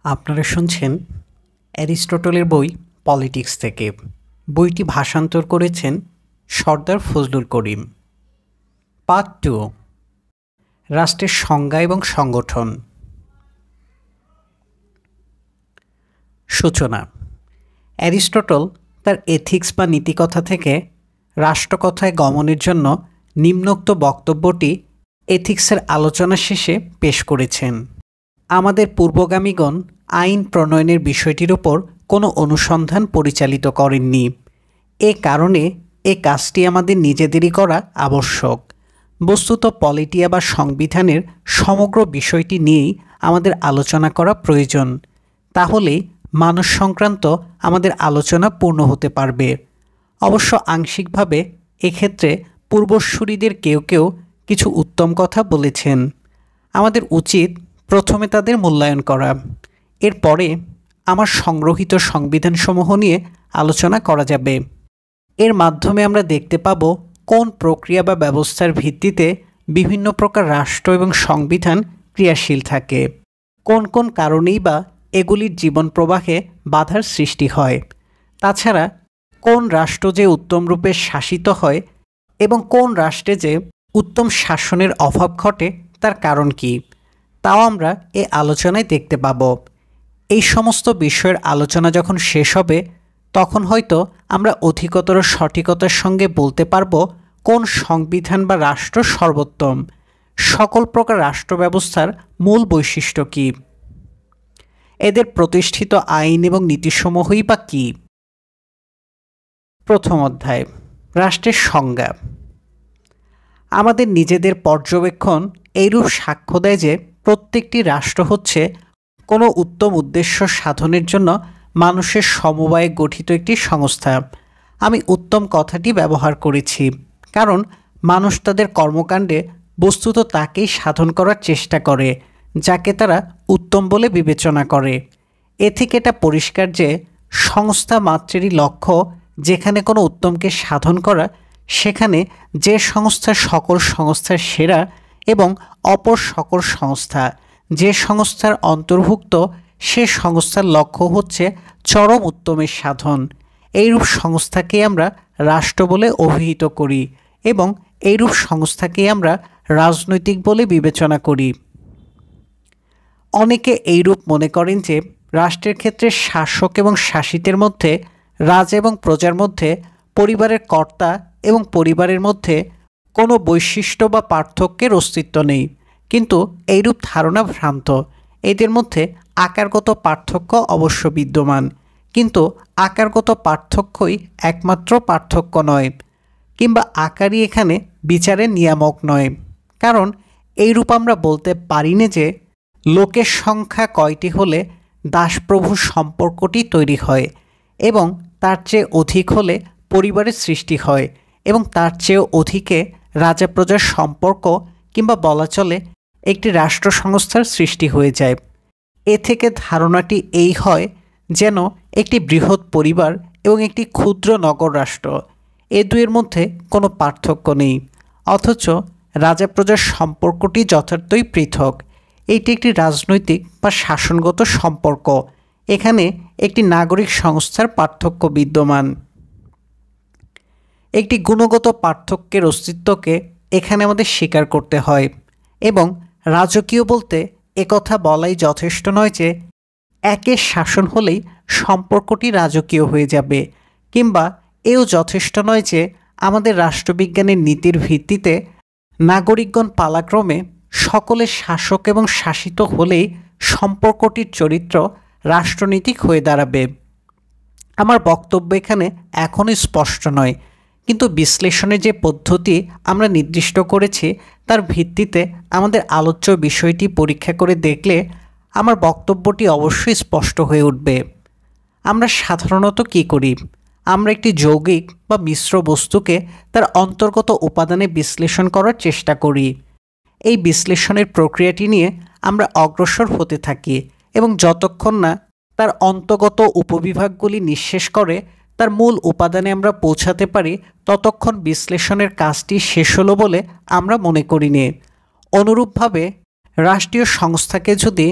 আপনারা শুনছেন অ্যারিস্টটলের বই পলিটিক্স থেকে। বইটি ভাষান্তর করেছেন সর্দার ফজলুল করিম। পার্ট 2, রাষ্ট্রের সংজ্ঞা এবং সংগঠন। সূচনা। অ্যারিস্টটল তার এথিক্স বা নীতিকথা থেকে রাষ্ট্রকথায় গমনের জন্য নিম্নোক্ত বক্তব্যটি এথিক্সের আলোচনা শেষে পেশ করেছেন। আমাদের পূর্বগামীগণ আইন প্রণয়নের বিষয়টির উপর কোনো অনুসন্ধান পরিচালিত করেননি। এ কারণে এ কাজটি আমাদের নিজেদেরই করা আবশ্যক। বস্তুত পলিটিয়া বা সংবিধানের সমগ্র বিষয়টি নিয়েই আমাদের আলোচনা করা প্রয়োজন। তাহলেই মানুষ সংক্রান্ত আমাদের আলোচনা পূর্ণ হতে পারবে। অবশ্য আংশিকভাবে এক্ষেত্রে পূর্বসূরীদের কেউ কেউ কিছু উত্তম কথা বলেছেন। আমাদের উচিত প্রথমে তাদের মূল্যায়ন করা, এরপরে আমার সংগ্রহীত সংবিধানসমূহ নিয়ে আলোচনা করা যাবে। এর মাধ্যমে আমরা দেখতে পাব কোন প্রক্রিয়া বা ব্যবস্থার ভিত্তিতে বিভিন্ন প্রকার রাষ্ট্র এবং সংবিধান ক্রিয়াশীল থাকে, কোন কোন কারণেই বা এগুলির জীবন প্রবাহে বাধার সৃষ্টি হয়। তাছাড়া কোন রাষ্ট্র যে উত্তম রূপে শাসিত হয় এবং কোন রাষ্ট্রে যে উত্তম শাসনের অভাব ঘটে তার কারণ কী, তাও আমরা এ আলোচনায় দেখতে পাব। এই সমস্ত বিষয়ের আলোচনা যখন শেষ হবে তখন হয়তো আমরা অধিকতর সঠিকতার সঙ্গে বলতে পারব কোন সংবিধান বা রাষ্ট্র সর্বোত্তম, সকল প্রকার রাষ্ট্র ব্যবস্থার মূল বৈশিষ্ট্য কী, এদের প্রতিষ্ঠিত আইন এবং নীতিসমূহই বা কী। প্রথম অধ্যায়, রাষ্ট্রের সংজ্ঞা। আমাদের নিজেদের পর্যবেক্ষণ এইরূপ সাক্ষ্য দেয় যে প্রত্যেকটি রাষ্ট্র হচ্ছে কোনো উত্তম উদ্দেশ্য সাধনের জন্য মানুষের সমবায়ে গঠিত একটি সংস্থা। আমি উত্তম কথাটি ব্যবহার করেছি, কারণ মানুষ তাদের কর্মকাণ্ডে বস্তুত তাকেই সাধন করার চেষ্টা করে যাকে তারা উত্তম বলে বিবেচনা করে। এ থেকে এটা পরিষ্কার যে সংস্থা মাত্রেরই লক্ষ্য যেখানে কোনো উত্তমকে সাধন করা, সেখানে যে সংস্থা সকল সংস্থার সেরা এবং অপর সকল সংস্থা যে সংস্থার অন্তর্ভুক্ত, সে সংস্থার লক্ষ্য হচ্ছে চরম উত্তমের সাধন। এইরূপ সংস্থাকে আমরা রাষ্ট্র বলে অভিহিত করি এবং এইরূপ সংস্থাকে আমরা রাজনৈতিক বলে বিবেচনা করি। অনেকে এইরূপ মনে করেন যে রাষ্ট্রের ক্ষেত্রে শাসক এবং শাসিতের মধ্যে, রাজা এবং প্রজার মধ্যে, পরিবারের কর্তা এবং পরিবারের মধ্যে কোনো বৈশিষ্ট্য বা পার্থক্যের অস্তিত্ব নেই। কিন্তু এইরূপ ধারণা ভ্রান্ত। এদের মধ্যে আকারগত পার্থক্য অবশ্য বিদ্যমান, কিন্তু আকারগত পার্থক্যই একমাত্র পার্থক্য নয়, কিংবা আকারই এখানে বিচারের নিয়ামক নয়। কারণ এইরূপ আমরা বলতে পারি না যে লোকের সংখ্যা কয়টি হলে দাসপ্রভুর সম্পর্কটি তৈরি হয় এবং তার চেয়ে অধিক হলে পরিবারের সৃষ্টি হয় এবং তার চেয়েও অধিকে রাজা প্রজার সম্পর্ক কিংবা বলা চলে একটি রাষ্ট্র সংস্থার সৃষ্টি হয়ে যায়। এ থেকে ধারণাটি এই হয় যেন একটি বৃহৎ পরিবার এবং একটি ক্ষুদ্র নগর রাষ্ট্র, এ দুয়ের মধ্যে কোনো পার্থক্য নেই, অথচ রাজা প্রজার সম্পর্কটি যথার্থই পৃথক। এইটি একটি রাজনৈতিক বা শাসনগত সম্পর্ক। এখানে একটি নাগরিক সংস্থার পার্থক্য বিদ্যমান। একটি গুণগত পার্থক্যের অস্তিত্বকে এখানে আমাদের স্বীকার করতে হয় এবং রাজকীয় বলতে একথা বলাই যথেষ্ট নয় যে একের শাসন হলেই সম্পর্কটি রাজকীয় হয়ে যাবে, কিংবা এও যথেষ্ট নয় যে আমাদের রাষ্ট্রবিজ্ঞানের নীতির ভিত্তিতে নাগরিকগণ পালাক্রমে সকলের শাসক এবং শাসিত হলেই সম্পর্কটির চরিত্র রাষ্ট্রনীতিক হয়ে দাঁড়াবে। আমার বক্তব্য এখানে এখনই স্পষ্ট নয়, কিন্তু বিশ্লেষণের যে পদ্ধতি আমরা নির্দিষ্ট করেছি তার ভিত্তিতে আমাদের আলোচ্য বিষয়টি পরীক্ষা করে দেখলে আমার বক্তব্যটি অবশ্যই স্পষ্ট হয়ে উঠবে। আমরা সাধারণত কী করি? আমরা একটি যৌগিক বা মিশ্র বস্তুকে তার অন্তর্গত উপাদানে বিশ্লেষণ করার চেষ্টা করি। এই বিশ্লেষণের প্রক্রিয়াটি নিয়ে আমরা অগ্রসর হতে থাকি এবং যতক্ষণ না তার অন্তর্গত উপবিভাগগুলি নিঃশেষ করে তার মূল উপাদানে আমরা পৌঁছাতে পারি ততক্ষণ বিশ্লেষণের কাজটি শেষ হলো বলে আমরা মনে করি নে। অনুরূপভাবে রাষ্ট্রীয় সংস্থাকে যদি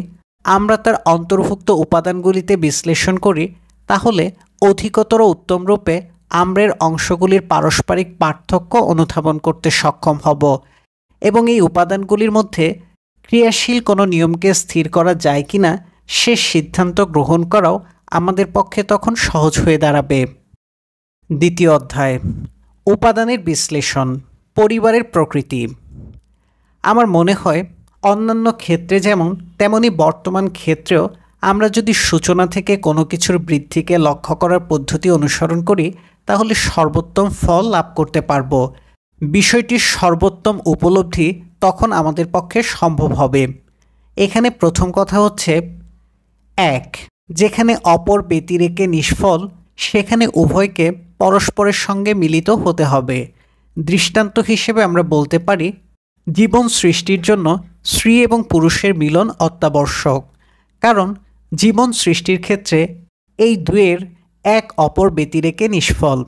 আমরা তার অন্তর্ভুক্ত উপাদানগুলিতে বিশ্লেষণ করি, তাহলে অধিকতর উত্তম রূপে আম্রের অংশগুলির পারস্পরিক পার্থক্য অনুধাবন করতে সক্ষম হব এবং এই উপাদানগুলির মধ্যে ক্রিয়াশীল কোনো নিয়মকে স্থির করা যায় কিনা সে সিদ্ধান্ত গ্রহণ করাও আমাদের পক্ষে তখন সহজ হয়ে দাঁড়াবে। দ্বিতীয় অধ্যায়, উপাদানের বিশ্লেষণ, পরিবারের প্রকৃতি। আমার মনে হয় অন্যান্য ক্ষেত্রে যেমন তেমনি বর্তমান ক্ষেত্রেও আমরা যদি সূচনা থেকে কোনো কিছুর বৃদ্ধিকে লক্ষ্য করার পদ্ধতি অনুসরণ করি, তাহলে সর্বোত্তম ফল লাভ করতে পারব। বিষয়টির সর্বোত্তম উপলব্ধি তখন আমাদের পক্ষে সম্ভব হবে। এখানে প্রথম কথা হচ্ছে, 1. যেখানে অপর ব্যতিরেকে নিষ্ফল, সেখানে উভয়কে পরস্পরের সঙ্গে মিলিত হতে হবে। দৃষ্টান্ত হিসেবে আমরা বলতে পারি, জীবন সৃষ্টির জন্য স্ত্রী এবং পুরুষের মিলন অত্যাবশ্যক, কারণ জীবন সৃষ্টির ক্ষেত্রে এই দুয়ের এক অপর ব্যতিরেকে নিষ্ফল।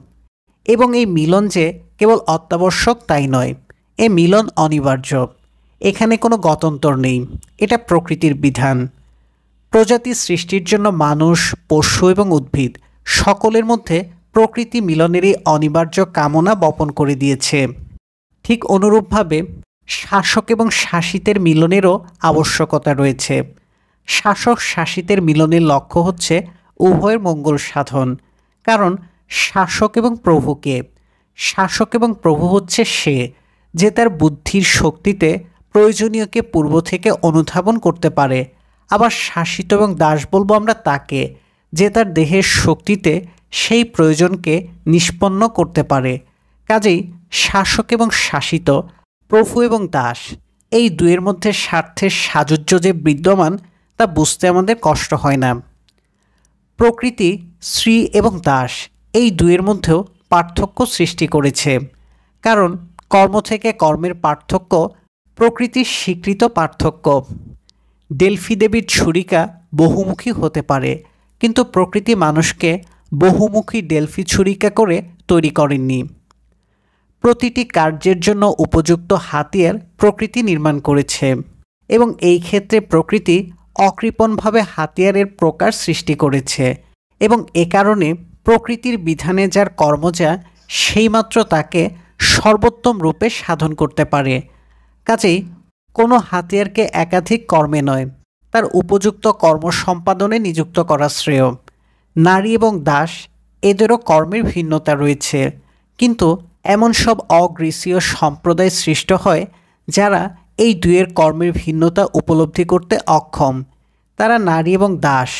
এবং এই মিলন যে কেবল অত্যাবশ্যক তাই নয়, এ মিলন অনিবার্য। এখানে কোনো গত্যন্তর নেই, এটা প্রকৃতির বিধান। প্রজাতি সৃষ্টির জন্য মানুষ, পশু এবং উদ্ভিদ সকলের মধ্যে প্রকৃতি মিলনেরই অনিবার্য কামনা বপন করে দিয়েছে। ঠিক অনুরূপভাবে শাসক এবং শাসিতের মিলনেরও আবশ্যকতা রয়েছে। শাসক শাসিতের মিলনের লক্ষ্য হচ্ছে উভয়ের মঙ্গল সাধন, কারণ শাসক এবং প্রভুকে, শাসক এবং প্রভু হচ্ছে সে যে তার বুদ্ধির শক্তিতে প্রয়োজনীয়কে পূর্ব থেকে অনুধাবন করতে পারে। আবার শাসিত এবং দাস বলবো আমরা তাকে, যে তার দেহের শক্তিতে সেই প্রয়োজনকে নিষ্পন্ন করতে পারে। কাজেই শাসক এবং শাসিত, প্রভু এবং দাস, এই দুয়ের মধ্যে স্বার্থের সাযুজ্য যে বিদ্যমান তা বুঝতে আমাদের কষ্ট হয় না। প্রকৃতি স্ত্রী এবং দাস এই দুয়ের মধ্যেও পার্থক্য সৃষ্টি করেছে, কারণ কর্ম থেকে কর্মের পার্থক্য প্রকৃতির স্বীকৃত পার্থক্য। ডেলফি দেবীর ছুরিকা বহুমুখী হতে পারে, কিন্তু প্রকৃতি মানুষকে বহুমুখী ডেলফি ছুরিকা করে তৈরি করেননি। প্রতিটি কার্যের জন্য উপযুক্ত হাতিয়ার প্রকৃতি নির্মাণ করেছে এবং এই ক্ষেত্রে প্রকৃতি অকৃপণভাবে হাতিয়ারের প্রকার সৃষ্টি করেছে এবং এ কারণে প্রকৃতির বিধানে যার কর্ম যা, সেইমাত্র তাকে সর্বোত্তম রূপে সাধন করতে পারে। কাজেই কোনো হাতিয়ারকে একাধিক কর্মে নয়, তার উপযুক্ত কর্ম সম্পাদনে নিযুক্ত করা শ্রেয়। নারী এবং দাস এদেরও কর্মের ভিন্নতা রয়েছে, কিন্তু এমন সব অগ্রীসীয় সম্প্রদায় সৃষ্ট হয় যারা এই দুয়ের কর্মের ভিন্নতা উপলব্ধি করতে অক্ষম। তারা নারী এবং দাস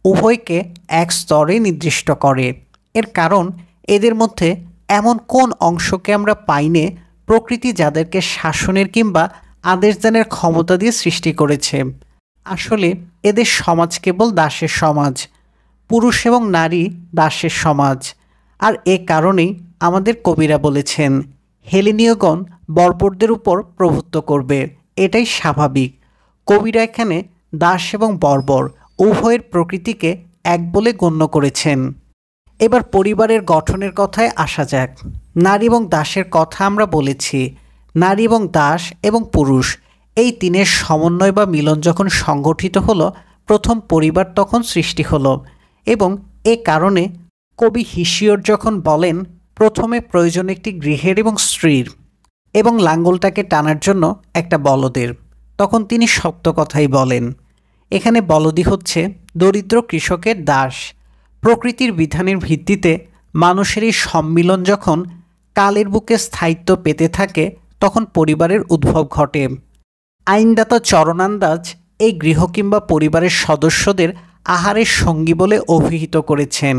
উভয়কে এক স্তরে নির্দিষ্ট করে। এর কারণ এদের মধ্যে এমন কোন অংশকে আমরা পাইনে প্রকৃতি যাদেরকে শাসনের কিংবা আদেশদানের ক্ষমতা দিয়ে সৃষ্টি করেছে। আসলে এদের সমাজ কেবল দাসের সমাজ, পুরুষ এবং নারী দাসের সমাজ। আর এ কারণেই আমাদের কবিরা বলেছেন, হেলেনীয়গণ বর্বরদের উপর প্রভুত্ব করবে, এটাই স্বাভাবিক। কবিরা এখানে দাস এবং বর্বর উভয়ের প্রকৃতিকে এক বলে গণ্য করেছেন। এবার পরিবারের গঠনের কথায় আসা যাক। নারী এবং দাসের কথা আমরা বলেছি। নারী এবং দাস এবং পুরুষ এই তিনের সমন্বয় বা মিলন যখন সংগঠিত হলো, প্রথম পরিবার তখন সৃষ্টি হলো। এবং এ কারণে কবি হিসিয়র যখন বলেন, প্রথমে প্রয়োজন একটি গৃহের এবং স্ত্রীর এবং লাঙ্গলটাকে টানার জন্য একটা বলদের, তখন তিনি সত্য কথাই বলেন। এখানে বলদি হচ্ছে দরিদ্র কৃষকের দাস। প্রকৃতির বিধানের ভিত্তিতে মানুষের এই সম্মিলন যখন কালের বুকে স্থায়িত্ব পেতে থাকে, তখন পরিবারের উদ্ভব ঘটে। আইনদাতা চরণান্দাজ এই গৃহ কিংবা পরিবারের সদস্যদের আহারের সঙ্গী বলে অভিহিত করেছেন।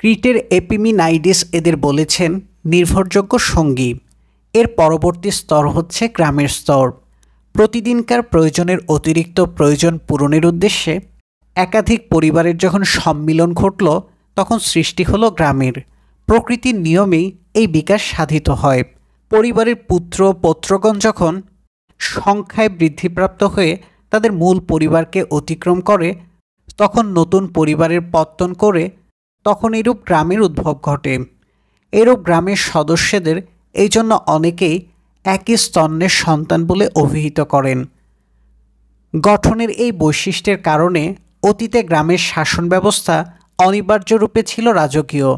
ক্রিটের এপিমিনাইডিস এদের বলেছেন নির্ভরযোগ্য সঙ্গী। এর পরবর্তী স্তর হচ্ছে গ্রামের স্তর। প্রতিদিনকার প্রয়োজনের অতিরিক্ত প্রয়োজন পূরণের উদ্দেশ্যে একাধিক পরিবারের যখন সম্মিলন ঘটল, তখন সৃষ্টি হলো গ্রামের। প্রকৃতির নিয়মেই এই বিকাশ সাধিত হয়। পরিবারের পুত্র পৌত্রগণ যখন সংখ্যায় বৃদ্ধিপ্রাপ্ত হয়ে তাদের মূল পরিবারকে অতিক্রম করে, তখন নতুন পরিবারের পত্তন করে তখন এরূপ গ্রামের উদ্ভব ঘটে। এরূপ গ্রামের সদস্যদের এই জন্য অনেকেই একই স্তন্যের সন্তান বলে অভিহিত করেন। গঠনের এই বৈশিষ্ট্যের কারণে অতীতে গ্রামের শাসন ব্যবস্থা অনিবার্য রূপে ছিল রাজকীয়।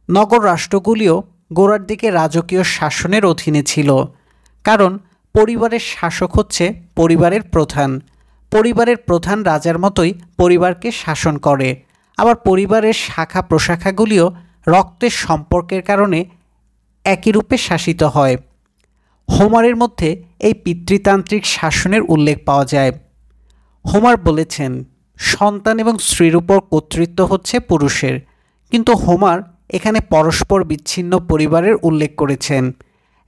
নগর রাষ্ট্রগুলিও গোড়ার দিকে রাজকীয় শাসনের অধীনে ছিল, কারণ পরিবারের শাসক হচ্ছে পরিবারের প্রধান। পরিবারের প্রধান রাজার মতোই পরিবারকে শাসন করে। আবার পরিবারের শাখা প্রশাখাগুলিও রক্তের সম্পর্কের কারণে একই রূপে শাসিত হয়। হোমারের মধ্যে এই পিতৃতান্ত্রিক শাসনের উল্লেখ পাওয়া যায়। হোমার বলেছেন, সন্তান এবং স্ত্রীর উপর কর্তৃত্ব হচ্ছে পুরুষের, কিন্তু হোমার এখানে পরস্পর বিচ্ছিন্ন পরিবারের উল্লেখ করেছেন,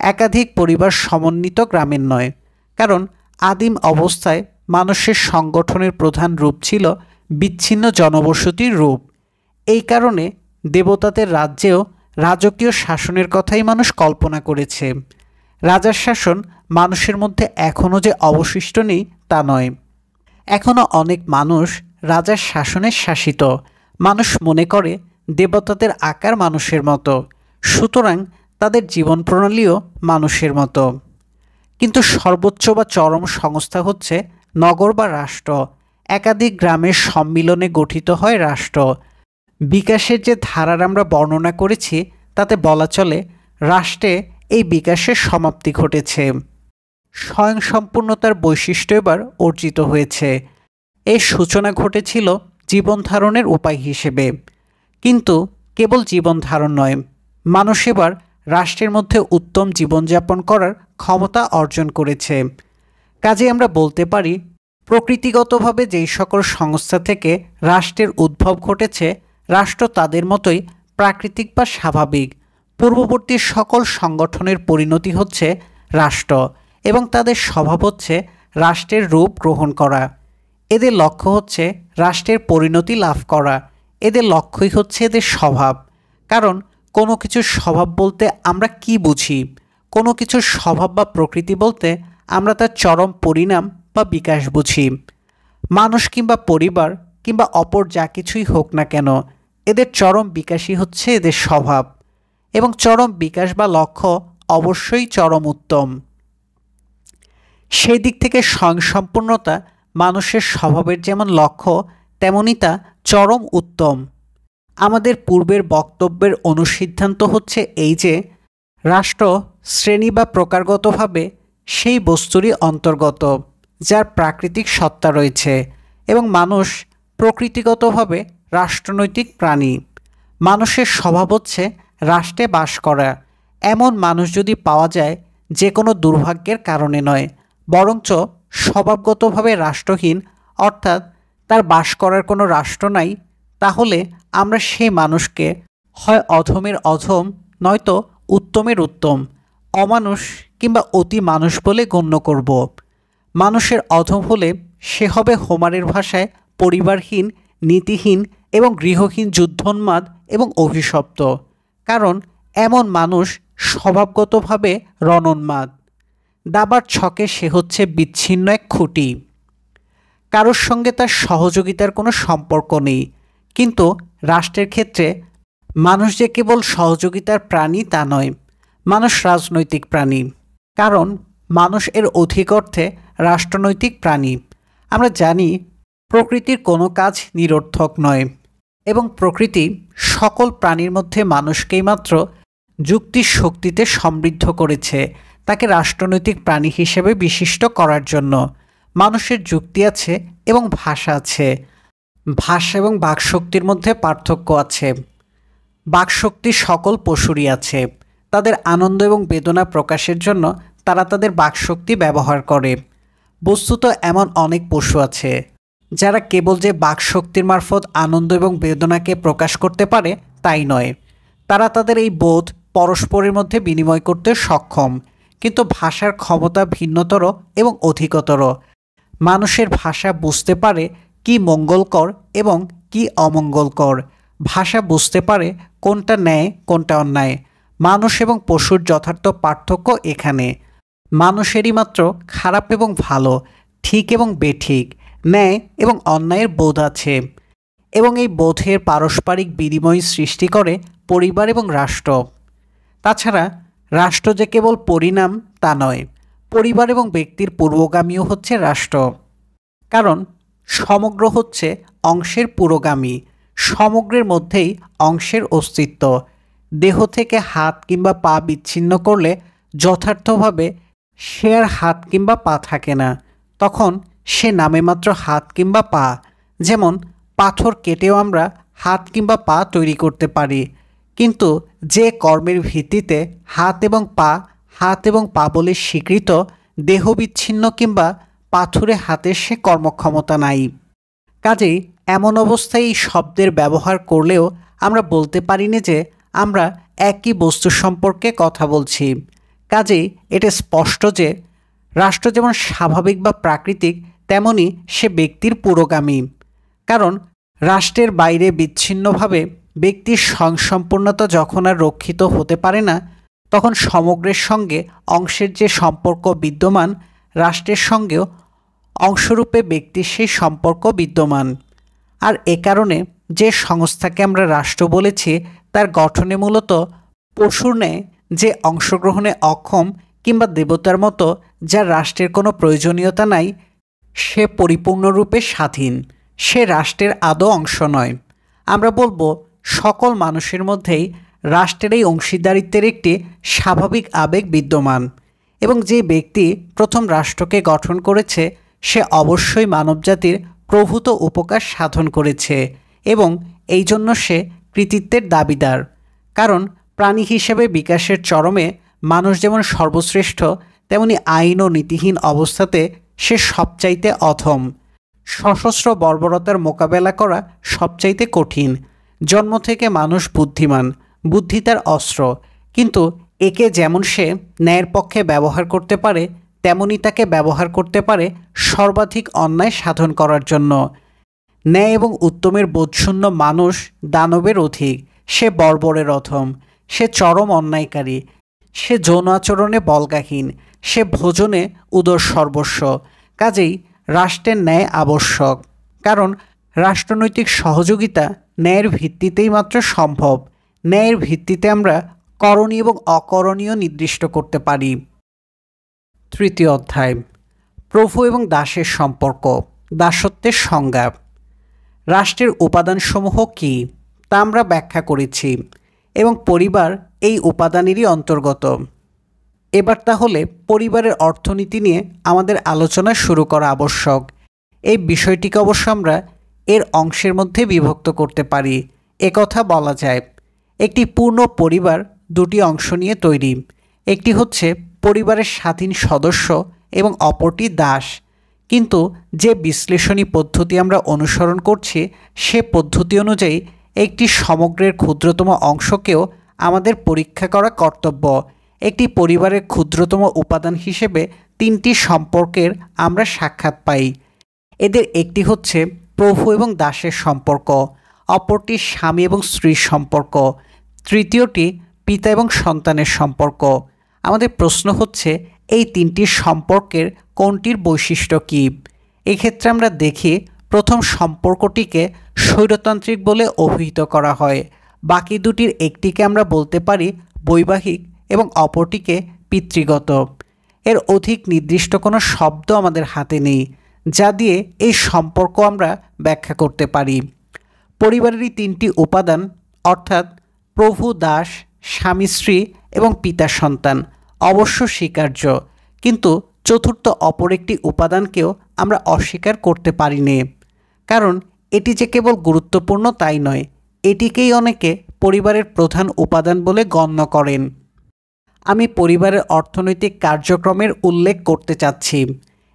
একাধিক পরিবার সমন্বিত গ্রামের নয়। কারণ আদিম অবস্থায় মানুষের সংগঠনের প্রধান রূপ ছিল বিচ্ছিন্ন জনবসতির রূপ। এই কারণে দেবতাদের রাজ্যেও রাজকীয় শাসনের কথাই মানুষ কল্পনা করেছে। রাজার শাসন মানুষের মধ্যে এখনও যে অবশিষ্ট নেই তা নয়। এখনও অনেক মানুষ রাজার শাসনে শাসিত। মানুষ মনে করে দেবতাদের আকার মানুষের মতো, সুতরাং তাদের জীবন প্রণালীও মানুষের মতো। কিন্তু সর্বোচ্চ বা চরম সংস্থা হচ্ছে নগর বা রাষ্ট্র। একাধিক গ্রামের সম্মিলনে গঠিত হয় রাষ্ট্র। বিকাশের যে ধারার আমরা বর্ণনা করেছি তাতে বলা চলে রাষ্ট্রে এই বিকাশের সমাপ্তি ঘটেছে। স্বয়ংসম্পূর্ণতার বৈশিষ্ট্য এবার অর্জিত হয়েছে। এর সূচনা ঘটেছিল জীবন ধারণের উপায় হিসেবে, কিন্তু কেবল জীবন ধারণ নয়, মানুষ এবার রাষ্ট্রের মধ্যে উত্তম জীবনযাপন করার ক্ষমতা অর্জন করেছে। কাজে আমরা বলতে পারি প্রকৃতিগতভাবে যেই সকল সংস্থা থেকে রাষ্ট্রের উদ্ভব ঘটেছে, রাষ্ট্র তাদের মতোই প্রাকৃতিক বা স্বাভাবিক। পূর্ববর্তী সকল সংগঠনের পরিণতি হচ্ছে রাষ্ট্র, এবং তাদের স্বভাব হচ্ছে রাষ্ট্রের রূপ গ্রহণ করা। এদের লক্ষ্য হচ্ছে রাষ্ট্রের পরিণতি লাভ করা। এদের লক্ষ্যই হচ্ছে এদের স্বভাব। কারণ কোনো কিছুর স্বভাব বলতে আমরা কি বুঝি? কোনো কিছুর স্বভাব বা প্রকৃতি বলতে আমরা তার চরম পরিণাম বা বিকাশ বুঝি। মানুষ কিংবা পরিবার কিংবা অপর যা কিছুই হোক না কেন, এদের চরম বিকাশই হচ্ছে এদের স্বভাব, এবং চরম বিকাশ বা লক্ষ্য অবশ্যই চরম উত্তম। সেই দিক থেকে স্বয়ংসম্পূর্ণতা মানুষের স্বভাবের যেমন লক্ষ্য, তেমনই তা চরম উত্তম। আমাদের পূর্বের বক্তব্যের অনুসিদ্ধান্ত হচ্ছে এই যে রাষ্ট্র শ্রেণী বা প্রকারগতভাবে সেই বস্তুরই অন্তর্গত যার প্রাকৃতিক সত্তা রয়েছে, এবং মানুষ প্রকৃতিগতভাবে রাষ্ট্রনৈতিক প্রাণী। মানুষের স্বভাব হচ্ছে রাষ্ট্রে বাস করা। এমন মানুষ যদি পাওয়া যায় যে কোনো দুর্ভাগ্যের কারণে নয়, বরঞ্চ স্বভাবগতভাবে রাষ্ট্রহীন, অর্থাৎ তার বাস করার কোনো রাষ্ট্র নাই, তাহলে আমরা সেই মানুষকে হয় অধমের অধম, নয়তো উত্তমের উত্তম, অমানুষ কিংবা অতি মানুষ বলে গণ্য করব। মানুষের অধম হলে সে হবে হোমারের ভাষায় পরিবারহীন, নীতিহীন এবং গৃহহীন, যুদ্ধোন্মাদ এবং অভিশপ্ত। কারণ এমন মানুষ স্বভাবগতভাবে রণোন্মাদ। দাবার ছকে সে হচ্ছে বিচ্ছিন্ন এক খুঁটি। কারোর সঙ্গে তার সহযোগিতার কোনো সম্পর্ক নেই। কিন্তু রাষ্ট্রের ক্ষেত্রে মানুষ যে কেবল সহযোগিতার প্রাণী তা নয়, মানুষ রাজনৈতিক প্রাণী। কারণ মানুষ এর অধিক অর্থে রাষ্ট্রনৈতিক প্রাণী। আমরা জানি প্রকৃতির কোনো কাজ নিরর্থক নয়, এবং প্রকৃতি সকল প্রাণীর মধ্যে মানুষকেই মাত্র যুক্তির শক্তিতে সমৃদ্ধ করেছে তাকে রাষ্ট্রনৈতিক প্রাণী হিসেবে বিশিষ্ট করার জন্য। মানুষের যুক্তি আছে এবং ভাষা আছে। ভাষা এবং বাকশক্তির মধ্যে পার্থক্য আছে। বাকশক্তি সকল পশুরই আছে। তাদের আনন্দ এবং বেদনা প্রকাশের জন্য তারা তাদের বাকশক্তি ব্যবহার করে। বস্তুত এমন অনেক পশু আছে যারা কেবল যে বাকশক্তির মারফত আনন্দ এবং বেদনাকে প্রকাশ করতে পারে তাই নয়, তারা তাদের এই বোধ পরস্পরের মধ্যে বিনিময় করতে সক্ষম। কিন্তু ভাষার ক্ষমতা ভিন্নতর এবং অধিকতর। মানুষের ভাষা বুঝতে পারে কি মঙ্গলকর এবং কি অমঙ্গলকর। ভাষা বুঝতে পারে কোনটা ন্যায় কোনটা অন্যায়। মানুষ এবং পশুর যথার্থ পার্থক্য এখানে। মানুষেরই মাত্র খারাপ এবং ভালো, ঠিক এবং বেঠিক, ন্যায় এবং অন্যায়ের বোধ আছে, এবং এই বোধের পারস্পরিক বিনিময় সৃষ্টি করে পরিবার এবং রাষ্ট্র। তাছাড়া রাষ্ট্র যে কেবল পরিণাম তা নয়, পরিবার এবং ব্যক্তির পূর্বগামীও হচ্ছে রাষ্ট্র। কারণ সমগ্র হচ্ছে অংশের পুরোগামী, সমগ্রের মধ্যেই অংশের অস্তিত্ব। দেহ থেকে হাত কিংবা পা বিচ্ছিন্ন করলে যথার্থভাবে সে আর হাত কিংবা পা থাকে না, তখন সে নামে মাত্র হাত কিংবা পা। যেমন পাথর কেটেও আমরা হাত কিংবা পা তৈরি করতে পারি, কিন্তু যে কর্মের ভিত্তিতে হাত এবং পা বলে স্বীকৃত, দেহ বিচ্ছিন্ন কিংবা পাথুরে হাতের সে কর্মক্ষমতা নাই। কাজেই এমন অবস্থায় এই শব্দের ব্যবহার করলেও আমরা বলতে পারি না যে আমরা একই বস্তু সম্পর্কে কথা বলছি। কাজেই এটা স্পষ্ট যে রাষ্ট্র যেমন স্বাভাবিক বা প্রাকৃতিক, তেমনি সে ব্যক্তির পুরোগামী। কারণ রাষ্ট্রের বাইরে বিচ্ছিন্নভাবে ব্যক্তির স্বয়ংসম্পূর্ণতা যখন আর রক্ষিত হতে পারে না, তখন সমগ্রের সঙ্গে অংশের যে সম্পর্ক বিদ্যমান, রাষ্ট্রের সঙ্গেও অংশরূপে ব্যক্তির সেই সম্পর্ক বিদ্যমান। আর এ কারণে যে সংস্থাকে আমরা রাষ্ট্র বলেছি, তার গঠনে মূলত পশুর ন্যায় যে অংশগ্রহণে অক্ষম কিংবা দেবতার মতো যার রাষ্ট্রের কোনো প্রয়োজনীয়তা নাই, সে পরিপূর্ণরূপে স্বাধীন, সে রাষ্ট্রের আদৌ অংশ নয়। আমরা বলবো সকল মানুষের মধ্যেই রাষ্ট্রের এই অংশীদারিত্বের একটি স্বাভাবিক আবেগ বিদ্যমান, এবং যে ব্যক্তি প্রথম রাষ্ট্রকে গঠন করেছে সে অবশ্যই মানবজাতির প্রভূত উপকার সাধন করেছে, এবং এই জন্য সে কৃতিত্বের দাবিদার। কারণ প্রাণী হিসেবে বিকাশের চরমে মানুষ যেমন সর্বশ্রেষ্ঠ, তেমনি আইন ও নীতিহীন অবস্থাতে সে সবচাইতে অধম। সশস্ত্র বর্বরতার মোকাবেলা করা সবচাইতে কঠিন। জন্ম থেকে মানুষ বুদ্ধিমান, বুদ্ধি তার অস্ত্র, কিন্তু একে যেমন সে ন্যায়ের পক্ষে ব্যবহার করতে পারে, তেমনি তাকে ব্যবহার করতে পারে সর্বাধিক অন্যায় সাধন করার জন্য। ন্যায় এবং উত্তমের বোধশূন্য মানুষ দানবের অধিক, সে বর্বরের অধম, সে চরম অন্যায়কারী, সে যৌন আচরণে বল্গাহীন, সে ভোজনে উদর সর্বস্ব। কাজেই রাষ্ট্রের ন্যায় আবশ্যক, কারণ রাষ্ট্রনৈতিক সহযোগিতা ন্যায়ের ভিত্তিতেই মাত্র সম্ভব। ন্যায়ের ভিত্তিতে আমরা করণীয় এবং অকরণীয় নির্দিষ্ট করতে পারি। তৃতীয় অধ্যায়, প্রভু এবং দাসের সম্পর্ক, দাসত্বের সংজ্ঞা। রাষ্ট্রের উপাদানসমূহ কী তা আমরা ব্যাখ্যা করেছি, এবং পরিবার এই উপাদানেরই অন্তর্গত। এবার তাহলে পরিবারের অর্থনীতি নিয়ে আমাদের আলোচনা শুরু করা আবশ্যক। এই বিষয়টিকে অবশ্য আমরা এর অংশের মধ্যে বিভক্ত করতে পারি। একথা বলা যায়, একটি পূর্ণ পরিবার দুটি অংশ নিয়ে তৈরি। একটি হচ্ছে পরিবারের স্বাধীন সদস্য এবং অপরটি দাস। কিন্তু যে বিশ্লেষণী পদ্ধতি আমরা অনুসরণ করছি, সে পদ্ধতি অনুযায়ী একটি সমগ্রের ক্ষুদ্রতম অংশকেও আমাদের পরীক্ষা করা কর্তব্য। একটি পরিবারের ক্ষুদ্রতম উপাদান হিসেবে তিনটি সম্পর্কের আমরা সাক্ষাৎ পাই। এদের একটি হচ্ছে প্রভু এবং দাসের সম্পর্ক, অপরটি স্বামী এবং স্ত্রীর সম্পর্ক, তৃতীয়টি পিতা এবং সন্তানের সম্পর্ক। আমাদের প্রশ্ন হচ্ছে এই তিনটি সম্পর্কের কোনটির বৈশিষ্ট্য কী? এক্ষেত্রে আমরা দেখি প্রথম সম্পর্কটিকে স্বৈরতান্ত্রিক বলে অভিহিত করা হয়। বাকি দুটির একটিকে আমরা বলতে পারি বৈবাহিক এবং অপরটিকে পিতৃগত। এর অধিক নির্দিষ্ট কোনো শব্দ আমাদের হাতে নেই যা দিয়ে এই সম্পর্ক আমরা ব্যাখ্যা করতে পারি। পরিবারেরই তিনটি উপাদান অর্থাৎ প্রভু দাস, স্বামী স্ত্রী এবং পিতা সন্তান অবশ্য স্বীকার্য, কিন্তু চতুর্থ অপর একটি উপাদানকেও আমরা অস্বীকার করতে পারি না। কারণ এটি যে কেবল গুরুত্বপূর্ণ তাই নয়, এটিকেই অনেকে পরিবারের প্রধান উপাদান বলে গণ্য করেন। আমি পরিবারের অর্থনৈতিক কার্যক্রমের উল্লেখ করতে চাচ্ছি।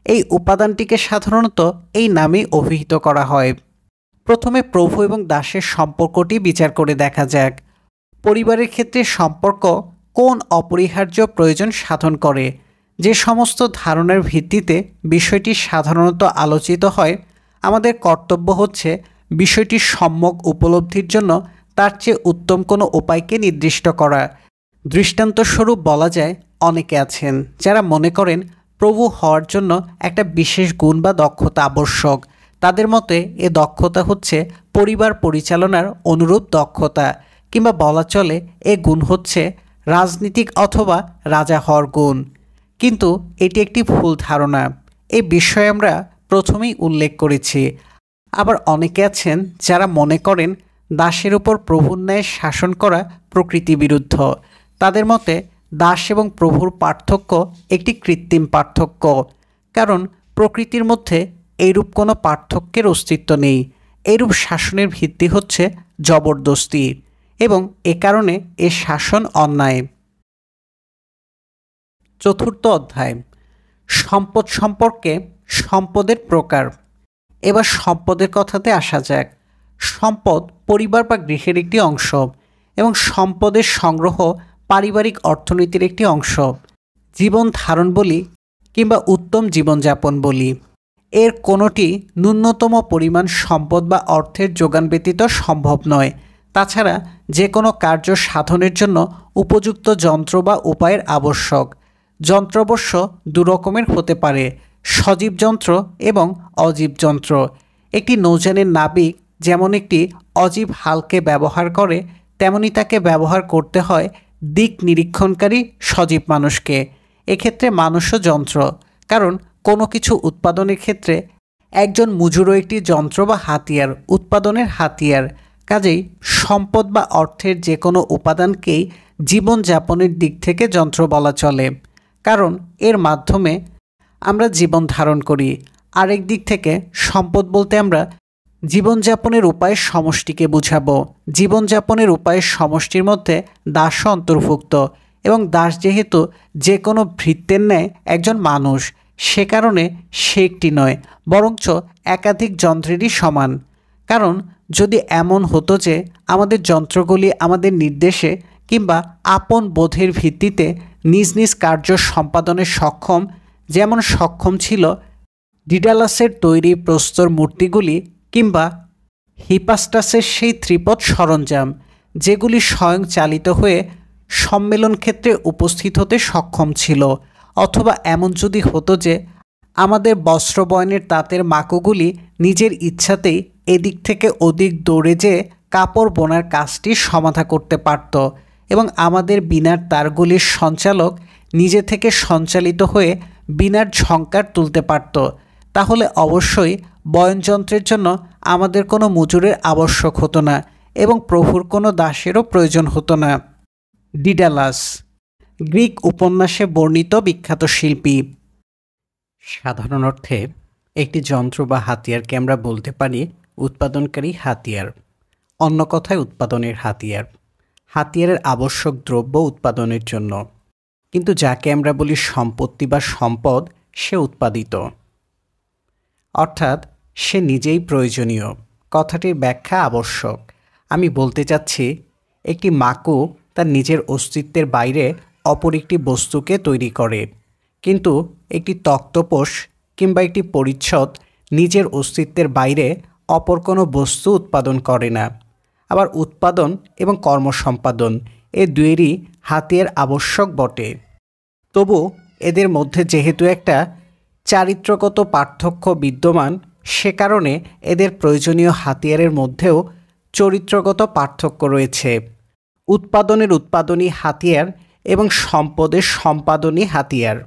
এই উপাদানটিকে সাধারণত এই নামেই অভিহিত করা হয়। প্রথমে প্রভু এবং দাসের সম্পর্কটি বিচার করে দেখা যাক। পরিবারের ক্ষেত্রে সম্পর্ক কোন অপরিহার্য প্রয়োজন সাধন করে? যে সমস্ত ধারণার ভিত্তিতে বিষয়টি সাধারণত আলোচিত হয়, আমাদের কর্তব্য হচ্ছে বিষয়টির সম্যক উপলব্ধির জন্য তার চেয়ে উত্তম কোনো উপায়কে নির্দিষ্ট করা। দৃষ্টান্তস্বরূপ বলা যায়, অনেকে আছেন যারা মনে করেন প্রভু হওয়ার জন্য একটা বিশেষ গুণ বা দক্ষতা আবশ্যক। তাদের মতে এ দক্ষতা হচ্ছে পরিবার পরিচালনার অনুরূপ দক্ষতা, কিংবা বলা চলে এ গুণ হচ্ছে রাজনীতিক অথবা রাজা হওয়ার গুণ। কিন্তু এটি একটি ভুল ধারণা। এই বিষয়ে আমরা প্রথমেই উল্লেখ করেছি। আবার অনেকে আছেন যারা মনে করেন দাসের উপর প্রভুর ন্যায় শাসন করা প্রকৃতি বিরুদ্ধ। তাদের মতে দাস এবং প্রভুর পার্থক্য একটি কৃত্রিম পার্থক্য, কারণ প্রকৃতির মধ্যে এইরূপ কোনো পার্থক্যের অস্তিত্ব নেই। এইরূপ শাসনের ভিত্তি হচ্ছে জবরদস্তি, এবং এ কারণে এ শাসন অন্যায়। চতুর্থ অধ্যায়, সম্পদ সম্পর্কে সম্পদের প্রকার। এবার সম্পদের কথাতে আসা যাক। সম্পদ পরিবার বা গৃহের একটি অংশ, এবং সম্পদের সংগ্রহ পারিবারিক অর্থনীতির একটি অংশ। জীবন ধারণ বলি কিংবা উত্তম জীবনযাপন বলি, এর কোনোটি ন্যূনতম পরিমাণ সম্পদ বা অর্থের যোগান ব্যতীত সম্ভব নয়। তাছাড়া যে কোনো কার্য সাধনের জন্য উপযুক্ত যন্ত্র বা উপায়ের আবশ্যক। যন্ত্র অবশ্য দুরকমের হতে পারে, সজীব যন্ত্র এবং অজীব যন্ত্র। একটি নৌযানের নাবিক যেমন একটি অজীব হালকে ব্যবহার করে, তেমনি তাকে ব্যবহার করতে হয় দিক নিরীক্ষণকারী সজীব মানুষকে। এক্ষেত্রে মানুষও যন্ত্র, কারণ কোনো কিছু উৎপাদনের ক্ষেত্রে একজন মজুরও একটি যন্ত্র বা হাতিয়ার, উৎপাদনের হাতিয়ার। কাজেই সম্পদ বা অর্থের যে কোনো উপাদানকেই জীবনযাপনের দিক থেকে যন্ত্র বলা চলে, কারণ এর মাধ্যমে আমরা জীবন ধারণ করি। আরেক দিক থেকে সম্পদ বলতে আমরা জীবনযাপনের উপায়ের সমষ্টিকে বুঝাবো। জীবনযাপনের উপায়ের সমষ্টির মধ্যে দাসও অন্তর্ভুক্ত, এবং দাস যেহেতু যে কোনো ভৃত্যের ন্যায় একজন মানুষ, সে কারণে সে একটি নয়, বরঞ্চ একাধিক যন্ত্রেরই সমান। কারণ যদি এমন হতো যে আমাদের যন্ত্রগুলি আমাদের নির্দেশে কিংবা আপন বোধের ভিত্তিতে নিজ নিজ কার্য সম্পাদনে সক্ষম, যেমন সক্ষম ছিল ডিডালাসের তৈরি প্রস্তর মূর্তিগুলি কিংবা হিপাস্টাসের সেই ত্রিপদ সরঞ্জাম, যেগুলি স্বয়ং চালিত হয়ে সম্মেলন ক্ষেত্রে উপস্থিত হতে সক্ষম ছিল, অথবা এমন যদি হতো যে আমাদের বস্ত্রবয়নের তাঁতের মাকুগুলি নিজের ইচ্ছাতেই এদিক থেকে ওদিক দৌড়ে যেয়ে কাপড় বোনার কাজটি সমাধা করতে পারত, এবং আমাদের বীণার তারগুলির সঞ্চালক নিজে থেকে সঞ্চালিত হয়ে বীণার ঝংকার তুলতে পারত, তাহলে অবশ্যই বয়নযন্ত্রের জন্য আমাদের কোনো মজুরের আবশ্যক হতো না, এবং প্রভুর কোনো দাসেরও প্রয়োজন হতো না। ডিডালাস, গ্রিক উপন্যাসে বর্ণিত বিখ্যাত শিল্পী। সাধারণ অর্থে একটি যন্ত্র বা হাতিয়ারকে আমরা বলতে পারি উৎপাদনকারী হাতিয়ার, অন্য কথায় উৎপাদনের হাতিয়ার। হাতিয়ারের আবশ্যক দ্রব্য উৎপাদনের জন্য, কিন্তু যাকে আমরা বলি সম্পত্তি বা সম্পদ, সে উৎপাদিত, অর্থাৎ সে নিজেই প্রয়োজনীয়। কথাটির ব্যাখ্যা আবশ্যক। আমি বলতে চাচ্ছি, একটি মাকু তার নিজের অস্তিত্বের বাইরে অপর একটি বস্তুকে তৈরি করে, কিন্তু একটি তক্তপোষ কিংবা একটি পরিচ্ছদ নিজের অস্তিত্বের বাইরে অপর কোনো বস্তু উৎপাদন করে না। আবার উৎপাদন এবং কর্মসম্পাদন এ দুয়েরই হাতিয়ার আবশ্যক বটে। তবু এদের মধ্যে যেহেতু একটা চারিত্রগত পার্থক্য বিদ্যমান, সে কারণে এদের প্রয়োজনীয় হাতিয়ারের মধ্যেও চরিত্রগত পার্থক্য রয়েছে। উৎপাদনের উৎপাদনী হাতিয়ার এবং সম্পদের সম্পাদনী হাতিয়ার।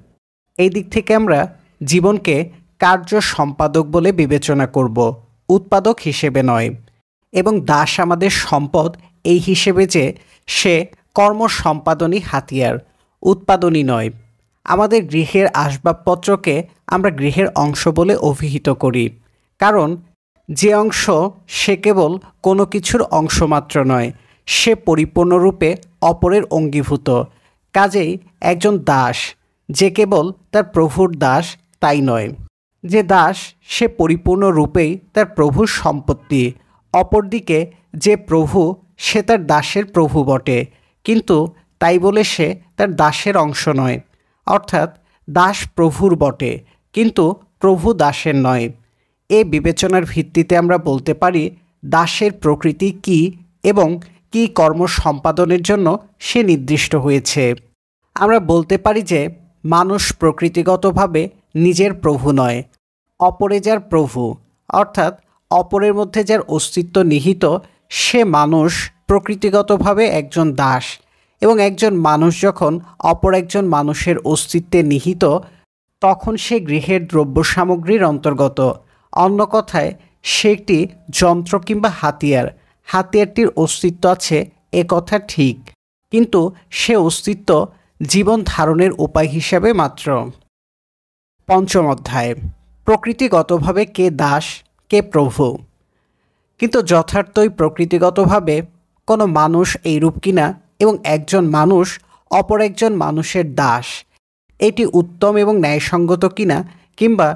এই দিক থেকে আমরা জীবনকে কার্য সম্পাদক বলে বিবেচনা করব, উৎপাদক হিসেবে নয়। এবং দাস আমাদের সম্পদ এই হিসেবে যে সে কর্ম সম্পাদনী হাতিয়ার, উৎপাদনী নয়। আমাদের গৃহের আসবাবপত্রকে আমরা গৃহের অংশ বলে অভিহিত করি, কারণ যে অংশ সে কেবল কোনো কিছুর অংশমাত্র নয়, সে পরিপূর্ণরূপে অপরের অঙ্গীভূত। কাজেই একজন দাস যে কেবল তার প্রভুর দাস তাই নয়, যে দাস সে পরিপূর্ণরূপেই তার প্রভুর সম্পত্তি। অপরদিকে যে প্রভু সে তার দাসের প্রভু বটে, কিন্তু তাই বলে সে তার দাসের অংশ নয়। অর্থাৎ দাস প্রভুর বটে, কিন্তু প্রভু দাসের নয়। এ বিবেচনার ভিত্তিতে আমরা বলতে পারি দাসের প্রকৃতি কী এবং কী কর্ম সম্পাদনের জন্য সে নির্দিষ্ট হয়েছে। আমরা বলতে পারি যে মানুষ প্রকৃতিগতভাবে নিজের প্রভু নয়, অপরে যার প্রভু, অর্থাৎ অপরের মধ্যে যার অস্তিত্ব নিহিত, সে মানুষ প্রকৃতিগতভাবে একজন দাস। এবং একজন মানুষ যখন অপর একজন মানুষের অস্তিত্বে নিহিত তখন সে গৃহের দ্রব্য সামগ্রীর অন্তর্গত। অন্য কথায় সে একটি যন্ত্র কিংবা হাতিয়ার। হাতিয়ারটির অস্তিত্ব আছে এ কথা ঠিক, কিন্তু সে অস্তিত্ব জীবন ধারণের উপায় হিসাবে মাত্র। পঞ্চম অধ্যায়, প্রকৃতিগতভাবে কে দাস কে প্রভু। কিন্তু যথার্থই প্রকৃতিগতভাবে কোনো মানুষ এইরূপ কিনা এবং একজন মানুষ অপর একজন মানুষের দাস, এটি উত্তম এবং ন্যায়সঙ্গত কিনা, কিংবা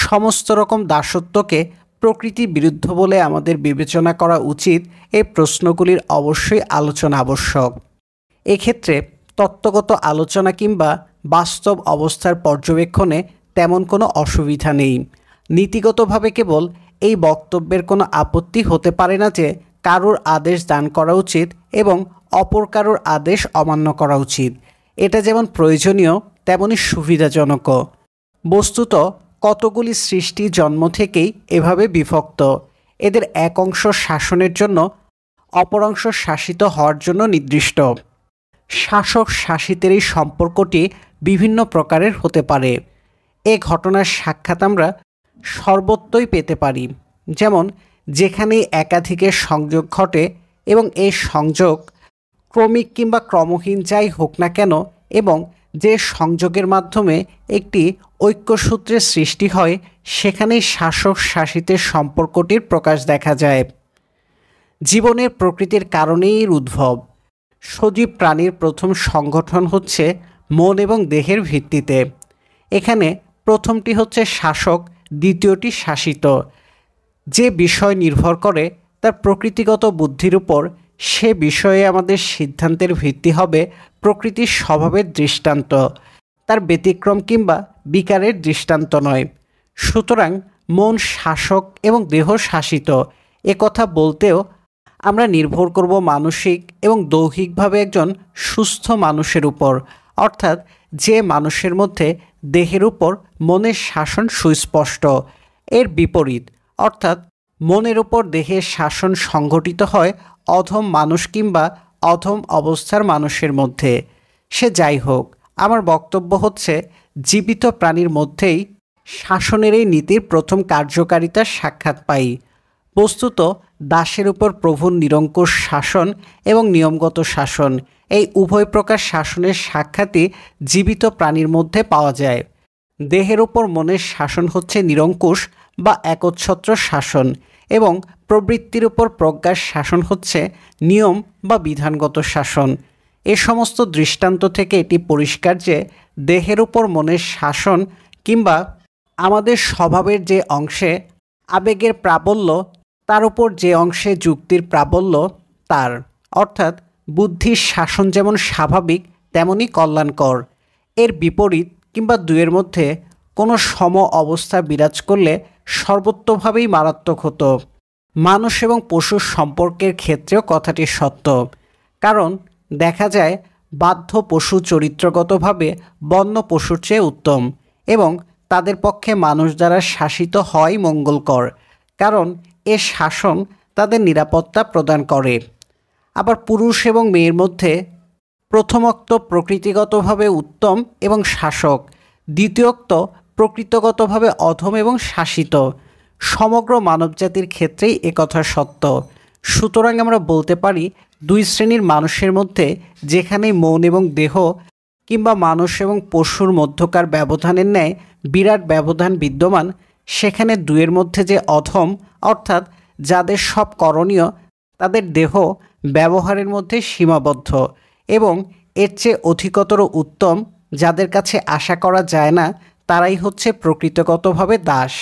সমস্ত রকম দাসত্বকে প্রকৃতি বিরুদ্ধ বলে আমাদের বিবেচনা করা উচিত, এই প্রশ্নগুলির অবশ্যই আলোচনা আবশ্যক। এক্ষেত্রে তত্ত্বগত আলোচনা কিংবা বাস্তব অবস্থার পর্যবেক্ষণে তেমন কোনো অসুবিধা নেই। নীতিগতভাবে কেবল এই বক্তব্যের কোনো আপত্তি হতে পারে না যে কারোর আদেশ দান করা উচিত এবং অপর কারোর আদেশ অমান্য করা উচিত। এটা যেমন প্রয়োজনীয় তেমনি সুবিধাজনকও। বস্তুত কতগুলি সৃষ্টি জন্ম থেকেই এভাবে বিভক্ত। এদের এক অংশ শাসনের জন্য, অপর অংশ শাসিত হওয়ার জন্য নির্দিষ্ট। শাসক শাসিতের এই সম্পর্কটি বিভিন্ন প্রকারের হতে পারে। এ ঘটনার সাক্ষাৎ আমরা সর্বত্রই পেতে পারি, যেমন যেখানেই একাধিকের সংযোগ ঘটে এবং এই সংযোগ ক্রমিক কিংবা ক্রমহীন যাই হোক না কেন, এবং যে সংযোগের মাধ্যমে একটি ঐক্যসূত্রের সৃষ্টি হয়, সেখানেই শাসক শাসিতের সম্পর্কটির প্রকাশ দেখা যায়। জীবনের প্রকৃতির কারণেই এর উদ্ভব। সজীব প্রাণীর প্রথম সংগঠন হচ্ছে মন এবং দেহের ভিত্তিতে। এখানে প্রথমটি হচ্ছে শাসক, দ্বিতীয়টি শাসিত। যে বিষয় নির্ভর করে তার প্রকৃতিগত বুদ্ধির উপর, সে বিষয়ে আমাদের সিদ্ধান্তের ভিত্তি হবে প্রকৃতির স্বভাবের দৃষ্টান্ত, তার ব্যতিক্রম কিংবা বিকারের দৃষ্টান্ত নয়। সুতরাং মন শাসক এবং দেহ শাসিত, কথা বলতেও আমরা নির্ভর করব মানসিক এবং দৈহিকভাবে একজন সুস্থ মানুষের উপর, অর্থাৎ যে মানুষের মধ্যে দেহের উপর মনের শাসন সুস্পষ্ট। এর বিপরীত, অর্থাৎ মনের উপর দেহের শাসন সংঘটিত হয় অধম মানুষ কিংবা অধম অবস্থার মানুষের মধ্যে। সে যাই হোক, আমার বক্তব্য হচ্ছে জীবিত প্রাণীর মধ্যেই শাসনের এই নীতির প্রথম কার্যকারিতার সাক্ষাৎ পাই। বস্তুত দাসের উপর প্রভুর নিরঙ্কুশ শাসন এবং নিয়মগত শাসন, এই উভয় প্রকার শাসনের সাক্ষাৎই জীবিত প্রাণীর মধ্যে পাওয়া যায়। দেহের উপর মনের শাসন হচ্ছে নিরঙ্কুশ বা একচ্ছত্র শাসন, এবং প্রবৃত্তির উপর প্রজ্ঞার শাসন হচ্ছে নিয়ম বা বিধানগত শাসন। এ সমস্ত দৃষ্টান্ত থেকে এটি পরিষ্কার যে দেহের উপর মনের শাসন কিংবা আমাদের স্বভাবের যে অংশে আবেগের প্রাবল্য, তার উপর যে অংশে যুক্তির প্রাবল্য তার, অর্থাৎ বুদ্ধির শাসন যেমন স্বাভাবিক তেমনি কল্যাণকর। এর বিপরীত কিংবা দুয়ের মধ্যে কোনো সম অবস্থা বিরাজ করলে সর্বত্রভাবেই মারাত্মক হতো। মানুষ এবং পশুর সম্পর্কের ক্ষেত্রেও কথাটি সত্য, কারণ দেখা যায় বাধ্য পশু চরিত্রগতভাবে বন্য পশুর চেয়ে উত্তম, এবং তাদের পক্ষে মানুষ দ্বারা শাসিত হয় মঙ্গলকর, কারণ এ শাসন তাদের নিরাপত্তা প্রদান করে। আবার পুরুষ এবং মেয়ের মধ্যে প্রথমোক্ত প্রকৃতিগতভাবে উত্তম এবং শাসক, দ্বিতীয়োক্ত প্রকৃতিগতভাবে অধম এবং শাসিত। সমগ্র মানবজাতির ক্ষেত্রেই একথা সত্য। সুতরাং আমরা বলতে পারি দুই শ্রেণীর মানুষের মধ্যে যেখানে মন এবং দেহ কিংবা মানুষ এবং পশুর মধ্যকার ব্যবধানের ন্যায় বিরাট ব্যবধান বিদ্যমান, সেখানে দুয়ের মধ্যে যে অধম, অর্থাৎ যাদের সব করণীয় তাদের দেহ ব্যবহারের মধ্যে সীমাবদ্ধ, এবং এর চেয়ে অধিকতর উত্তম যাদের কাছে আশা করা যায় না, তারাই হচ্ছে প্রকৃতিগতভাবে দাস।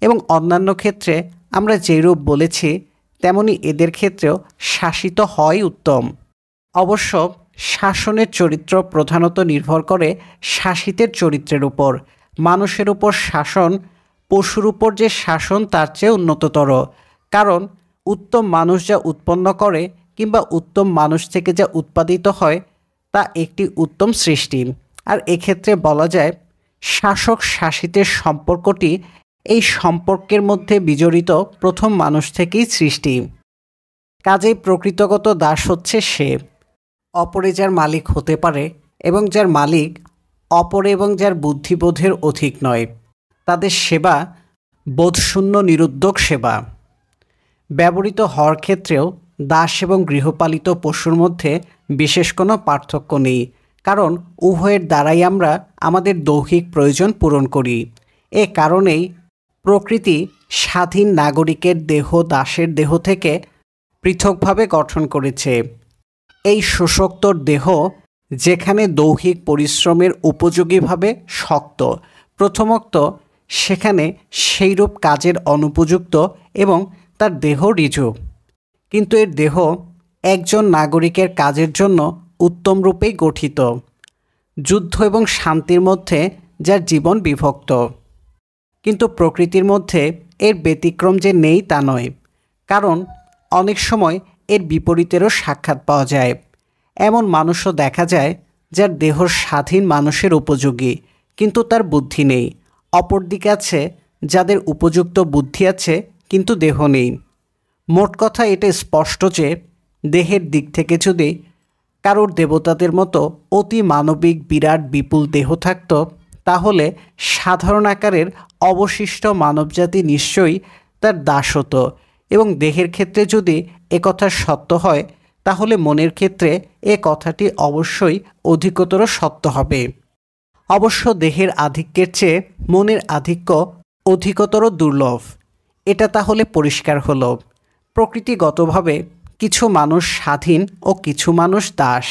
এবং অন্যান্য ক্ষেত্রে আমরা যেরূপ বলেছি তেমনি এদের ক্ষেত্রেও শাসিত হয় উত্তম। অবশ্য শাসনের চরিত্র প্রধানত নির্ভর করে শাসিতের চরিত্রের উপর। মানুষের উপর শাসন পশুর উপর যে শাসন তার চেয়ে উন্নততর, কারণ উত্তম মানুষ যা উৎপন্ন করে কিংবা উত্তম মানুষ থেকে যা উৎপাদিত হয় তা একটি উত্তম সৃষ্টি। আর এক্ষেত্রে বলা যায় শাসক শাসিতের সম্পর্কটি এই সম্পর্কের মধ্যে বিজড়িত প্রথম মানুষ থেকেই সৃষ্টি। কাজেই প্রকৃতগত দাস হচ্ছে সে, অপরে যার মালিক হতে পারে এবং যার মালিক অপর এবং যার বুদ্ধিবোধের অধিক নয়, তাদের সেবা বোধশূন্য নিরুদ্যোগ সেবা। ব্যবহৃত হওয়ার ক্ষেত্রেও দাস এবং গৃহপালিত পশুর মধ্যে বিশেষ কোনো পার্থক্য নেই, কারণ উভয়ের দ্বারাই আমরা আমাদের দৈহিক প্রয়োজন পূরণ করি। এ কারণেই প্রকৃতি স্বাধীন নাগরিকের দেহ দাসের দেহ থেকে পৃথকভাবে গঠন করেছে। এই শোষক্তর দেহ যেখানে দৈহিক পরিশ্রমের উপযোগীভাবে শক্ত, প্রথমত সেখানে সেইরূপ কাজের অনুপযুক্ত এবং তার দেহ ঋজু। কিন্তু এর দেহ একজন নাগরিকের কাজের জন্য উত্তম রূপেই গঠিত, যুদ্ধ এবং শান্তির মধ্যে যার জীবন বিভক্ত। কিন্তু প্রকৃতির মধ্যে এর ব্যতিক্রম যে নেই তা নয়, কারণ অনেক সময় এর বিপরীতেরও সাক্ষাৎ পাওয়া যায়। এমন মানুষও দেখা যায় যার দেহ স্বাধীন মানুষের উপযোগী, কিন্তু তার বুদ্ধি নেই। অপরদিকে আছে যাদের উপযুক্ত বুদ্ধি আছে কিন্তু দেহ নেই। মোট কথা এটা স্পষ্ট যে দেহের দিক থেকে যদি কারোর দেবতাদের মতো অতি মানবিক বিরাট বিপুল দেহ থাকত, তাহলে সাধারণ আকারের অবশিষ্ট মানবজাতি নিশ্চয়ই তার দাস হতো। এবং দেহের ক্ষেত্রে যদি একথা সত্য হয়, তাহলে মনের ক্ষেত্রে এ কথাটি অবশ্যই অধিকতর সত্য হবে। অবশ্য দেহের আধিক্যের চেয়ে মনের আধিক্য অধিকতর দুর্লভ। এটা তাহলে পরিষ্কার হলো, প্রকৃতিগতভাবে কিছু মানুষ স্বাধীন ও কিছু মানুষ দাস,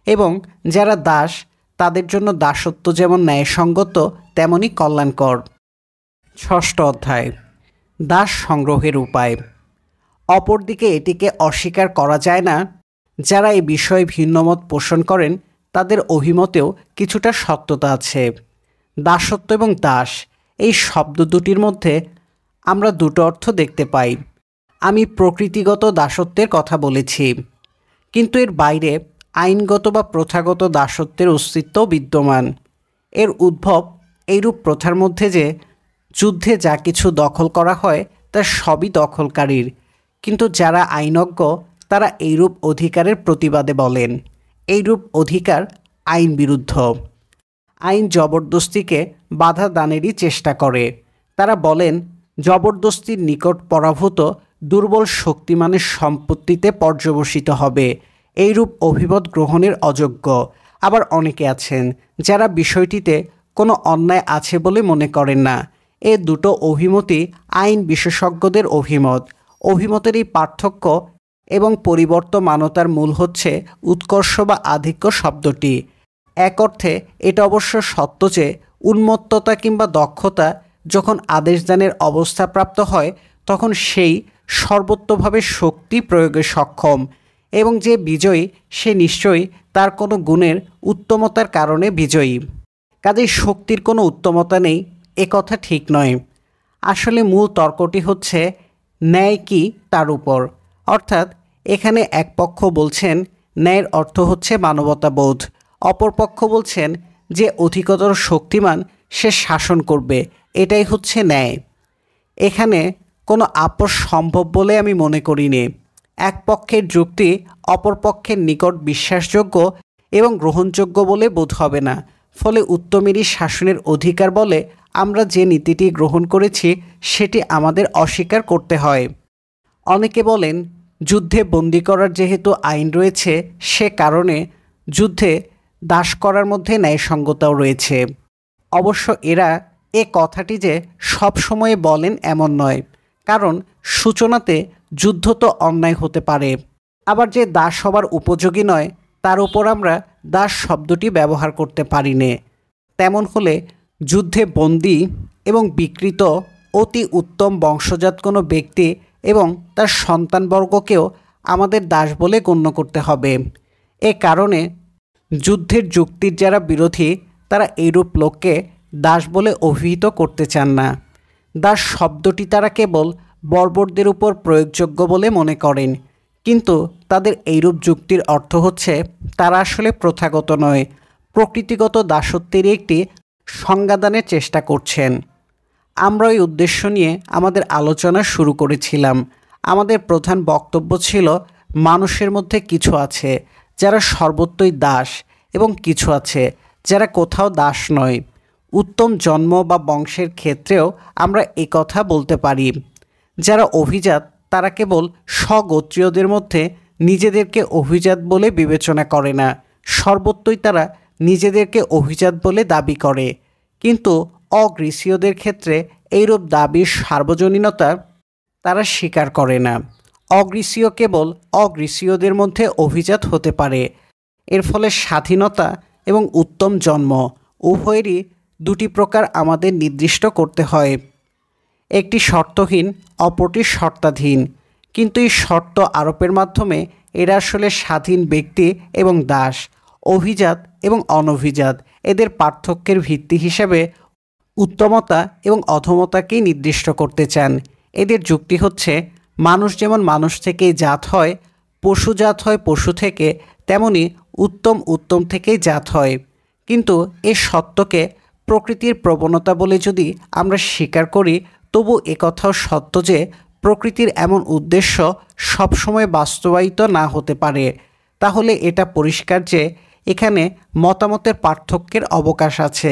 এবং যারা দাস তাদের জন্য দাসত্ব যেমন ন্যায়সঙ্গত তেমনই কল্যাণকর। ষষ্ঠ অধ্যায়, দাস সংগ্রহের উপায়। অপরদিকে এটিকে অস্বীকার করা যায় না, যারা এই বিষয়ে ভিন্নমত পোষণ করেন তাদের অভিমতেও কিছুটা সত্যতা আছে। দাসত্ব এবং দাস এই শব্দ দুটির মধ্যে আমরা দুটো অর্থ দেখতে পাই। আমি প্রকৃতিগত দাসত্বের কথা বলেছি, কিন্তু এর বাইরে আইনগত বা প্রথাগত দাসত্বের অস্তিত্ব বিদ্যমান। এর উদ্ভব এইরূপ প্রথার মধ্যে যে যুদ্ধে যা কিছু দখল করা হয় তা সবই দখলকারীর, কিন্তু যারা আইনজ্ঞ তারা এইরূপ অধিকারের প্রতিবাদে বলেন এইরূপ অধিকার আইন বিরুদ্ধ। আইন জবরদস্তিকে বাধা দানেরই চেষ্টা করে। তারা বলেন জবরদস্তির নিকট পরাভূত দুর্বল শক্তিমানের সম্পত্তিতে পর্যবসিত হবে, এইরূপ অভিমত গ্রহণের অযোগ্য। আবার অনেকে আছেন যারা বিষয়টিতে কোনো অন্যায় আছে বলে মনে করেন না। এ দুটো অভিমতই আইন বিশেষজ্ঞদের অভিমত। অভিমতের এই পার্থক্য এবং পরিবর্তমানতার মূল হচ্ছে উৎকর্ষ বা আধিক্য শব্দটি। এক অর্থে এটা অবশ্য সত্য যে উন্মত্ততা কিংবা দক্ষতা যখন আদেশদানের অবস্থাপ্রাপ্ত হয় তখন সেই সর্বোত্তভাবে শক্তি প্রয়োগে সক্ষম, এবং যে বিজয়ী সে নিশ্চয়ই তার কোনো গুণের উত্তমতার কারণে বিজয়ী। কাজেই শক্তির কোনো উত্তমতা নেই এ কথা ঠিক নয়। আসলে মূল তর্কটি হচ্ছে ন্যায় কি তার উপর। অর্থাৎ এখানে এক পক্ষ বলছেন ন্যায়ের অর্থ হচ্ছে মানবতাবোধ, অপর পক্ষ বলছেন যে অধিকতর শক্তিমান সে শাসন করবে, এটাই হচ্ছে ন্যায়। এখানে কোনো আপোষ সম্ভব বলে আমি মনে করি নে। এক পক্ষের যুক্তি অপর পক্ষের নিকট বিশ্বাসযোগ্য এবং গ্রহণযোগ্য বলে বোধ হবে না। ফলে উত্তমেরই শাসনের অধিকার বলে আমরা যে নীতিটি গ্রহণ করেছি সেটি আমাদের অস্বীকার করতে হয়। অনেকে বলেন যুদ্ধে বন্দি করার যেহেতু আইন রয়েছে সে কারণে যুদ্ধে দাস করার মধ্যে ন্যায়সঙ্গতাও রয়েছে। অবশ্য এরা এ কথাটি যে সব সময়ে বলেন এমন নয়, কারণ সূচনাতে যুদ্ধ তো অন্যায় হতে পারে। আবার যে দাস হবার উপযোগী নয় তার উপর আমরা দাস শব্দটি ব্যবহার করতে পারি নে। তেমন হলে যুদ্ধে বন্দী এবং বিকৃত অতি উত্তম বংশজাত কোনো ব্যক্তি এবং তার সন্তানবর্গকেও আমাদের দাস বলে গণ্য করতে হবে। এ কারণে যুদ্ধের যুক্তির যারা বিরোধী তারা এইরূপ লোককে দাস বলে অভিহিত করতে চান না। দাস শব্দটি তারা কেবল বর্বরদের উপর প্রয়োগযোগ্য বলে মনে করেন, কিন্তু তাদের এইরূপ যুক্তির অর্থ হচ্ছে তারা আসলে প্রথাগত নয়, প্রকৃতিগত দাসত্বের একটি সংজ্ঞাদানের চেষ্টা করছেন। আমরা ওই উদ্দেশ্য নিয়ে আমাদের আলোচনা শুরু করেছিলাম। আমাদের প্রধান বক্তব্য ছিল মানুষের মধ্যে কিছু আছে যারা সর্বত্রই দাস এবং কিছু আছে যারা কোথাও দাস নয়। উত্তম জন্ম বা বংশের ক্ষেত্রেও আমরা একথা বলতে পারি। যারা অভিজাত তারা কেবল স্বগোত্রীয়দের মধ্যে নিজেদেরকে অভিজাত বলে বিবেচনা করে না, সর্বত্রই তারা নিজেদেরকে অভিজাত বলে দাবি করে। কিন্তু অগ্রীসীয়দের ক্ষেত্রে এইরূপ দাবির সার্বজনীনতা তারা স্বীকার করে না। অগ্রীসীয় কেবল অগ্রীসীয়দের মধ্যে অভিজাত হতে পারে। এর ফলে স্বাধীনতা এবং উত্তম জন্ম উভয়েরই দুটি প্রকার আমাদের নির্দিষ্ট করতে হয়। একটি শর্তহীন, অপরটি শর্তাধীন। কিন্তু এই শর্ত আরোপের মাধ্যমে এরা আসলে স্বাধীন ব্যক্তি এবং দাস, অভিজাত এবং অনভিজাত এদের পার্থক্যের ভিত্তি হিসেবে উত্তমতা এবং অধমতাকেই নির্দিষ্ট করতে চান। এদের যুক্তি হচ্ছে, মানুষ যেমন মানুষ থেকেই জাত হয়, পশু জাত হয় পশু থেকে, তেমনি উত্তম থেকেই জাত হয়। কিন্তু এই সত্যকে প্রকৃতির প্রবণতা বলে যদি আমরা স্বীকার করি, তবু একথাও সত্য যে প্রকৃতির এমন উদ্দেশ্য সবসময় বাস্তবায়িত না হতে পারে। তাহলে এটা পরিষ্কার যে এখানে মতামতের পার্থক্যের অবকাশ আছে।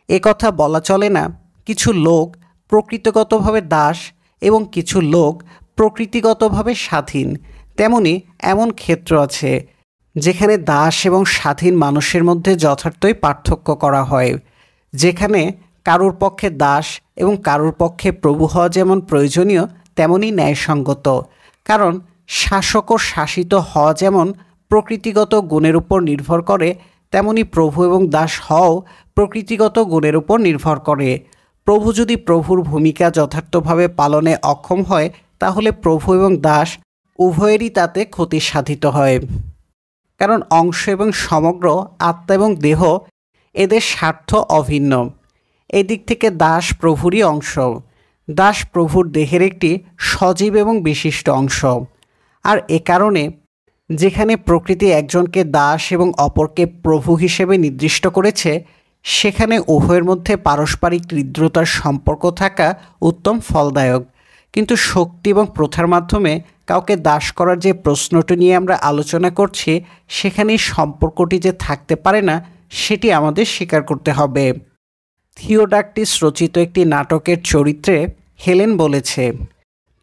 একথা বলা চলে না কিছু লোক প্রকৃতিগতভাবে দাস এবং কিছু লোক প্রকৃতিগতভাবে স্বাধীন। তেমনি এমন ক্ষেত্র আছে যেখানে দাস এবং স্বাধীন মানুষের মধ্যে যথার্থই পার্থক্য করা হয়, যেখানে কারোর পক্ষে দাস এবং কারোর পক্ষে প্রভু হওয়া যেমন প্রয়োজনীয় তেমনই ন্যায়সঙ্গত। কারণ শাসক ও শাসিত হওয়া যেমন প্রকৃতিগত গুণের উপর নির্ভর করে, তেমনি প্রভু এবং দাস হওয়াও প্রকৃতিগত গুণের উপর নির্ভর করে। প্রভু যদি প্রভুর ভূমিকা যথার্থভাবে পালনে অক্ষম হয়, তাহলে প্রভু এবং দাস উভয়েরই তাতে ক্ষতি সাধিত হয়। কারণ অংশ এবং সমগ্র, আত্মা এবং দেহ এদের স্বার্থ অভিন্ন। এদিক থেকে দাস প্রভুরই অংশ। দাস প্রভুর দেহের একটি সজীব এবং বিশিষ্ট অংশ। আর এ কারণে যেখানে প্রকৃতি একজনকে দাস এবং অপরকে প্রভু হিসেবে নির্দিষ্ট করেছে, সেখানে উভয়ের মধ্যে পারস্পরিক হৃদ্রতার সম্পর্ক থাকা উত্তম ফলদায়ক। কিন্তু শক্তি এবং প্রথার মাধ্যমে কাউকে দাস করার যে প্রশ্নটি নিয়ে আমরা আলোচনা করছি, সেখানে সম্পর্কটি যে থাকতে পারে না, সেটি আমাদের স্বীকার করতে হবে। থিওডাক্টিস রচিত একটি নাটকের চরিত্রে হেলেন বলেছে,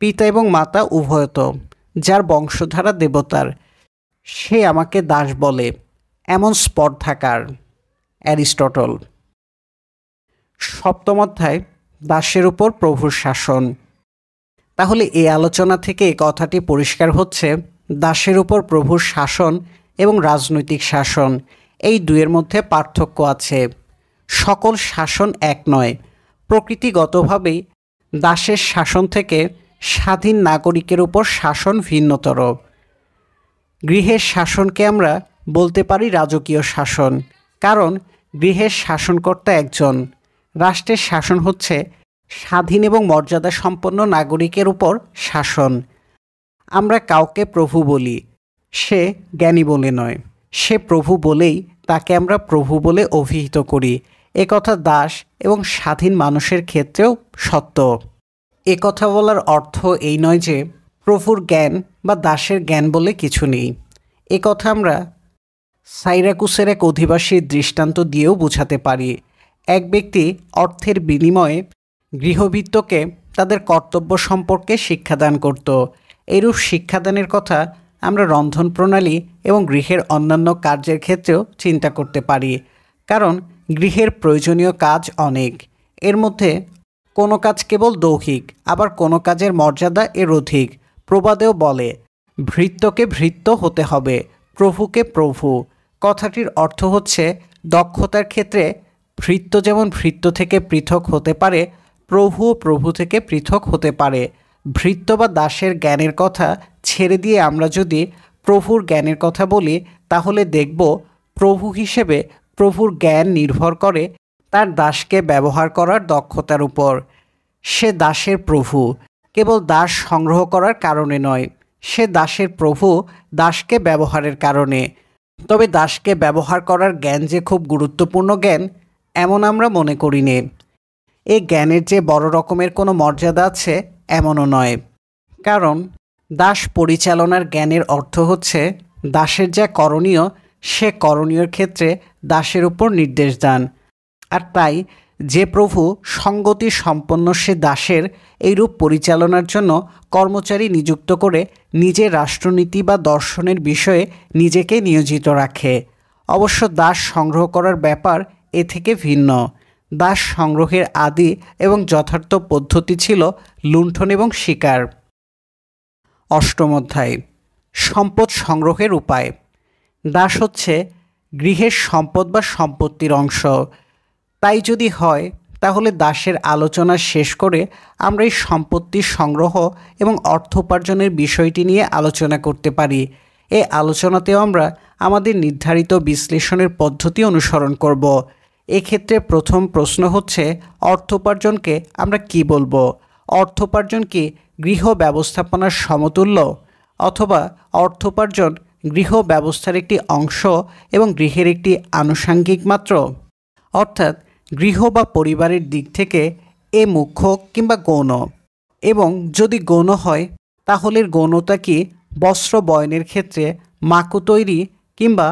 পিতা এবং মাতা উভয়ত, যার বংশধারা দেবতার, সে আমাকে দাস বলে, এমন স্পর্ধাকার। অ্যারিস্টটল। সপ্তম অধ্যায়, দাসের উপর প্রভুর শাসন। তাহলে এই আলোচনা থেকে এই কথাটি পরিষ্কার হচ্ছে, দাসের উপর প্রভুর শাসন এবং রাজনৈতিক শাসন এই দুয়ের মধ্যে পার্থক্য আছে। সকল শাসন এক নয়। প্রকৃতিগতভাবেই দাসের শাসন থেকে স্বাধীন নাগরিকের উপর শাসন ভিন্নতর। গৃহের শাসনকে আমরা বলতে পারি রাজকীয় শাসন, কারণ গৃহের শাসনকর্তা একজন। রাষ্ট্রের শাসন হচ্ছে স্বাধীন এবং মর্যাদা সম্পন্ন নাগরিকের উপর শাসন। আমরা কাউকে প্রভু বলি, সে জ্ঞানী বলে নয়, সে প্রভু বলেই তাকে আমরা প্রভু বলে অভিহিত করি। একথা দাস এবং স্বাধীন মানুষের ক্ষেত্রেও সত্য। একথা বলার অর্থ এই নয় যে প্রভুর জ্ঞান বা দাসের জ্ঞান বলে কিছু নেই। একথা আমরা সাইরাকুসের এক অধিবাসীর দৃষ্টান্ত দিয়েও বোঝাতে পারি। এক ব্যক্তি অর্থের বিনিময়ে গৃহভৃত্যকে তাদের কর্তব্য সম্পর্কে শিক্ষাদান করত। এরূপ শিক্ষাদানের কথা আমরা রন্ধন প্রণালী এবং গৃহের অন্যান্য কার্যের ক্ষেত্রেও চিন্তা করতে পারি। কারণ গৃহের প্রয়োজনীয় কাজ অনেক। এর মধ্যে কোনো কাজ কেবল দৈহিক, আবার কোনো কাজের মর্যাদা এর অধিক। প্রবাদেও বলে, ভৃত্যকে ভৃত্য হতে হবে, প্রভুকে প্রভু। কথাটির অর্থ হচ্ছে, দক্ষতার ক্ষেত্রে ভৃত্য যেমন ভৃত্য থেকে পৃথক হতে পারে, প্রভুও প্রভু থেকে পৃথক হতে পারে। ভৃত্য বা দাসের জ্ঞানের কথা ছেড়ে দিয়ে আমরা যদি প্রভুর জ্ঞানের কথা বলি, তাহলে দেখব প্রভু হিসেবে প্রভুর জ্ঞান নির্ভর করে তার দাসকে ব্যবহার করার দক্ষতার উপর। সে দাসের প্রভু কেবল দাস সংগ্রহ করার কারণে নয়, সে দাসের প্রভু দাসকে ব্যবহারের কারণে। তবে দাসকে ব্যবহার করার জ্ঞান যে খুব গুরুত্বপূর্ণ জ্ঞান, এমন আমরা মনে করি নে। এই জ্ঞানের যে বড় রকমের কোনো মর্যাদা আছে এমনও নয়। কারণ দাস পরিচালনার জ্ঞানের অর্থ হচ্ছে দাসের যা করণীয় সে করণীয় ক্ষেত্রে দাসের উপর নির্দেশ দেন। আর তাই যে প্রভু সঙ্গতি সম্পন্ন সে দাসের এইরূপ পরিচালনার জন্য কর্মচারী নিযুক্ত করে নিজের রাষ্ট্রনীতি বা দর্শনের বিষয়ে নিজেকে নিয়োজিত রাখে। অবশ্য দাস সংগ্রহ করার ব্যাপার এ থেকে ভিন্ন। দাস সংগ্রহের আদি এবং যথার্থ পদ্ধতি ছিল লুণ্ঠন এবং শিকার। অষ্টম অধ্যায়, সম্পদ সংগ্রহের উপায়। দাস হচ্ছে গৃহের সম্পদ বা সম্পত্তির অংশ। তাই যদি হয় তাহলে দাসের আলোচনা শেষ করে আমরা এই সম্পত্তির সংগ্রহ এবং অর্থ উপার্জনের বিষয়টি নিয়ে আলোচনা করতে পারি। এই আলোচনাতেও আমরা আমাদের নির্ধারিত বিশ্লেষণের পদ্ধতি অনুসরণ করব। এক্ষেত্রে প্রথম প্রশ্ন হচ্ছে, অর্থ উপার্জনকে আমরা কি বলবো? অর্থ উপার্জন কি গৃহ ব্যবস্থাপনার সমতুল্য, অথবা অর্থ উপার্জন গৃহ ব্যবস্থার একটি অংশ এবং গৃহের একটি আনুষাঙ্গিক মাত্র? অর্থাৎ গৃহ বা পরিবারের দিক থেকে এ মুখ্য কিংবা গৌণ, এবং যদি গৌণ হয় তাহলে গৌণতা কি বস্ত্র বয়নের ক্ষেত্রে মাকু তৈরি কিংবা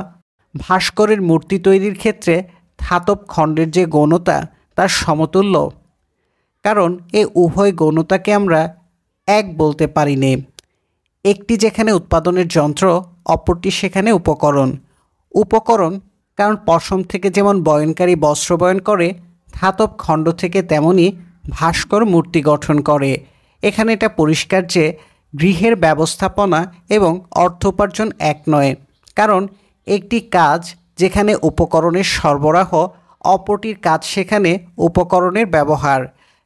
ভাস্করের মূর্তি তৈরির ক্ষেত্রে ধাতব খণ্ডের যে গৌণতা তার সমতুল্য? কারণ এ উভয় গৌণতাকে আমরা এক বলতে পারি নে। একটি যেখানে উৎপাদনের যন্ত্র, অপরটি সেখানে উপকরণ। উপকরণ কারণ পশম থেকে যেমন বয়নকারী বস্ত্র বয়ন করে, ধাতব খণ্ড থেকে তেমনি ভাস্কর মূর্তি গঠন করে। এখানে এটা পরিষ্কার যে গৃহের ব্যবস্থাপনা এবং অর্থ উপার্জন এক নয়, কারণ একটি কাজ যেখানে উপকরণের সরবরাহ, অপরটির কাজ সেখানে উপকরণের ব্যবহার।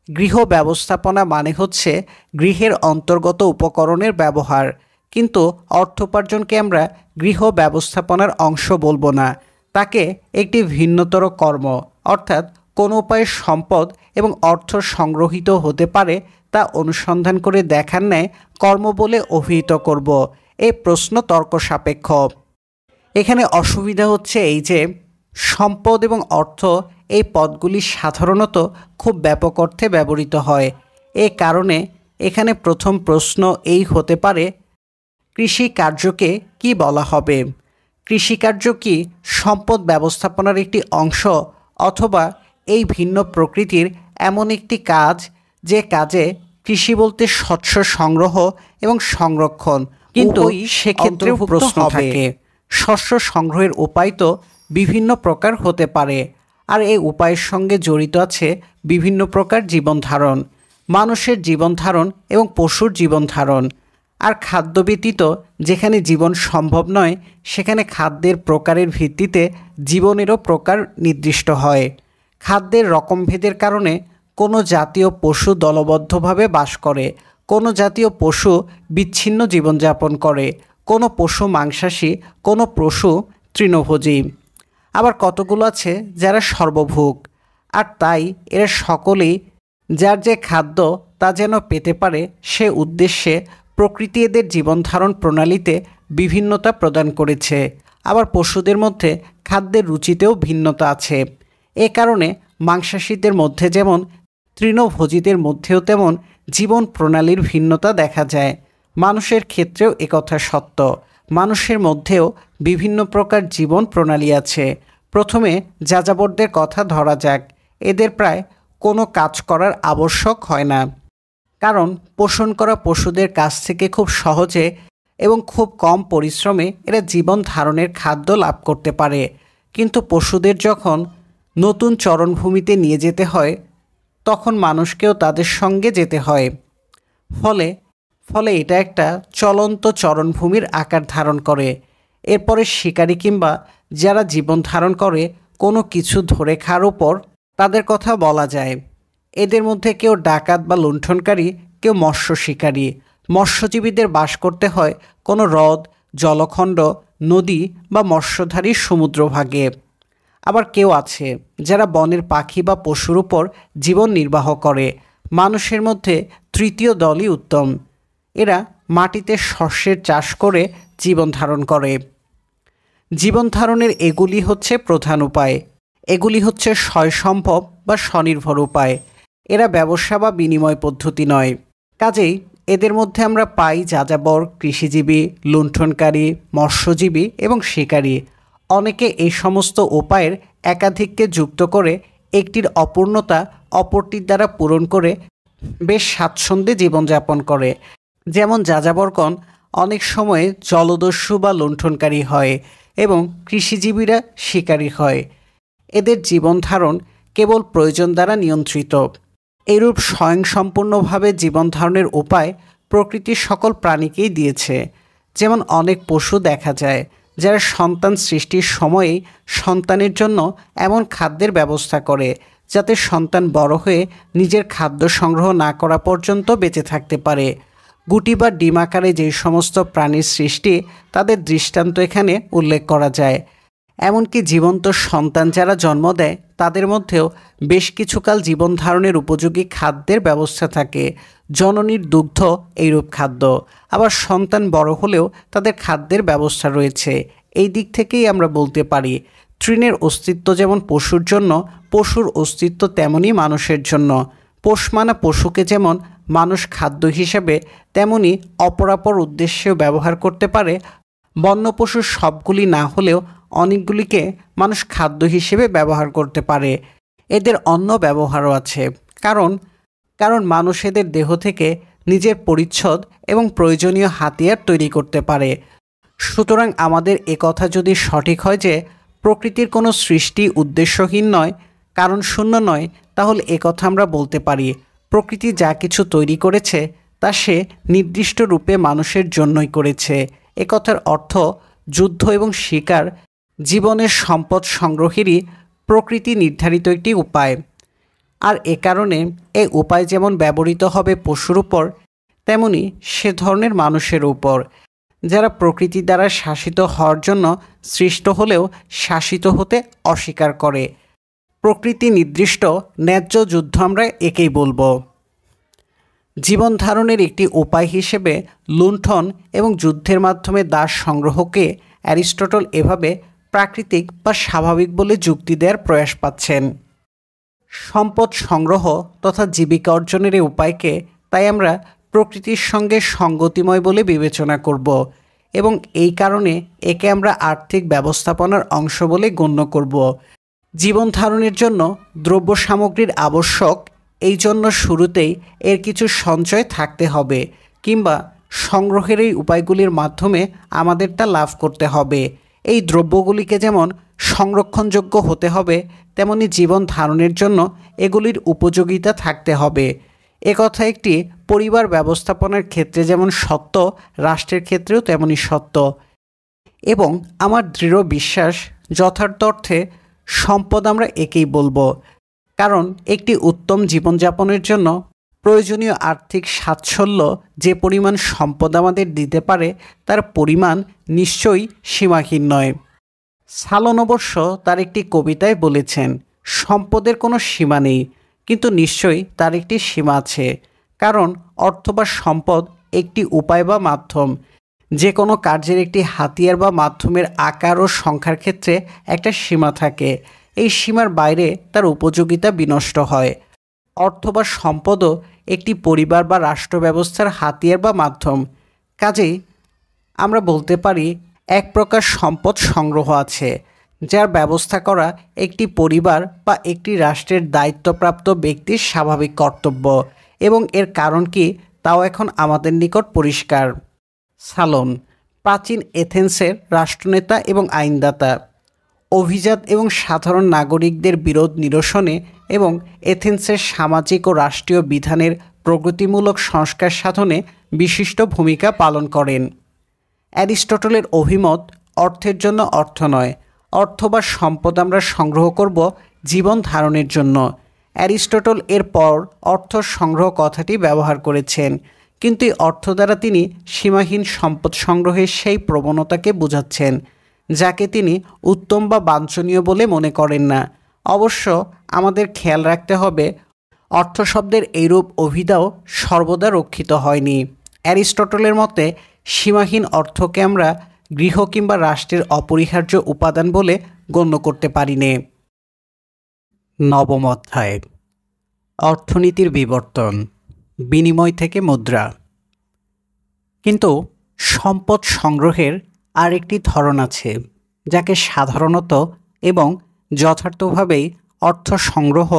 গৃহ ব্যবস্থাপনা মানে হচ্ছে গৃহের অন্তর্গত উপকরণের ব্যবহার, কিন্তু অর্থ উপার্জনকে আমরা গৃহ ব্যবস্থাপনার অংশ বলবো না। তাকে একটি ভিন্নতর কর্ম, অর্থাৎ কোনো উপায়ে সম্পদ এবং অর্থ সংগ্রহিত হতে পারে তা অনুসন্ধান করে দেখার ন্যায় কর্ম বলে অভিহিত করব। এই প্রশ্ন তর্ক সাপেক্ষ। এখানে অসুবিধা হচ্ছে এই যে সম্পদ এবং অর্থ এই পদগুলি সাধারণত খুব ব্যাপক অর্থে ব্যবহৃত হয়। এ কারণে এখানে প্রথম প্রশ্ন এই হতে পারে, কৃষিকার্যকে কি বলা হবে? কৃষিকার্য কি সম্পদ ব্যবস্থাপনার একটি অংশ, অথবা এই ভিন্ন প্রকৃতির এমন একটি কাজ যে কাজে কৃষি বলতে শস্য সংগ্রহ এবং সংরক্ষণ? কিন্তু সেক্ষেত্রে প্রশ্ন থাকে, শস্য সংগ্রহের উপায় তো বিভিন্ন প্রকার হতে পারে, আর এই উপায়ের সঙ্গে জড়িত আছে বিভিন্ন প্রকার জীবনধারণ, মানুষের জীবনধারণ এবং পশুর জীবনধারণ। আর খাদ্য ব্যতীত যেখানে জীবন সম্ভব নয়, সেখানে খাদ্যের প্রকারের ভিত্তিতে জীবনেরও প্রকার নির্দিষ্ট হয়। খাদ্যের রকমভেদের কারণে কোনো জাতীয় পশু দলবদ্ধভাবে বাস করে, কোনো জাতীয় পশু বিচ্ছিন্ন জীবনযাপন করে, কোনো পশু মাংসাশী, কোনো পশু তৃণভোজী। আবার কতগুলো আছে যারা সর্বভোগ। আর তাই এরা সকলেই যার যে খাদ্য তা যেন পেতে পারে সে উদ্দেশ্যে প্রকৃতি এদের জীবনধারণ প্রণালীতে বিভিন্নতা প্রদান করেছে। আবার পশুদের মধ্যে খাদ্যের রুচিতেও ভিন্নতা আছে। এ কারণে মাংসাশীদের মধ্যে যেমন, তৃণভোজীদের মধ্যেও তেমন জীবন প্রণালীর ভিন্নতা দেখা যায়। মানুষের ক্ষেত্রেও একথা সত্য। মানুষের মধ্যেও বিভিন্ন প্রকার জীবন প্রণালী আছে। প্রথমে যাযাবরদের কথা ধরা যাক। এদের প্রায় কোনো কাজ করার আবশ্যক হয় না, কারণ পোষণ করা পশুদের কাছ থেকে খুব সহজে এবং খুব কম পরিশ্রমে এরা জীবন ধারণের খাদ্য লাভ করতে পারে। কিন্তু পশুদের যখন নতুন চরণভূমিতে নিয়ে যেতে হয়, তখন মানুষকেও তাদের সঙ্গে যেতে হয়। ফলে এটা একটা চলন্ত চরণভূমির আকার ধারণ করে। এরপরে শিকারী কিংবা যারা জীবন ধারণ করে কোনো কিছু ধরে খাওয়ার উপর তাদের কথা বলা যায়। এদের মধ্যে কেউ ডাকাত বা লুণ্ঠনকারী, কেউ মৎস্য শিকারী। মৎস্যজীবীদের বাস করতে হয় কোনো হ্রদ, জলখণ্ড, নদী বা মৎস্যধারী সমুদ্রভাগে। আবার কেউ আছে যারা বনের পাখি বা পশুর উপর জীবন নির্বাহ করে। মানুষের মধ্যে তৃতীয় দলই উত্তম। এরা মাটিতে শস্যের চাষ করে জীবন ধারণ করে। জীবন ধারণের এগুলি হচ্ছে প্রধান উপায়। এগুলি হচ্ছে স্বয়ংসম্ভব বা স্বনির্ভর উপায়। এরা ব্যবসা বা বিনিময় পদ্ধতি নয়। কাজেই এদের মধ্যে আমরা পাই যাযাবর, কৃষিজীবী, লুণ্ঠনকারী, মৎস্যজীবী এবং শিকারী। অনেকে এই সমস্ত উপায়ের একাধিককে যুক্ত করে একটির অপূর্ণতা অপরটির দ্বারা পূরণ করে বেশ স্বাচ্ছন্দ্যে জীবনযাপন করে। যেমন যাযাবরগণ অনেক সময়ে জলদস্যু বা লুণ্ঠনকারী হয় এবং কৃষিজীবীরা শিকারী হয়। এদের জীবনধারণ কেবল প্রয়োজন দ্বারা নিয়ন্ত্রিত। এরূপ স্বয়ংসম্পূর্ণভাবে জীবনধারণের উপায় প্রকৃতির সকল প্রাণীকেই দিয়েছে। যেমন অনেক পশু দেখা যায় যারা সন্তান সৃষ্টির সময়েই সন্তানের জন্য এমন খাদ্যের ব্যবস্থা করে যাতে সন্তান বড় হয়ে নিজের খাদ্য সংগ্রহ না করা পর্যন্ত বেঁচে থাকতে পারে। গুটি বা ডিম আকারে যে সমস্ত প্রাণীর সৃষ্টি তাদের দৃষ্টান্ত এখানে উল্লেখ করা যায়। এমনকি জীবন্ত সন্তান যারা জন্ম দেয় তাদের মধ্যেও বেশ কিছুকাল জীবন ধারণের উপযোগী খাদ্যের ব্যবস্থা থাকে। জননীর দুগ্ধ এইরূপ খাদ্য। আবার সন্তান বড় হলেও তাদের খাদ্যের ব্যবস্থা রয়েছে। এই দিক থেকেই আমরা বলতে পারি তৃণের অস্তিত্ব যেমন পশুর জন্য, পশুর অস্তিত্ব তেমনই মানুষের জন্য। পোষ মানা পশুকে যেমন মানুষ খাদ্য হিসেবে তেমনি অপরাপর উদ্দেশ্যেও ব্যবহার করতে পারে। বন্য পশুর সবগুলি না হলেও অনেকগুলিকে মানুষ খাদ্য হিসেবে ব্যবহার করতে পারে। এদের অন্য ব্যবহারও আছে, কারণ মানুষ এদের দেহ থেকে নিজের পরিচ্ছদ এবং প্রয়োজনীয় হাতিয়ার তৈরি করতে পারে। সুতরাং আমাদের একথা যদি সঠিক হয় যে প্রকৃতির কোনো সৃষ্টি উদ্দেশ্যহীন নয়, কারণ শূন্য নয়, তাহলে একথা আমরা বলতে পারি প্রকৃতি যা কিছু তৈরি করেছে তা সে নির্দিষ্ট রূপে মানুষের জন্যই করেছে। একথার অর্থ যুদ্ধ এবং শিকার জীবনের সম্পদ সংগ্রহেরই প্রকৃতি নির্ধারিত একটি উপায়। আর এ কারণে এই উপায় যেমন ব্যবহৃত হবে পশুর উপর, তেমনি সে ধরনের মানুষের উপর যারা প্রকৃতি দ্বারা শাসিত হওয়ার জন্য সৃষ্ট হলেও শাসিত হতে অস্বীকার করে। প্রকৃতি নির্দিষ্ট ন্যায্য যুদ্ধ আমরা একেই বলবো। জীবন ধারণের একটি উপায় হিসেবে লুণ্ঠন এবং যুদ্ধের মাধ্যমে দাস সংগ্রহকে অ্যারিস্টটল এভাবে প্রাকৃতিক বা স্বাভাবিক বলে যুক্তি দেওয়ার প্রয়াস পাচ্ছেন। সম্পদ সংগ্রহ তথা জীবিকা অর্জনের এই উপায়কে তাই আমরা প্রকৃতির সঙ্গে সঙ্গতিময় বলে বিবেচনা করব এবং এই কারণে একে আমরা আর্থিক ব্যবস্থাপনার অংশ বলে গণ্য করব। জীবন ধারণের জন্য দ্রব্য সামগ্রীর আবশ্যক, এই জন্য শুরুতেই এর কিছু সঞ্চয় থাকতে হবে কিংবা সংগ্রহের এই উপায়গুলির মাধ্যমে আমাদের তা লাভ করতে হবে। এই দ্রব্যগুলিকে যেমন সংরক্ষণযোগ্য হতে হবে, তেমনি জীবন ধারণের জন্য এগুলির উপযোগিতা থাকতে হবে। একথা একটি পরিবার ব্যবস্থাপনার ক্ষেত্রে যেমন সত্য, রাষ্ট্রের ক্ষেত্রেও তেমনি সত্য। এবং আমার দৃঢ় বিশ্বাস যথার্থ অর্থে সম্পদ আমরা একেই বলবো, কারণ একটি উত্তম জীবনযাপনের জন্য প্রয়োজনীয় আর্থিক সাচ্ছল্য যে পরিমাণ সম্পদ আমাদের দিতে পারে তার পরিমাণ নিশ্চয়ই সীমাহীন নয়। সালন অবশ্য তার একটি কবিতায় বলেছেন, সম্পদের কোনো সীমা নেই, কিন্তু নিশ্চয়ই তার একটি সীমা আছে। কারণ অর্থ বা সম্পদ একটি উপায় বা মাধ্যম। যে কোনো কার্যের একটি হাতিয়ার বা মাধ্যমের আকার ও সংখ্যার ক্ষেত্রে একটা সীমা থাকে। এই সীমার বাইরে তার উপযোগিতা বিনষ্ট হয়। অর্থ বা সম্পদও একটি পরিবার বা রাষ্ট্র ব্যবস্থার হাতিয়ার বা মাধ্যম। কাজেই আমরা বলতে পারি এক প্রকার সম্পদ সংগ্রহ আছে, যার ব্যবস্থা করা একটি পরিবার বা একটি রাষ্ট্রের দায়িত্বপ্রাপ্ত ব্যক্তির স্বাভাবিক কর্তব্য, এবং এর কারণ কি তাও এখন আমাদের নিকট পরিষ্কার। সালন প্রাচীন এথেন্সের রাষ্ট্রনেতা এবং আইনদাতা। অভিজাত এবং সাধারণ নাগরিকদের বিরোধ নিরসনে এবং এথেন্সের সামাজিক ও রাষ্ট্রীয় বিধানের প্রগতিমূলক সংস্কার সাধনে বিশিষ্ট ভূমিকা পালন করেন। অ্যারিস্টটলের অভিমত অর্থের জন্য অর্থ নয়, অর্থ বা সম্পদ আমরা সংগ্রহ করব জীবন ধারণের জন্য। অ্যারিস্টটল এরপর অর্থ সংগ্রহ কথাটি ব্যবহার করেছেন, কিন্তু এই অর্থ দ্বারা তিনি সীমাহীন সম্পদ সংগ্রহের সেই প্রবণতাকে বোঝাচ্ছেন যাকে তিনি উত্তম বা বাঞ্ছনীয় বলে মনে করেন না। অবশ্য আমাদের খেয়াল রাখতে হবে অর্থ শব্দের এইরূপ অভিধাও সর্বদা রক্ষিত হয়নি। অ্যারিস্টটলের মতে সীমাহীন অর্থকে আমরা গৃহ কিংবা রাষ্ট্রের অপরিহার্য উপাদান বলে গণ্য করতে পারি নে। নবম অধ্যায়, অর্থনীতির বিবর্তন, বিনিময় থেকে মুদ্রা। কিন্তু সম্পদ সংগ্রহের আরেকটি ধরন আছে, যাকে সাধারণত এবং যথার্থভাবেই অর্থ সংগ্রহ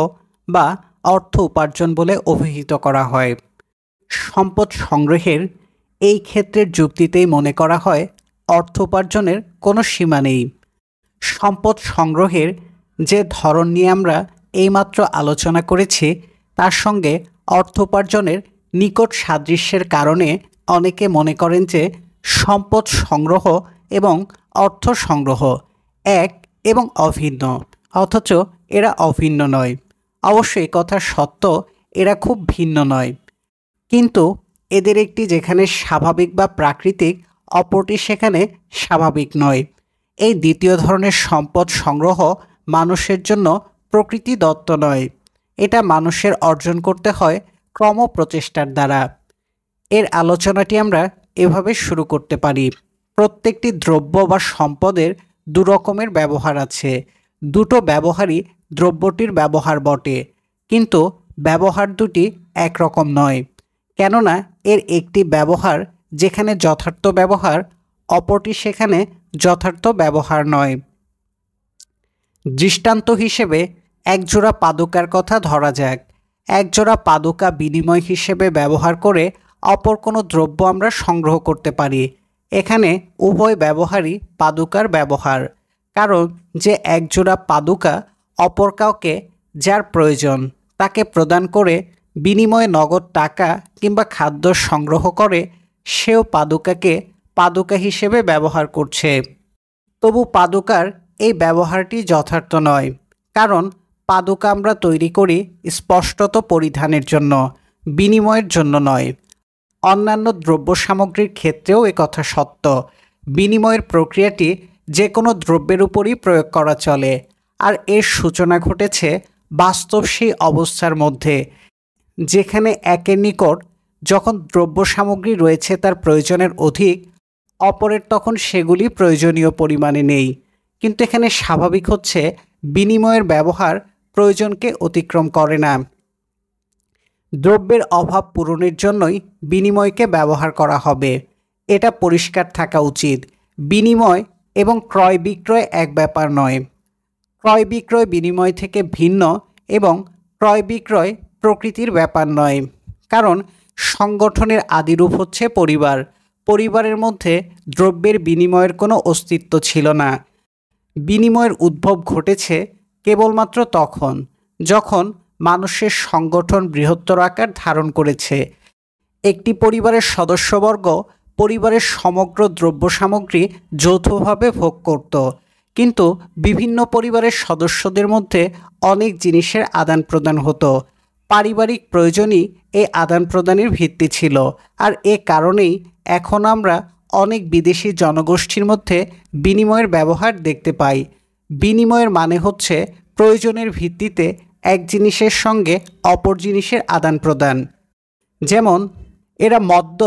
বা অর্থ উপার্জন বলে অভিহিত করা হয়। সম্পদ সংগ্রহের এই ক্ষেত্রের যুক্তিতেই মনে করা হয় অর্থ উপার্জনের কোনো সীমা নেই। সম্পদ সংগ্রহের যে ধরন নিয়ে আমরা এইমাত্র আলোচনা করেছি তার সঙ্গে অর্থ উপার্জনের নিকট সাদৃশ্যের কারণে অনেকে মনে করেন যে সম্পদ সংগ্রহ এবং অর্থ সংগ্রহ এক এবং অভিন্ন, অথচ এরা অভিন্ন নয়। অবশ্যই কথা সত্য, এরা খুব ভিন্ন নয়, কিন্তু এদের একটি যেখানে স্বাভাবিক বা প্রাকৃতিক, অপরটি সেখানে স্বাভাবিক নয়। এই দ্বিতীয় ধরনের সম্পদ সংগ্রহ মানুষের জন্য প্রকৃতি দত্ত নয়, এটা মানুষের অর্জন করতে হয় ক্রমপ্রচেষ্টার দ্বারা। এর আলোচনাটি আমরা এভাবে শুরু করতে পারি। প্রত্যেকটি দ্রব্য বা সম্পদের দু রকমের ব্যবহার আছে। দুটো ব্যবহারই দ্রব্যটির ব্যবহার বটে, কিন্তু ব্যবহার দুটি একরকম নয়, কেননা এর একটি ব্যবহার যেখানে যথার্থ ব্যবহার, অপরটি সেখানে যথার্থ ব্যবহার নয়। দৃষ্টান্ত হিসেবে একজোড়া পাদুকার কথা ধরা যাক। একজোড়া পাদুকা বিনিময় হিসেবে ব্যবহার করে অপর কোনো দ্রব্য আমরা সংগ্রহ করতে পারি। এখানে উভয় ব্যবহারই পাদুকার ব্যবহার, কারণ যে একজোড়া পাদুকা অপর কাউকে যার প্রয়োজন তাকে প্রদান করে বিনিময়ে নগদ টাকা কিংবা খাদ্য সংগ্রহ করে, সেও পাদুকাকে পাদুকা হিসেবে ব্যবহার করছে। তবু পাদুকার এই ব্যবহারটি যথার্থ নয়, কারণ পাদুকা আমরা তৈরি করি স্পষ্টত পরিধানের জন্য, বিনিময়ের জন্য নয়। অন্যান্য দ্রব্য সামগ্রীর ক্ষেত্রেও একথা সত্য। বিনিময়ের প্রক্রিয়াটি যে কোনো দ্রব্যের উপরই প্রয়োগ করা চলে, আর এর সূচনা ঘটেছে বাস্তব সেই অবস্থার মধ্যে যেখানে একের নিকট যখন দ্রব্য সামগ্রী রয়েছে তার প্রয়োজনের অধিক, অপরের তখন সেগুলি প্রয়োজনীয় পরিমাণে নেই। কিন্তু এখানে স্বাভাবিক হচ্ছে বিনিময়ের ব্যবহার প্রয়োজনকে অতিক্রম করে না। দ্রব্যের অভাব পূরণের জন্যই বিনিময়কে ব্যবহার করা হবে, এটা পরিষ্কার থাকা উচিত। বিনিময় এবং ক্রয় বিক্রয় এক ব্যাপার নয়। ক্রয় বিক্রয় বিনিময় থেকে ভিন্ন এবং ক্রয় বিক্রয় প্রকৃতির ব্যাপার নয়, কারণ সংগঠনের আদিরূপ হচ্ছে পরিবার। পরিবারের মধ্যে দ্রব্যের বিনিময়ের কোনো অস্তিত্ব ছিল না। বিনিময়ের উদ্ভব ঘটেছে কেবলমাত্র তখন যখন মানুষের সংগঠন বৃহত্তর আকার ধারণ করেছে। একটি পরিবারের সদস্যবর্গ পরিবারের সমগ্র দ্রব্য সামগ্রী যৌথভাবে ভোগ করত, কিন্তু বিভিন্ন পরিবারের সদস্যদের মধ্যে অনেক জিনিসের আদান প্রদান হতো। পারিবারিক প্রয়োজনই এই আদান প্রদানের ভিত্তি ছিল, আর এ কারণেই এখন আমরা অনেক বিদেশি জনগোষ্ঠীর মধ্যে বিনিময়ের ব্যবহার দেখতে পাই। বিনিময়ের মানে হচ্ছে প্রয়োজনের ভিত্তিতে এক জিনিসের সঙ্গে অপর জিনিসের আদান প্রদান। যেমন এরা মদ্য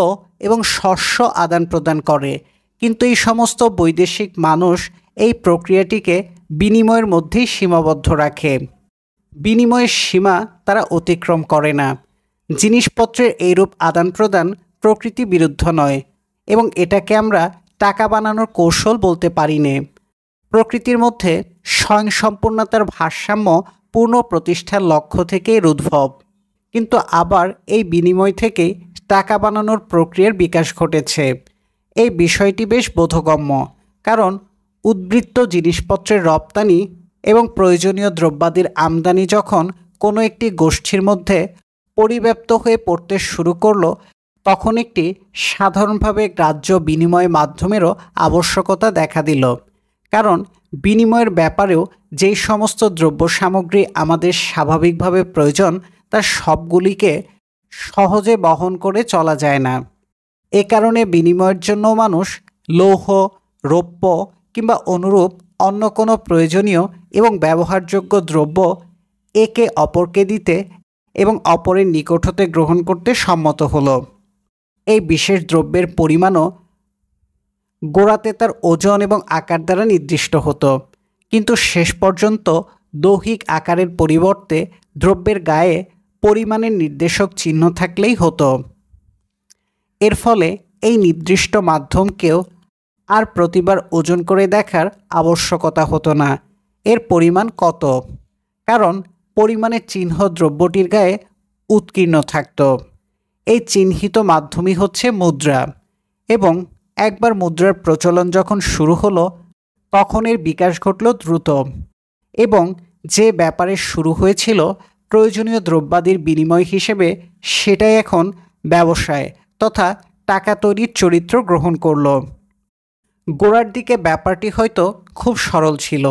এবং শস্য আদান প্রদান করে, কিন্তু এই সমস্ত বৈদেশিক মানুষ এই প্রক্রিয়াটিকে বিনিময়ের মধ্যেই সীমাবদ্ধ রাখে। বিনিময়ের সীমা তারা অতিক্রম করে না। জিনিসপত্রের এইরূপ আদান প্রদান প্রকৃতি বিরুদ্ধ নয়, এবং এটাকে আমরা টাকা বানানোর কৌশল বলতে পারি না। প্রকৃতির মধ্যে স্বয়ংসম্পূর্ণতার ভারসাম্য পূর্ণ প্রতিষ্ঠার লক্ষ্য থেকেই উদ্ভব, কিন্তু আবার এই বিনিময় থেকেই টাকা বানানোর প্রক্রিয়ার বিকাশ ঘটেছে। এই বিষয়টি বেশ বোধগম্য, কারণ উদ্বৃত্ত জিনিসপত্রের রপ্তানি এবং প্রয়োজনীয় দ্রব্যাদির আমদানি যখন কোনো একটি গোষ্ঠীর মধ্যে পরিব্যাপ্ত হয়ে পড়তে শুরু করলো, তখন একটি সাধারণভাবে গ্রাহ্য বিনিময় মাধ্যমেরও আবশ্যকতা দেখা দিল। কারণ বিনিময়ের ব্যাপারেও যেই সমস্ত দ্রব্য সামগ্রী আমাদের স্বাভাবিকভাবে প্রয়োজন, তার সবগুলিকে সহজে বহন করে চলা যায় না। এ কারণে বিনিময়ের জন্য মানুষ লৌহ, রৌপ্য কিংবা অনুরূপ অন্য কোনো প্রয়োজনীয় এবং ব্যবহারযোগ্য দ্রব্য একে অপরকে দিতে এবং অপরের নিকট হতে গ্রহণ করতে সম্মত হলো। এই বিশেষ দ্রব্যের পরিমাণও গোড়াতে তার ওজন এবং আকার দ্বারা নির্দিষ্ট হতো, কিন্তু শেষ পর্যন্ত দৈহিক আকারের পরিবর্তে দ্রব্যের গায়ে পরিমাণের নির্দেশক চিহ্ন থাকলেই হতো। এর ফলে এই নির্দিষ্ট মাধ্যমকেও আর প্রতিবার ওজন করে দেখার আবশ্যকতা হতো না এর পরিমাণ কত, কারণ পরিমাণের চিহ্ন দ্রব্যটির গায়ে উৎকীর্ণ থাকত। এই চিহ্নিত মাধ্যমই হচ্ছে মুদ্রা, এবং একবার মুদ্রার প্রচলন যখন শুরু হলো তখন এর বিকাশ ঘটল দ্রুত, এবং যে ব্যাপারে শুরু হয়েছিল প্রয়োজনীয় দ্রব্যাদির বিনিময় হিসেবে, সেটাই এখন ব্যবসায় তথা টাকা তৈরির চরিত্র গ্রহণ করল। গোড়ার দিকে ব্যাপারটি হয়তো খুব সরল ছিল,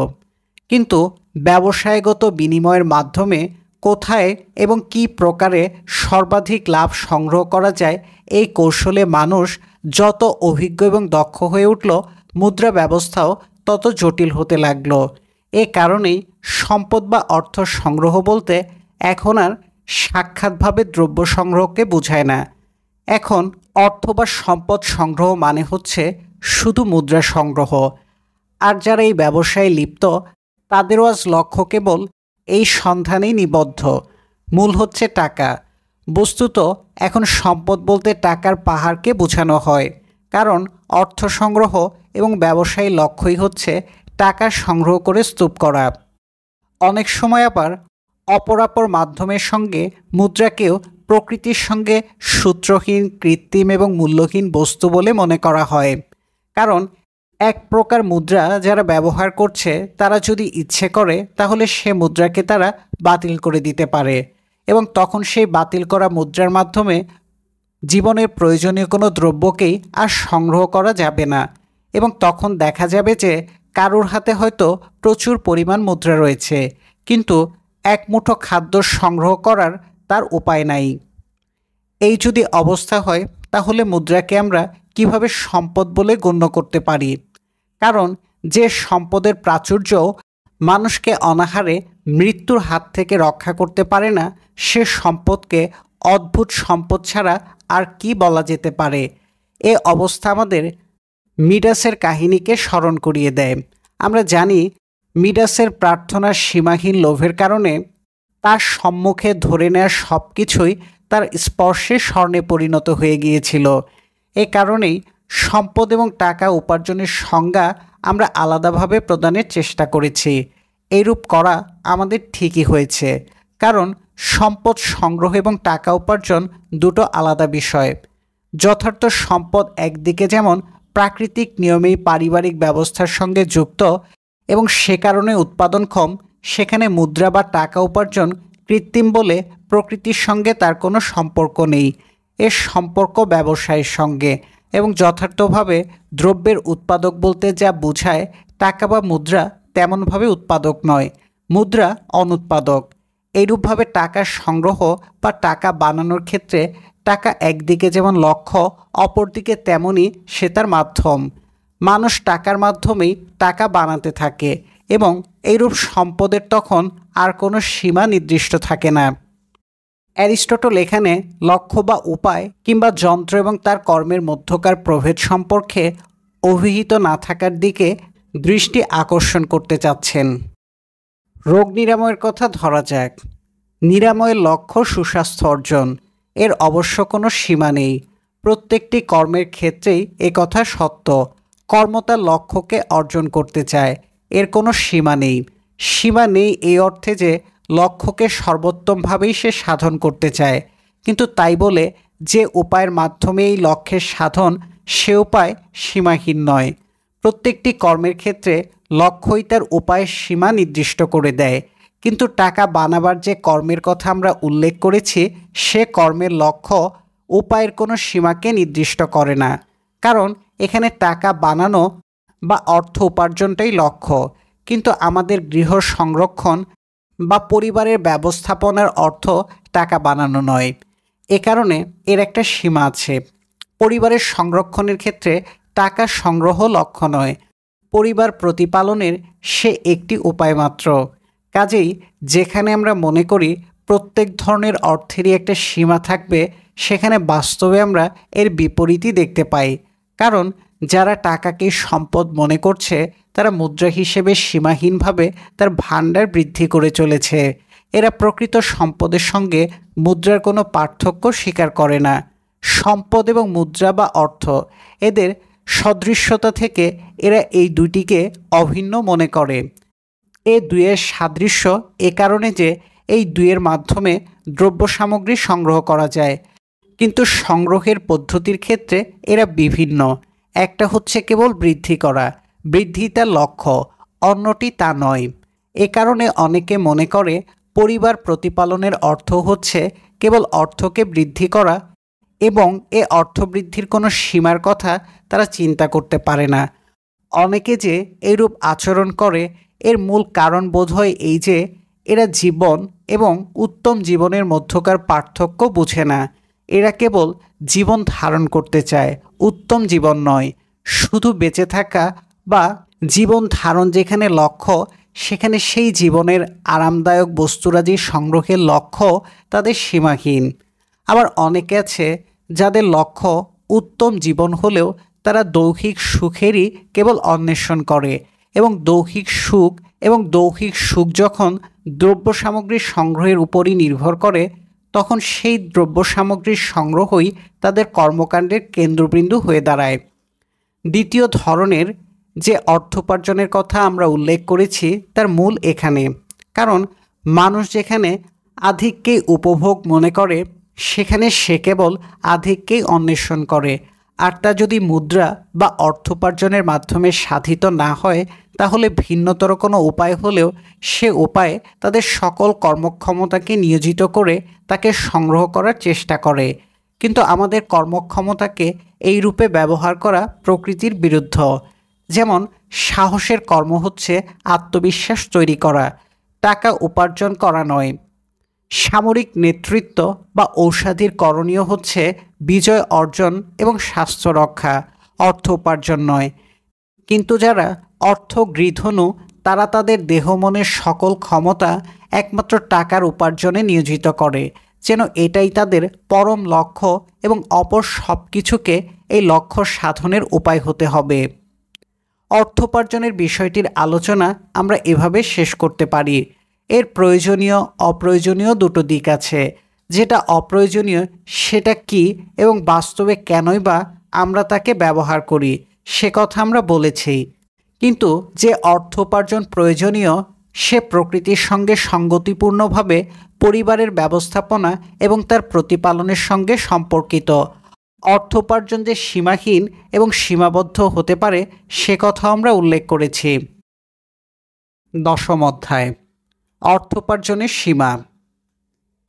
কিন্তু ব্যবসায়গত বিনিময়ের মাধ্যমে কোথায় এবং কী প্রকারে সর্বাধিক লাভ সংগ্রহ করা যায় এই কৌশলে মানুষ যত অভিজ্ঞ এবং দক্ষ হয়ে উঠল, মুদ্রা ব্যবস্থাও তত জটিল হতে লাগল। এ কারণেই সম্পদ বা অর্থ সংগ্রহ বলতে এখন আর সাক্ষাৎভাবে দ্রব্য সংগ্রহকে বোঝায় না। এখন অর্থ বা সম্পদ সংগ্রহ মানে হচ্ছে শুধু মুদ্রা সংগ্রহ। আর যারা এই ব্যবসায় লিপ্ত তাদেরও আজ লক্ষ্য কেবল এই সন্ধানেই নিবদ্ধ। মূল হচ্ছে টাকা। বস্তুত এখন সম্পদ বলতে টাকার পাহাড়কে বোঝানো হয়, কারণ অর্থ সংগ্রহ এবং ব্যবসায়ী লক্ষ্যই হচ্ছে টাকা সংগ্রহ করে স্তূপ করা। অনেক সময় আবার অপরাপর মাধ্যমের সঙ্গে মুদ্রাকেও প্রকৃতির সঙ্গে সূত্রহীন, কৃত্রিম এবং মূল্যহীন বস্তু বলে মনে করা হয়। কারণ এক প্রকার মুদ্রা যারা ব্যবহার করছে তারা যদি ইচ্ছে করে তাহলে সে মুদ্রাকে তারা বাতিল করে দিতে পারে, এবং তখন সেই বাতিল করা মুদ্রার মাধ্যমে জীবনের প্রয়োজনীয় কোনো দ্রব্যকেই আর সংগ্রহ করা যাবে না, এবং তখন দেখা যাবে যে কারোর হাতে হয়তো প্রচুর পরিমাণ মুদ্রা রয়েছে, কিন্তু এক মুঠো খাদ্য সংগ্রহ করার তার উপায় নাই। এই যদি অবস্থা হয় তাহলে মুদ্রাকে আমরা কিভাবে সম্পদ বলে গণ্য করতে পারি? কারণ যে সম্পদের প্রাচুর্য মানুষকে অনাহারে মৃত্যুর হাত থেকে রক্ষা করতে পারে না, সে সম্পদকে অদ্ভুত সম্পদ ছাড়া আর কি বলা যেতে পারে? এ অবস্থা আমাদের মিডাসের কাহিনীকে স্মরণ করিয়ে দেয়। আমরা জানি মিডাসের প্রার্থনার সীমাহীন লোভের কারণে তার সম্মুখে ধরে নেওয়া সব কিছুই তার স্পর্শে স্বর্ণে পরিণত হয়ে গিয়েছিল। এ কারণেই সম্পদ এবং টাকা উপার্জনের সংজ্ঞা আমরা আলাদাভাবে প্রদানের চেষ্টা করেছি। এইরূপ করা আমাদের ঠিকই হয়েছে, কারণ সম্পদ সংগ্রহ এবং টাকা উপার্জন দুটো আলাদা বিষয়। যথার্থ সম্পদ একদিকে যেমন প্রাকৃতিক নিয়মেই পারিবারিক ব্যবস্থার সঙ্গে যুক্ত এবং সে কারণে উৎপাদনক্ষম, সেখানে মুদ্রা বা টাকা উপার্জন কৃত্রিম বলে প্রকৃতির সঙ্গে তার কোনো সম্পর্ক নেই। এর সম্পর্ক ব্যবসায়ের সঙ্গে, এবং যথার্থভাবে দ্রব্যের উৎপাদক বলতে যা বোঝায় টাকা বা মুদ্রা তেমনভাবে উৎপাদক নয়, মুদ্রা অনুৎপাদক। এইরূপভাবে টাকা সংগ্রহ বা টাকা বানানোর ক্ষেত্রে টাকা একদিকে যেমন লক্ষ্য, অপরদিকে তেমনই সে তার মাধ্যম। মানুষ টাকার মাধ্যমেই টাকা বানাতে থাকে, এবং এইরূপ সম্পদের তখন আর কোনো সীমা নির্দিষ্ট থাকে না। অ্যারিস্টটল এখানে লক্ষ্য বা উপায় কিংবা যন্ত্র এবং তার কর্মের মধ্যকার প্রভেদ সম্পর্কে অভিহিত না থাকার দিকে দৃষ্টি আকর্ষণ করতে চাচ্ছেন। রোগ নিরাময়ের কথা ধরা যাক। নিরাময়ের লক্ষ্য সুস্বাস্থ্য অর্জন, এর অবশ্য কোনো সীমা নেই। প্রত্যেকটি কর্মের ক্ষেত্রেই একথা সত্য। কর্ম তার লক্ষ্যকে অর্জন করতে চায়, এর কোনো সীমা নেই। সীমা নেই এই অর্থে যে লক্ষ্যকে সর্বোত্তমভাবেই সে সাধন করতে চায়, কিন্তু তাই বলে যে উপায়ের মাধ্যমে এই লক্ষ্যের সাধন সে উপায় সীমাহীন নয়। প্রত্যেকটি কর্মের ক্ষেত্রে লক্ষ্যই তার উপায়ের সীমা নির্দিষ্ট করে দেয়, কিন্তু টাকা বানাবার যে কর্মের কথা আমরা উল্লেখ করেছি সে কর্মের লক্ষ্য উপায়ের কোনো সীমাকে নির্দিষ্ট করে না, কারণ এখানে টাকা বানানো বা অর্থ উপার্জনটাই লক্ষ্য, কিন্তু আমাদের গৃহ সংরক্ষণ বা পরিবারের ব্যবস্থাপনার অর্থ টাকা বানানো নয়। এ কারণে এর একটা সীমা আছে। পরিবারের সংরক্ষণের ক্ষেত্রে টাকা সংগ্রহ লক্ষ্য নয়, পরিবার প্রতিপালনের সে একটি উপায় মাত্র। কাজেই যেখানে আমরা মনে করি প্রত্যেক ধরনের অর্থেরই একটা সীমা থাকবে, সেখানে বাস্তবে আমরা এর বিপরীতই দেখতে পাই। কারণ যারা টাকাকে সম্পদ মনে করছে তারা মুদ্রা হিসেবে সীমাহীনভাবে তার ভাণ্ডার বৃদ্ধি করে চলেছে। এরা প্রকৃত সম্পদের সঙ্গে মুদ্রার কোনো পার্থক্য স্বীকার করে না। সম্পদ এবং মুদ্রা বা অর্থ এদের সদৃশ্যতা থেকে এরা এই দুটিকে অভিন্ন মনে করে। এ দুইয়ের সাদৃশ্য এ কারণে যে এই দুইয়ের মাধ্যমে দ্রব্য সামগ্রী সংগ্রহ করা যায়, কিন্তু সংগ্রহের পদ্ধতির ক্ষেত্রে এরা বিভিন্ন। একটা হচ্ছে কেবল বৃদ্ধি করা, বৃদ্ধি তার লক্ষ্য, অন্যটি তা নয়। এ কারণে অনেকে মনে করে পরিবার প্রতিপালনের অর্থ হচ্ছে কেবল অর্থকে বৃদ্ধি করা, এবং এ অর্থ বৃদ্ধির কোনো সীমার কথা তারা চিন্তা করতে পারে না। অনেকে যে এরূপ আচরণ করে এর মূল কারণ বোধহয় এই যে এরা জীবন এবং উত্তম জীবনের মধ্যকার পার্থক্য বুঝে না। এরা কেবল জীবন ধারণ করতে চায়, উত্তম জীবন নয়। শুধু বেঁচে থাকা বা জীবন ধারণ যেখানে লক্ষ্য, সেখানে সেই জীবনের আরামদায়ক বস্তুরাজি সংগ্রহের লক্ষ্য তাদের সীমাহীন। আবার অনেকে আছে যাদের লক্ষ্য উত্তম জীবন হলেও তারা দৈহিক সুখেরই কেবল অন্বেষণ করে, এবং দৈহিক সুখ যখন দ্রব্য সামগ্রীর সংগ্রহের উপরই নির্ভর করে, তখন সেই দ্রব্য সামগ্রীর সংগ্রহই তাদের কর্মকাণ্ডের কেন্দ্রবিন্দু হয়ে দাঁড়ায়। দ্বিতীয় ধরনের যে অর্থোপার্জনের কথা আমরা উল্লেখ করেছি তার মূল এখানে। কারণ মানুষ যেখানে আধিক্যেই উপভোগ মনে করে, সেখানে সে কেবল আধিক্যেই অন্বেষণ করে। আর তা যদি মুদ্রা বা অর্থোপার্জনের মাধ্যমে সাধিত না হয়, তাহলে ভিন্নতর কোনো উপায় হলেও সে উপায়ে তাদের সকল কর্মক্ষমতাকে নিয়োজিত করে তাকে সংগ্রহ করার চেষ্টা করে। কিন্তু আমাদের কর্মক্ষমতাকে এই রূপে ব্যবহার করা প্রকৃতির বিরুদ্ধ। যেমন সাহসের কর্ম হচ্ছে আত্মবিশ্বাস তৈরি করা, টাকা উপার্জন করা নয়। সামরিক নেতৃত্ব বা ঔষধির করণীয় হচ্ছে বিজয় অর্জন এবং স্বাস্থ্য রক্ষা, অর্থ উপার্জন নয়। কিন্তু যারা অর্থগৃধনু, তারা তাদের দেহ মনের সকল ক্ষমতা একমাত্র টাকার উপার্জনে নিয়োজিত করে, যেন এটাই তাদের পরম লক্ষ্য এবং অপর সব কিছুকে এই লক্ষ্য সাধনের উপায় হতে হবে। অর্থোপার্জনের বিষয়টির আলোচনা আমরা এভাবে শেষ করতে পারি। এর প্রয়োজনীয় অপ্রয়োজনীয় দুটো দিক আছে। যেটা অপ্রয়োজনীয় সেটা কি এবং বাস্তবে কেনই বা আমরা তাকে ব্যবহার করি, সে কথা আমরা বলেছি। কিন্তু যে অর্থোপার্জন প্রয়োজনীয়, সে প্রকৃতির সঙ্গে সঙ্গতিপূর্ণভাবে পরিবারের ব্যবস্থাপনা এবং তার প্রতিপালনের সঙ্গে সম্পর্কিত। অর্থোপার্জন যে সীমাহীন এবং সীমাবদ্ধ হতে পারে, সে কথা আমরা উল্লেখ করেছি। দশম অধ্যায়, অর্থোপার্জনের সীমা।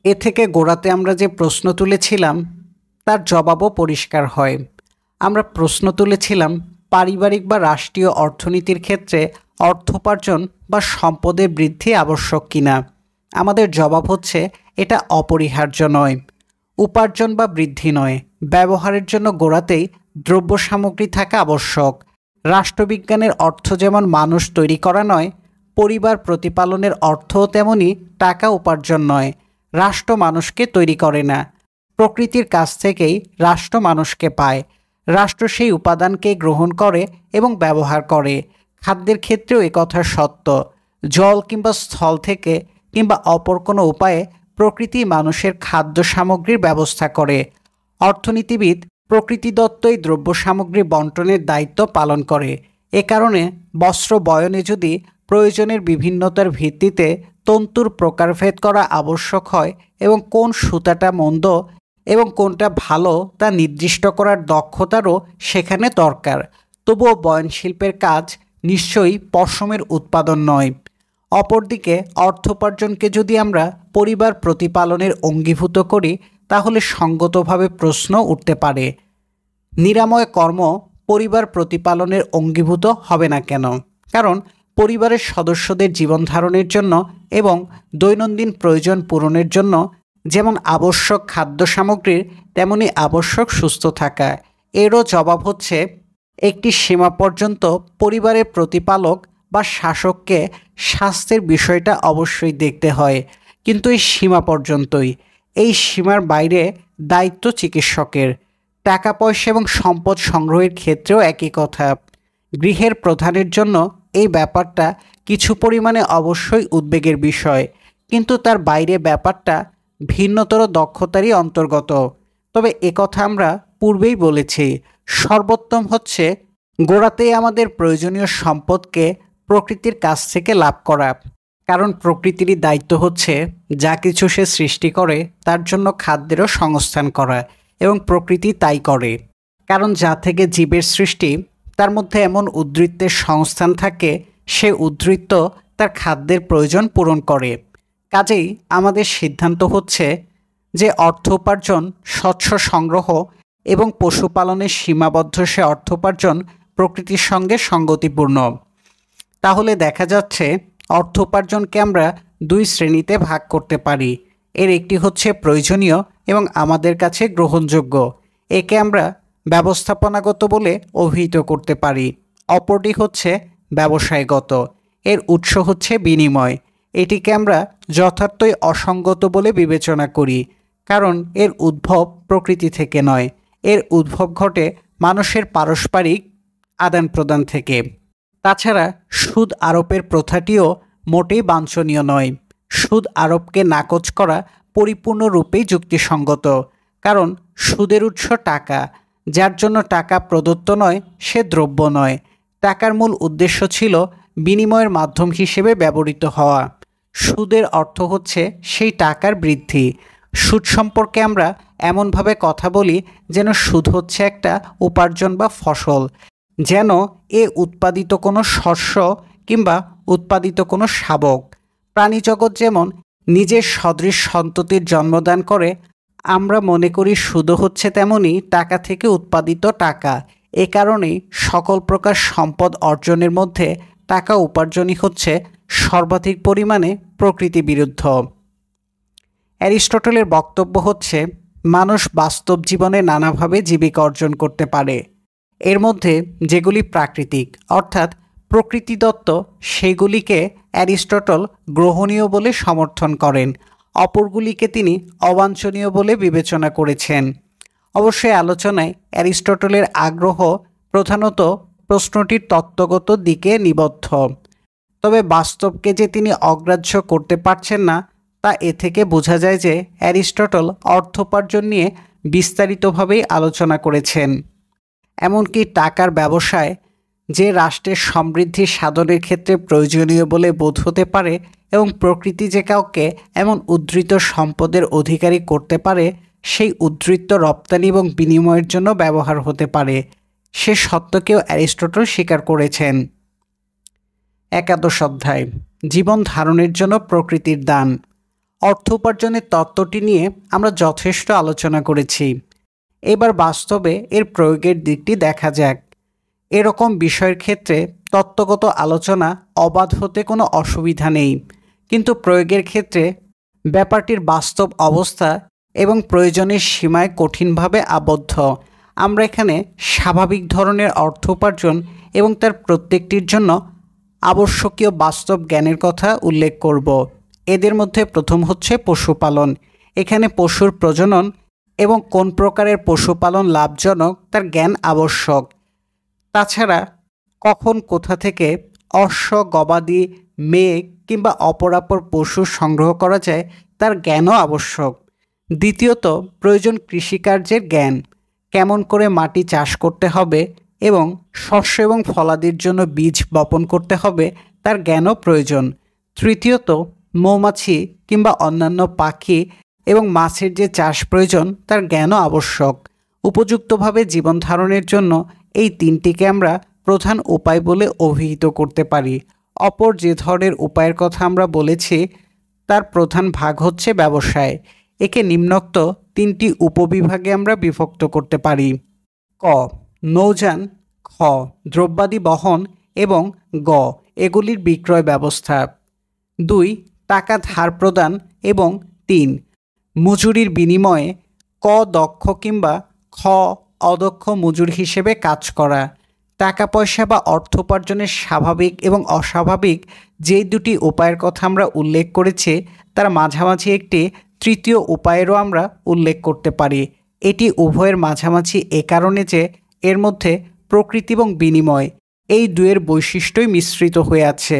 এ থেকে গোড়াতে আমরা যে প্রশ্ন তুলেছিলাম তার জবাবও পরিষ্কার হয়। আমরা প্রশ্ন তুলেছিলাম পারিবারিক বা রাষ্ট্রীয় অর্থনীতির ক্ষেত্রে অর্থোপার্জন বা সম্পদের বৃদ্ধি আবশ্যক কিনা। আমাদের জবাব হচ্ছে এটা অপরিহার্য নয়। উপার্জন বা বৃদ্ধি নয়, ব্যবহারের জন্য গোড়াতেই দ্রব্য সামগ্রী থাকা আবশ্যক। রাষ্ট্রবিজ্ঞানের অর্থ যেমন মানুষ তৈরি করা নয়, পরিবার প্রতিপালনের অর্থও তেমনি টাকা উপার্জন নয়। রাষ্ট্র মানুষকে তৈরি করে না, প্রকৃতির কাছ থেকেই রাষ্ট্র মানুষকে পায়। রাষ্ট্র সেই উপাদানকে গ্রহণ করে এবং ব্যবহার করে। খাদ্যের ক্ষেত্রেও একথা সত্য। জল কিংবা স্থল থেকে কিংবা অপর কোনো উপায়ে প্রকৃতি মানুষের খাদ্য সামগ্রীর ব্যবস্থা করে। অর্থনীতিবিদ প্রকৃতিদত্তই দ্রব্য সামগ্রী বন্টনের দায়িত্ব পালন করে। এ কারণে বস্ত্র বয়নে যদি প্রয়োজনের বিভিন্নতার ভিত্তিতে তন্তুর প্রকারভেদ করা আবশ্যক হয় এবং কোন সুতাটা মন্দ এবং কোনটা ভালো তা নির্দিষ্ট করার দক্ষতারও সেখানে দরকার, তবুও বয়নশিল্পের কাজ নিশ্চয়ই পশমের উৎপাদন নয়। অপরদিকে অর্থোপার্জনকে যদি আমরা পরিবার প্রতিপালনের অঙ্গীভূত করি, তাহলে সঙ্গতভাবে প্রশ্ন উঠতে পারে, নিরাময় কর্ম পরিবার প্রতিপালনের অঙ্গীভূত হবে না কেন? কারণ পরিবারের সদস্যদের জীবন ধারণের জন্য এবং দৈনন্দিন প্রয়োজন পূরণের জন্য যেমন আবশ্যক খাদ্য সামগ্রীর, তেমনি আবশ্যক সুস্থ থাকা। এরও জবাব হচ্ছে একটি সীমা পর্যন্ত পরিবারের প্রতিপালক বা শাসককে স্বাস্থ্যের বিষয়টা অবশ্যই দেখতে হয়, কিন্তু এই সীমা পর্যন্তই। এই সীমার বাইরে দায়িত্ব চিকিৎসকের। টাকা পয়সা এবং সম্পদ সংগ্রহের ক্ষেত্রেও একই কথা। গৃহের প্রধানের জন্য এই ব্যাপারটা কিছু পরিমাণে অবশ্যই উদ্বেগের বিষয়, কিন্তু তার বাইরে ব্যাপারটা ভিন্নতর দক্ষতারই অন্তর্গত। তবে একথা আমরা পূর্বেই বলেছি, সর্বোত্তম হচ্ছে গোড়াতেই আমাদের প্রয়োজনীয় সম্পদকে প্রকৃতির কাছ থেকে লাভ করা, কারণ প্রকৃতিরই দায়িত্ব হচ্ছে যা কিছু সে সৃষ্টি করে তার জন্য খাদ্যেরও সংস্থান করা, এবং প্রকৃতি তাই করে। কারণ যা থেকে জীবের সৃষ্টি তার মধ্যে এমন উদ্বৃত্তের সংস্থান থাকে, সে উদ্বৃত্ত তার খাদ্যের প্রয়োজন পূরণ করে। কাজেই আমাদের সিদ্ধান্ত হচ্ছে যে অর্থ উপার্জন, শস্য সংগ্রহ এবং পশুপালনের সীমাবদ্ধ সে অর্থ উপার্জন প্রকৃতির সঙ্গে সঙ্গতিপূর্ণ। তাহলে দেখা যাচ্ছে অর্থ উপার্জনকে আমরা দুই শ্রেণীতে ভাগ করতে পারি। এর একটি হচ্ছে প্রয়োজনীয় এবং আমাদের কাছে গ্রহণযোগ্য, একে আমরা ব্যবস্থাপনাগত বলে অভিহিত করতে পারি। অপরটি হচ্ছে ব্যবসায়গত, এর উৎস হচ্ছে বিনিময়। এটিকে আমরা যথার্থই অসঙ্গত বলে বিবেচনা করি, কারণ এর উদ্ভব প্রকৃতি থেকে নয়, এর উদ্ভব ঘটে মানুষের পারস্পরিক আদান প্রদান থেকে। তাছাড়া সুদ আরোপের প্রথাটিও মোটেই বাঞ্ছনীয় নয়। সুদ আরোপকে নাকচ করা পরিপূর্ণরূপেই যুক্তিসঙ্গত, কারণ সুদের উৎস টাকা, যার জন্য টাকা প্রদত্ত নয় সে দ্রব্য নয়। টাকার মূল উদ্দেশ্য ছিল বিনিময়ের মাধ্যম হিসেবে ব্যবহৃত হওয়া। সুদের অর্থ হচ্ছে সেই টাকার বৃদ্ধি। সুদ সম্পর্কে আমরা এমনভাবে কথা বলি যেন সুদ হচ্ছে একটা উপার্জন বা ফসল, যেন এ উৎপাদিত কোনো শস্য কিংবা উৎপাদিত কোনো শাবক। প্রাণীজগৎ যেমন নিজের সদৃশ সন্ততির জন্মদান করে, আমরা মনে করি সুদও হচ্ছে তেমনি টাকা থেকে উৎপাদিত টাকা। এ কারণেই সকল প্রকার সম্পদ অর্জনের মধ্যে টাকা উপার্জনই হচ্ছে সর্বাধিক পরিমাণে প্রকৃতি বিরুদ্ধ। অ্যারিস্টটলের বক্তব্য হচ্ছে মানুষ বাস্তব জীবনে নানাভাবে জীবিকা অর্জন করতে পারে। এর মধ্যে যেগুলি প্রাকৃতিক অর্থাৎ প্রকৃতিদত্ত, সেগুলিকে অ্যারিস্টটল গ্রহণীয় বলে সমর্থন করেন, অপরগুলিকে তিনি অবাঞ্ছনীয় বলে বিবেচনা করেছেন। অবশ্যই আলোচনায় অ্যারিস্টটলের আগ্রহ প্রধানত প্রশ্নটির তত্ত্বগত দিকে নিবদ্ধ, তবে বাস্তবকে যে তিনি অগ্রাহ্য করতে পারছেন না তা এ থেকে বোঝা যায় যে অ্যারিস্টটল অর্থোপার্জন নিয়ে বিস্তারিতভাবেই আলোচনা করেছেন। এমনকি টাকার ব্যবসায় যে রাষ্ট্রের সমৃদ্ধি সাধনের ক্ষেত্রে প্রয়োজনীয় বলে বোধ হতে পারে এবং প্রকৃতি যে কাউকে এমন উদ্ধৃত সম্পদের অধিকারী করতে পারে সেই উদ্ধৃত রপ্তানি এবং বিনিময়ের জন্য ব্যবহার হতে পারে, সে সত্যকেও অ্যারিস্টটল স্বীকার করেছেন। একাদশ অধ্যায়, জীবন ধারণের জন্য প্রকৃতির দান। অর্থ উপার্জনের তত্ত্বটি নিয়ে আমরা যথেষ্ট আলোচনা করেছি। এবার বাস্তবে এর প্রয়োগের দিকটি দেখা যাক। এরকম বিষয়ের ক্ষেত্রে তত্ত্বগত আলোচনা অবাধ হতে কোনো অসুবিধা নেই, কিন্তু প্রয়োগের ক্ষেত্রে ব্যাপারটির বাস্তব অবস্থা এবং প্রয়োজনের সীমায় কঠিনভাবে আবদ্ধ। আমরা এখানে স্বাভাবিক ধরনের অর্থ উপার্জন এবং তার প্রত্যেকটির জন্য আবশ্যকীয় বাস্তব জ্ঞানের কথা উল্লেখ করব। এদের মধ্যে প্রথম হচ্ছে পশুপালন। এখানে পশুর প্রজনন এবং কোন প্রকারের পশুপালন লাভজনক তার জ্ঞান আবশ্যক। তাছাড়া কখন কোথা থেকে অশ্ব, গবাদি, মেঘ কিংবা অপরাপর পশু সংগ্রহ করা যায় তার জ্ঞানও আবশ্যক। দ্বিতীয়ত প্রয়োজন কৃষিকার্যের জ্ঞান, কেমন করে মাটি চাষ করতে হবে এবং শস্য এবং ফলাদির জন্য বীজ বপন করতে হবে তার জ্ঞানও প্রয়োজন। তৃতীয়ত মৌমাছি কিংবা অন্যান্য পাখি এবং মাছের যে চাষ প্রয়োজন তার জ্ঞানও আবশ্যক। উপযুক্তভাবে জীবন ধারণের জন্য এই তিনটিকে আমরা প্রধান উপায় বলে অভিহিত করতে পারি। অপর যে ধরনের উপায়ের কথা আমরা বলেছি তার প্রধান ভাগ হচ্ছে ব্যবসায়। একে নিম্নোক্ত তিনটি উপবিভাগে আমরা বিভক্ত করতে পারি। ক, নৌযান, খ, দ্রব্যাদি বহন এবং গ, এগুলির বিক্রয় ব্যবস্থা। 2, টাকা ধার প্রদান এবং 3, মজুরির বিনিময়ে ক দক্ষ কিংবা খ অদক্ষ মজুর হিসেবে কাজ করা। টাকা পয়সা বা অর্থ উপার্জনের স্বাভাবিক এবং অস্বাভাবিক যেই দুটি উপায়ের কথা আমরা উল্লেখ করেছি তার মাঝামাঝি একটি তৃতীয় উপায়েরও আমরা উল্লেখ করতে পারি। এটি উভয়ের মাঝামাঝি এ কারণে যে এর মধ্যে প্রকৃতি এবং বিনিময় এই দুয়ের বৈশিষ্ট্যই মিশ্রিত হয়ে আছে।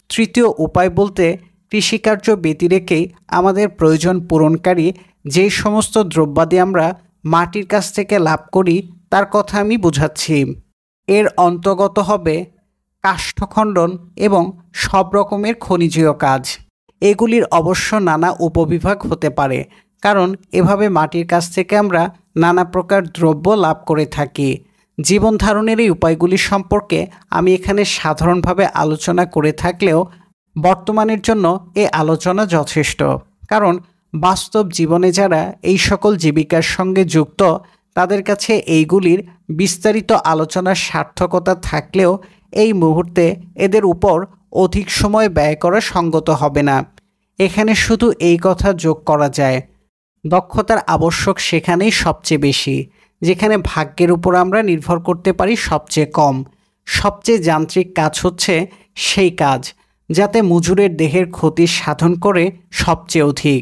তৃতীয় উপায় বলতে কৃষিকার্য ব্যতিরেকেই আমাদের প্রয়োজন পূরণকারী যে সমস্ত দ্রব্যাদি আমরা মাটির কাছ থেকে লাভ করি তার কথা আমি বোঝাচ্ছি। এর অন্তর্গত হবে কাষ্ঠখণ্ডন এবং সব রকমের খনিজীয় কাজ। এগুলির অবশ্য নানা উপবিভাগ হতে পারে, কারণ এভাবে মাটির কাছ থেকে আমরা নানা প্রকার দ্রব্য লাভ করে থাকি। জীবন ধারণের এই উপায়গুলি সম্পর্কে আমি এখানে সাধারণভাবে আলোচনা করে থাকলেও বর্তমানের জন্য এই আলোচনা যথেষ্ট, কারণ বাস্তব জীবনে যারা এই সকল জীবিকার সঙ্গে যুক্ত তাদের কাছে এইগুলির বিস্তারিত আলোচনার সার্থকতা থাকলেও এই মুহূর্তে এদের উপর অধিক সময় ব্যয় করা সঙ্গত হবে না। এখানে শুধু এই কথা যোগ করা যায়, দক্ষতার আবশ্যক সেখানেই সবচেয়ে বেশি, যেখানে ভাগ্যের উপর আমরা নির্ভর করতে পারি সবচেয়ে কম। সবচেয়ে যান্ত্রিক কাজ হচ্ছে সেই কাজ যাতে মজুরের দেহের ক্ষতি সাধন করে সবচেয়ে অধিক।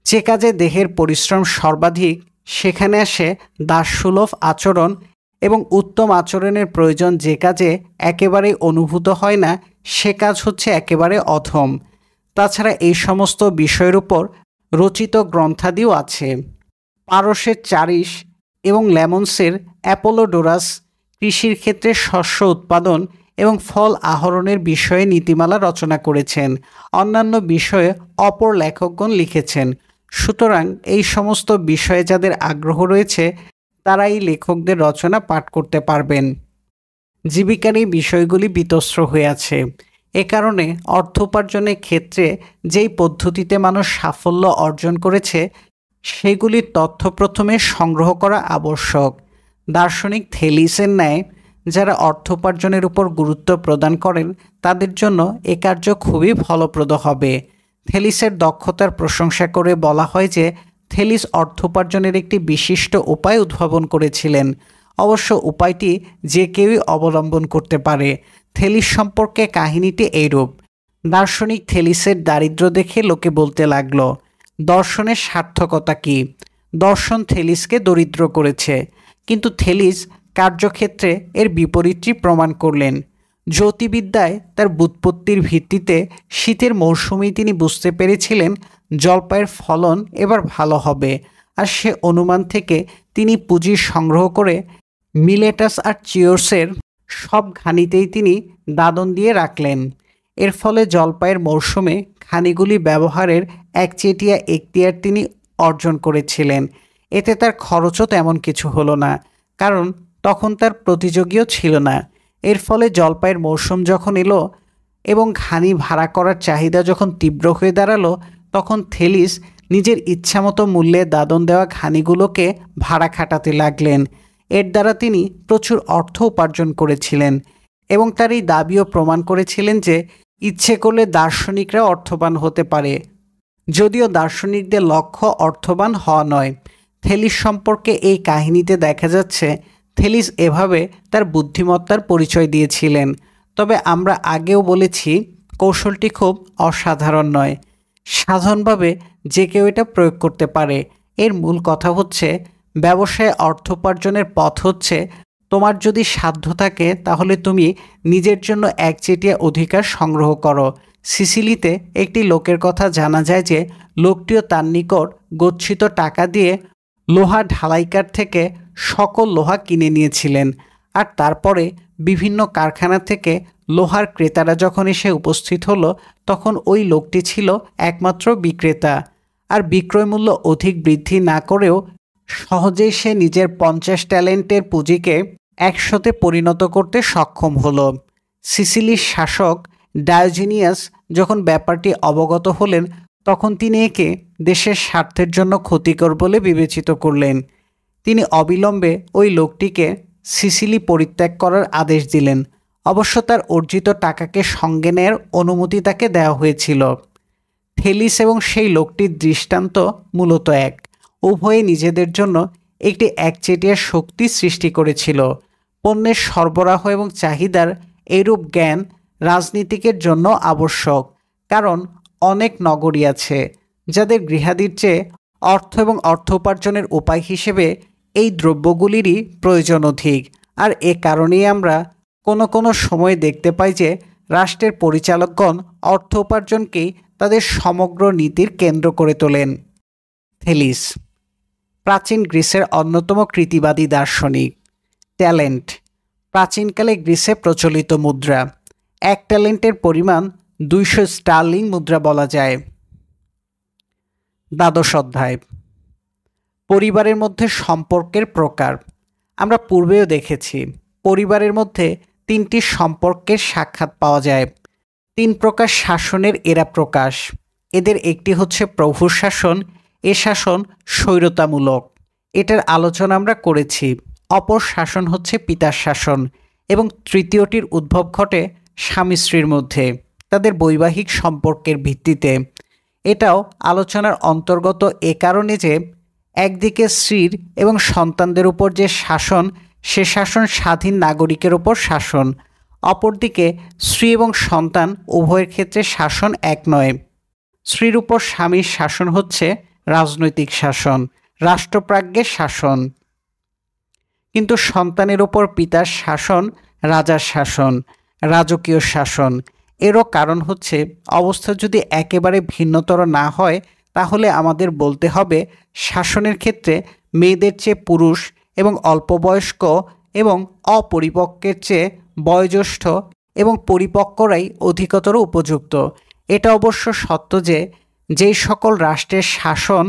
যে কাজে দেহের পরিশ্রম সর্বাধিক সেখানে আসে দাসসুলভ আচরণ, এবং উত্তম আচরণের প্রয়োজন যে কাজে একেবারেই অনুভূত হয় না সে কাজ হচ্ছে একেবারে অধম। তাছাড়া এই সমস্ত বিষয়ের উপর রচিত গ্রন্থাদিও আছে। পারস্যের চারিস এবং লেমন্সের অ্যাপোলোডোরাস কৃষির ক্ষেত্রে শস্য উৎপাদন এবং ফল আহরণের বিষয়ে নীতিমালা রচনা করেছেন। অন্যান্য বিষয়ে অপর লেখকগণ লিখেছেন। সুতরাং এই সমস্ত বিষয়ে যাদের আগ্রহ রয়েছে তারা এই লেখকদের রচনা পাঠ করতে পারবেন। জীবিকার এই বিষয়গুলি বিতস্র হয়ে আছে। এ কারণে অর্থ উপার্জনের ক্ষেত্রে যেই পদ্ধতিতে মানুষ সাফল্য অর্জন করেছে সেগুলির তথ্য প্রথমে সংগ্রহ করা আবশ্যক। দার্শনিক থেলিসের ন্যায় যারা অর্থ উপার্জনের উপর গুরুত্ব প্রদান করেন তাদের জন্য এ কার্য খুবই ফলপ্রদ হবে। থেলিসের দক্ষতার প্রশংসা করে বলা হয় যে থেলিস অর্থ উপার্জনের একটি বিশিষ্ট উপায় উদ্ভাবন করেছিলেন। অবশ্য উপায়টি যে কেউই অবলম্বন করতে পারে। থেলিস সম্পর্কে কাহিনীটি এইরূপ। দার্শনিক থেলিসের দারিদ্র্য দেখে লোকে বলতে লাগলো, দর্শনের সার্থকতা কী? দর্শন থেলিসকে দরিদ্র করেছে। কিন্তু থেলিস কার্যক্ষেত্রে এর বিপরীতটি প্রমাণ করলেন। জ্যোতির্বিদ্যায় তার ব্যুৎপত্তির ভিত্তিতে শীতের মৌসুমেই তিনি বুঝতে পেরেছিলেন জলপাইয়ের ফলন এবার ভালো হবে, আর সে অনুমান থেকে তিনি পুঁজি সংগ্রহ করে মিলেটাস আর চিওর্সের সব ঘানিতেই তিনি দাদন দিয়ে রাখলেন। এর ফলে জলপাইয়ের মৌসুমে ঘানিগুলি ব্যবহারের একচেটিয়া এখতিয়ার তিনি অর্জন করেছিলেন। এতে তার খরচও তেমন কিছু হলো না, কারণ তখন তার প্রতিযোগীও ছিল না। এর ফলে জলপাইয়ের মৌসুম যখন এলো এবং ঘানি ভাড়া করার চাহিদা যখন তীব্র হয়ে দাঁড়ালো, তখন থেলিস নিজের ইচ্ছামতো মূল্যে দাদন দেওয়া ঘানিগুলোকে ভাড়া খাটাতে লাগলেন। এর দ্বারা তিনি প্রচুর অর্থ উপার্জন করেছিলেন এবং তার এই দাবিও প্রমাণ করেছিলেন যে ইচ্ছে করলে দার্শনিকরা অর্থবান হতে পারে, যদিও দার্শনিকদের লক্ষ্য অর্থবান হওয়া নয়। থেলিস সম্পর্কে এই কাহিনীতে দেখা যাচ্ছে থেলিস এভাবে তার বুদ্ধিমত্তার পরিচয় দিয়েছিলেন। তবে আমরা আগেও বলেছি কৌশলটি খুব অসাধারণ নয়। সাধারণভাবে যে কেউ এটা প্রয়োগ করতে পারে। এর মূল কথা হচ্ছে ব্যবসায় অর্থ উপার্জনের পথ হচ্ছে তোমার যদি সাধ্য থাকে তাহলে তুমি নিজের জন্য একচেটিয়া অধিকার সংগ্রহ করো। সিসিলিতে একটি লোকের কথা জানা যায় যে লোকটিও তার নিকট গচ্ছিত টাকা দিয়ে লোহা ঢালাইকার থেকে সকল লোহা কিনে নিয়েছিলেন, আর তারপরে বিভিন্ন কারখানা থেকে লোহার ক্রেতারা যখন এসে উপস্থিত হলো তখন ওই লোকটি ছিল একমাত্র বিক্রেতা, আর বিক্রয় মূল্য অধিক বৃদ্ধি না করেও সহজেই সে নিজের 50 ট্যালেন্টের পুঁজিকে 100-তে পরিণত করতে সক্ষম হলো। সিসিলির শাসক ডায়োজিনিয়াস যখন ব্যাপারটি অবগত হলেন তখন তিনি একে দেশের স্বার্থের জন্য ক্ষতিকর বলে বিবেচিত করলেন। তিনি অবিলম্বে ওই লোকটিকে সিসিলি পরিত্যাগ করার আদেশ দিলেন। অবশ্য তার অর্জিত টাকাকে সঙ্গে নেয়ার অনুমতি তাকে দেওয়া হয়েছিল। থেলিস এবং সেই লোকটির দৃষ্টান্ত মূলত এক। উভয়ে নিজেদের জন্য একটি একচেটিয়া শক্তি সৃষ্টি করেছিল। পণ্যের সরবরাহ এবং চাহিদার এইরূপ জ্ঞান রাজনীতিকের জন্য আবশ্যক, কারণ অনেক নগরী আছে যাদের গৃহাদির চেয়ে অর্থ এবং অর্থ উপার্জনের উপায় হিসেবে এই দ্রব্যগুলিরই প্রয়োজন অধিক। আর এ কারণেই আমরা কোনো সময় দেখতে পাই যে রাষ্ট্রের পরিচালকগণ অর্থ উপার্জনকেই তাদের সমগ্র নীতির কেন্দ্র করে তোলেন। থেলিস প্রাচীন গ্রিসের অন্যতম কৃতিবাদী দার্শনিক। ট্যালেন্ট প্রাচীনকালে গ্রিসে প্রচলিত মুদ্রা, 1 ট্যালেন্টের পরিমাণ 200 স্টার্লিং মুদ্রা বলা যায়। দ্বাদশ অধ্যায়, পরিবারের মধ্যে সম্পর্কের প্রকার। আমরা পূর্বেও দেখেছি পরিবারের মধ্যে 3টি সম্পর্কের সাক্ষাৎ পাওয়া যায়। 3 প্রকার শাসনের এরা প্রকাশ। এদের একটি হচ্ছে প্রভুর শাসন। এ শাসন স্বৈরতামূলক, এটার আলোচনা আমরা করেছি। অপর শাসন হচ্ছে পিতার শাসন, এবং তৃতীয়টির উদ্ভব ঘটে স্বামী স্ত্রীর মধ্যে তাদের বৈবাহিক সম্পর্কের ভিত্তিতে। এটাও আলোচনার অন্তর্গত এ কারণে যে একদিকে স্ত্রীর এবং সন্তানদের উপর যে শাসন, সে শাসন স্বাধীন নাগরিকের উপর শাসন। অপরদিকে স্ত্রী এবং সন্তান উভয়ের ক্ষেত্রে শাসন এক নয়। স্ত্রীর উপর স্বামীর শাসন হচ্ছে রাজনৈতিক শাসন, রাষ্ট্রপ্রাজ্ঞের শাসন, কিন্তু সন্তানের উপর পিতার শাসন রাজার শাসন, রাজকীয় শাসন। এরও কারণ হচ্ছে অবস্থা যদি একেবারে ভিন্নতর না হয় তাহলে আমাদের বলতে হবে শাসনের ক্ষেত্রে মেয়েদের চেয়ে পুরুষ এবং অল্পবয়স্ক এবং অপরিপক্বের চেয়ে বয়োজ্যেষ্ঠ এবং পরিপক্করাই অধিকতর উপযুক্ত। এটা অবশ্য সত্য যে যেই সকল রাষ্ট্রের শাসন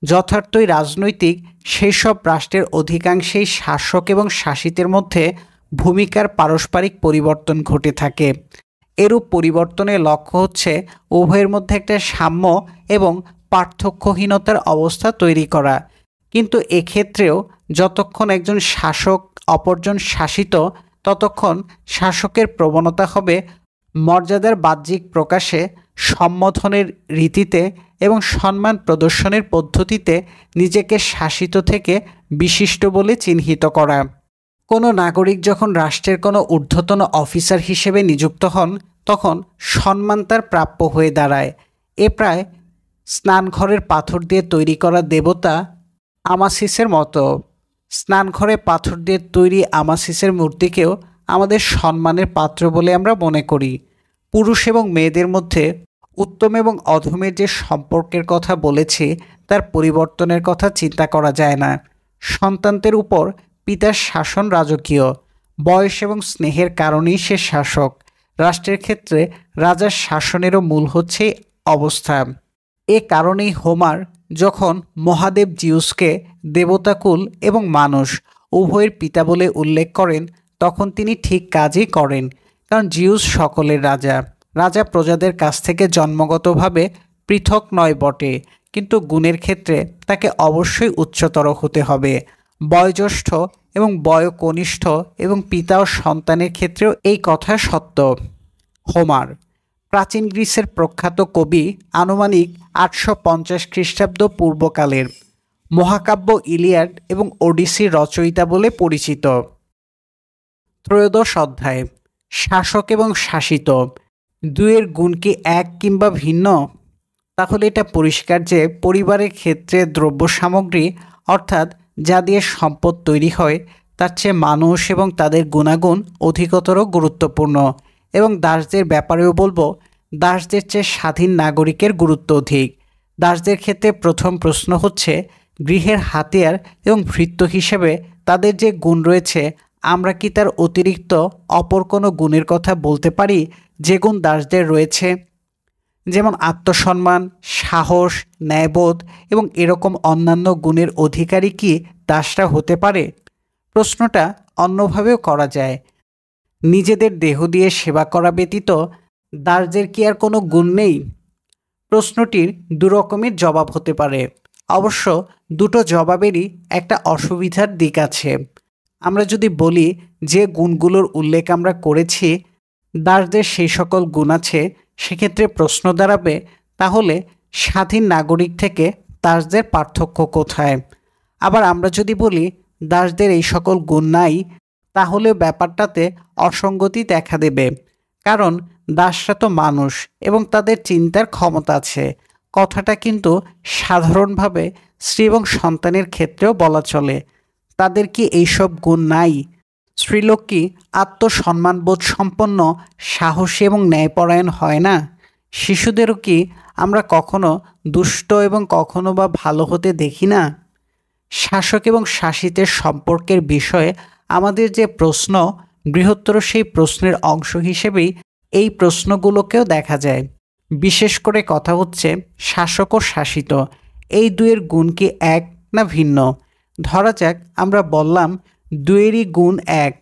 যথার্থই রাজনৈতিক, সেই সব রাষ্ট্রের অধিকাংশেই শাসক এবং শাসিতের মধ্যে ভূমিকার পারস্পরিক পরিবর্তন ঘটে থাকে। এরূপ পরিবর্তনের লক্ষ্য হচ্ছে উভয়ের মধ্যে একটা সাম্য এবং পার্থক্যহীনতার অবস্থা তৈরি করা। কিন্তু এক্ষেত্রেও যতক্ষণ একজন শাসক অপরজন শাসিত, ততক্ষণ শাসকের প্রবণতা হবে মর্যাদার বাহ্যিক প্রকাশে, সম্বোধনের রীতিতে এবং সম্মান প্রদর্শনের পদ্ধতিতে নিজেকে শাসিত থেকে বিশিষ্ট বলে চিহ্নিত করা। কোনো নাগরিক যখন রাষ্ট্রের কোনো ঊর্ধ্বতন অফিসার হিসেবে নিযুক্ত হন তখন সম্মান তার প্রাপ্য হয়ে দাঁড়ায়। এ প্রায় স্নানঘরের পাথর দিয়ে তৈরি করা দেবতা আমাসিসের মতো। স্নানঘরে পাথর দিয়ে তৈরি আমাসিসের মূর্তিকেও আমাদের সম্মানের পাত্র বলে আমরা মনে করি। পুরুষ এবং মেয়েদের মধ্যে উত্তম এবং অধমের যে সম্পর্কের কথা বলেছি তার পরিবর্তনের কথা চিন্তা করা যায় না। সন্তানদের উপর পিতার শাসন রাজকীয়, বয়স এবং স্নেহের কারণেই সে শাসক। রাষ্ট্রের ক্ষেত্রে রাজার শাসনেরও মূল হচ্ছে অবস্থা। এ কারণেই হোমার যখন মহাদেব জিউসকে দেবতাকুল এবং মানুষ উভয়ের পিতা বলে উল্লেখ করেন তখন তিনি ঠিক কাজই করেন, কারণ জিউস সকলের রাজা। রাজা প্রজাদের কাছ থেকে জন্মগতভাবে পৃথক নয় বটে, কিন্তু গুণের ক্ষেত্রে তাকে অবশ্যই উচ্চতর হতে হবে। বয়োজ্যেষ্ঠ এবং বয়কনিষ্ঠ এবং পিতা ও সন্তানের ক্ষেত্রেও এই কথা সত্য। হোমার প্রাচীন গ্রিসের প্রখ্যাত কবি, আনুমানিক 850 খ্রিস্টাব্দ পূর্বকালের। মহাকাব্য ইলিয়াড এবং ওডিসি রচয়িতা বলে পরিচিত। ত্রয়োদশ অধ্যায়, শাসক এবং শাসিত দুয়ের গুণ কি এক কিংবা ভিন্ন? তাহলে এটা পরিষ্কার যে পরিবারের ক্ষেত্রে দ্রব্য সামগ্রী অর্থাৎ যা দিয়ে সম্পদ তৈরি হয় তার চেয়ে মানুষ এবং তাদের গুণাগুণ অধিকতর গুরুত্বপূর্ণ। এবং দাসদের ব্যাপারেও বলবো, দাসদের চেয়ে স্বাধীন নাগরিকের গুরুত্ব অধিক। দাসদের ক্ষেত্রে প্রথম প্রশ্ন হচ্ছে গৃহের হাতিয়ার এবং ভৃত্য হিসেবে তাদের যে গুণ রয়েছে, আমরা কি তার অতিরিক্ত অপর কোনো গুণের কথা বলতে পারি যে গুণ দাসদের রয়েছে? যেমন আত্মসম্মান, সাহস, ন্যায়বোধ এবং এরকম অন্যান্য গুণের অধিকারী কি দাসরা হতে পারে? প্রশ্নটা অন্যভাবেও করা যায়। নিজেদের দেহ দিয়ে সেবা করা ব্যতীত দাসদের কি আর কোনো গুণ নেই? প্রশ্নটির দুরকমের জবাব হতে পারে। অবশ্য দুটো জবাবেরই একটা অসুবিধার দিক আছে। আমরা যদি বলি যে গুণগুলোর উল্লেখ আমরা করেছি দাসদের সেই সকল গুণ আছে, সেক্ষেত্রে প্রশ্ন দাঁড়াবে তাহলে স্বাধীন নাগরিক থেকে দাসদের পার্থক্য কোথায়? আবার আমরা যদি বলি দাসদের এই সকল গুণ নাই, তাহলে ব্যাপারটাতে অসঙ্গতি দেখা দেবে, কারণ দাসরা তো মানুষ এবং তাদের চিন্তার ক্ষমতা আছে। কথাটা কিন্তু সাধারণভাবে স্ত্রী এবং সন্তানের ক্ষেত্রেও বলা চলে। তাদের কি এইসব গুণ নাই? স্ত্রীলোক কি আত্মসম্মানবোধ সম্পন্ন, সাহসী এবং ন্যায়পরায়ণ হয় না? শিশুদেরও কি আমরা কখনো দুষ্ট এবং কখনো বা ভালো হতে দেখি না? শাসক এবং শাসিতের সম্পর্কের বিষয়ে আমাদের যে প্রশ্ন বৃহত্তর সেই প্রশ্নের অংশ হিসেবেই এই প্রশ্নগুলোকেও দেখা যায়। বিশেষ করে কথা হচ্ছে শাসক ও শাসিত, এই দুয়ের গুণ কি এক না ভিন্ন? ধরা যাক আমরা বললাম দুয়েরই গুণ এক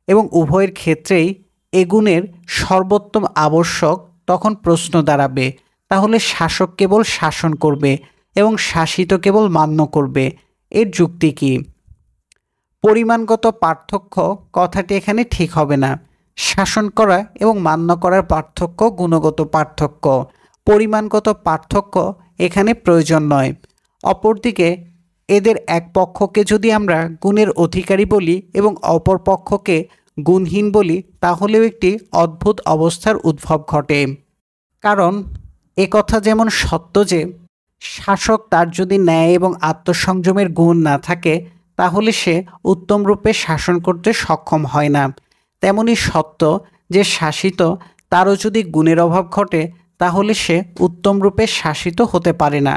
এবং উভয়ের ক্ষেত্রেই এ গুণের সর্বোত্তম আবশ্যক, তখন প্রশ্ন দাঁড়াবে তাহলে শাসক কেবল শাসন করবে এবং শাসিত কেবল মান্য করবে। এর যুক্তি কি? পরিমাণগত পার্থক্য কথাটি এখানে ঠিক হবে না। শাসন করা এবং মান্য করার পার্থক্য গুণগত পার্থক্য, পরিমাণগত পার্থক্য এখানে প্রয়োজন নয়। অপরদিকে এদের এক পক্ষকে যদি আমরা গুণের অধিকারী বলি এবং অপর পক্ষকে গুণহীন বলি, তাহলেও একটি অদ্ভুত অবস্থার উদ্ভব ঘটে। কারণ একথা যেমন সত্য যে শাসক তার যদি ন্যায় এবং আত্মসংযমের গুণ না থাকে তাহলে সে উত্তম রূপে শাসন করতে সক্ষম হয় না, তেমনি সত্য যে শাসিত তারও যদি গুণের অভাব ঘটে তাহলে সে উত্তম রূপে শাসিত হতে পারে না।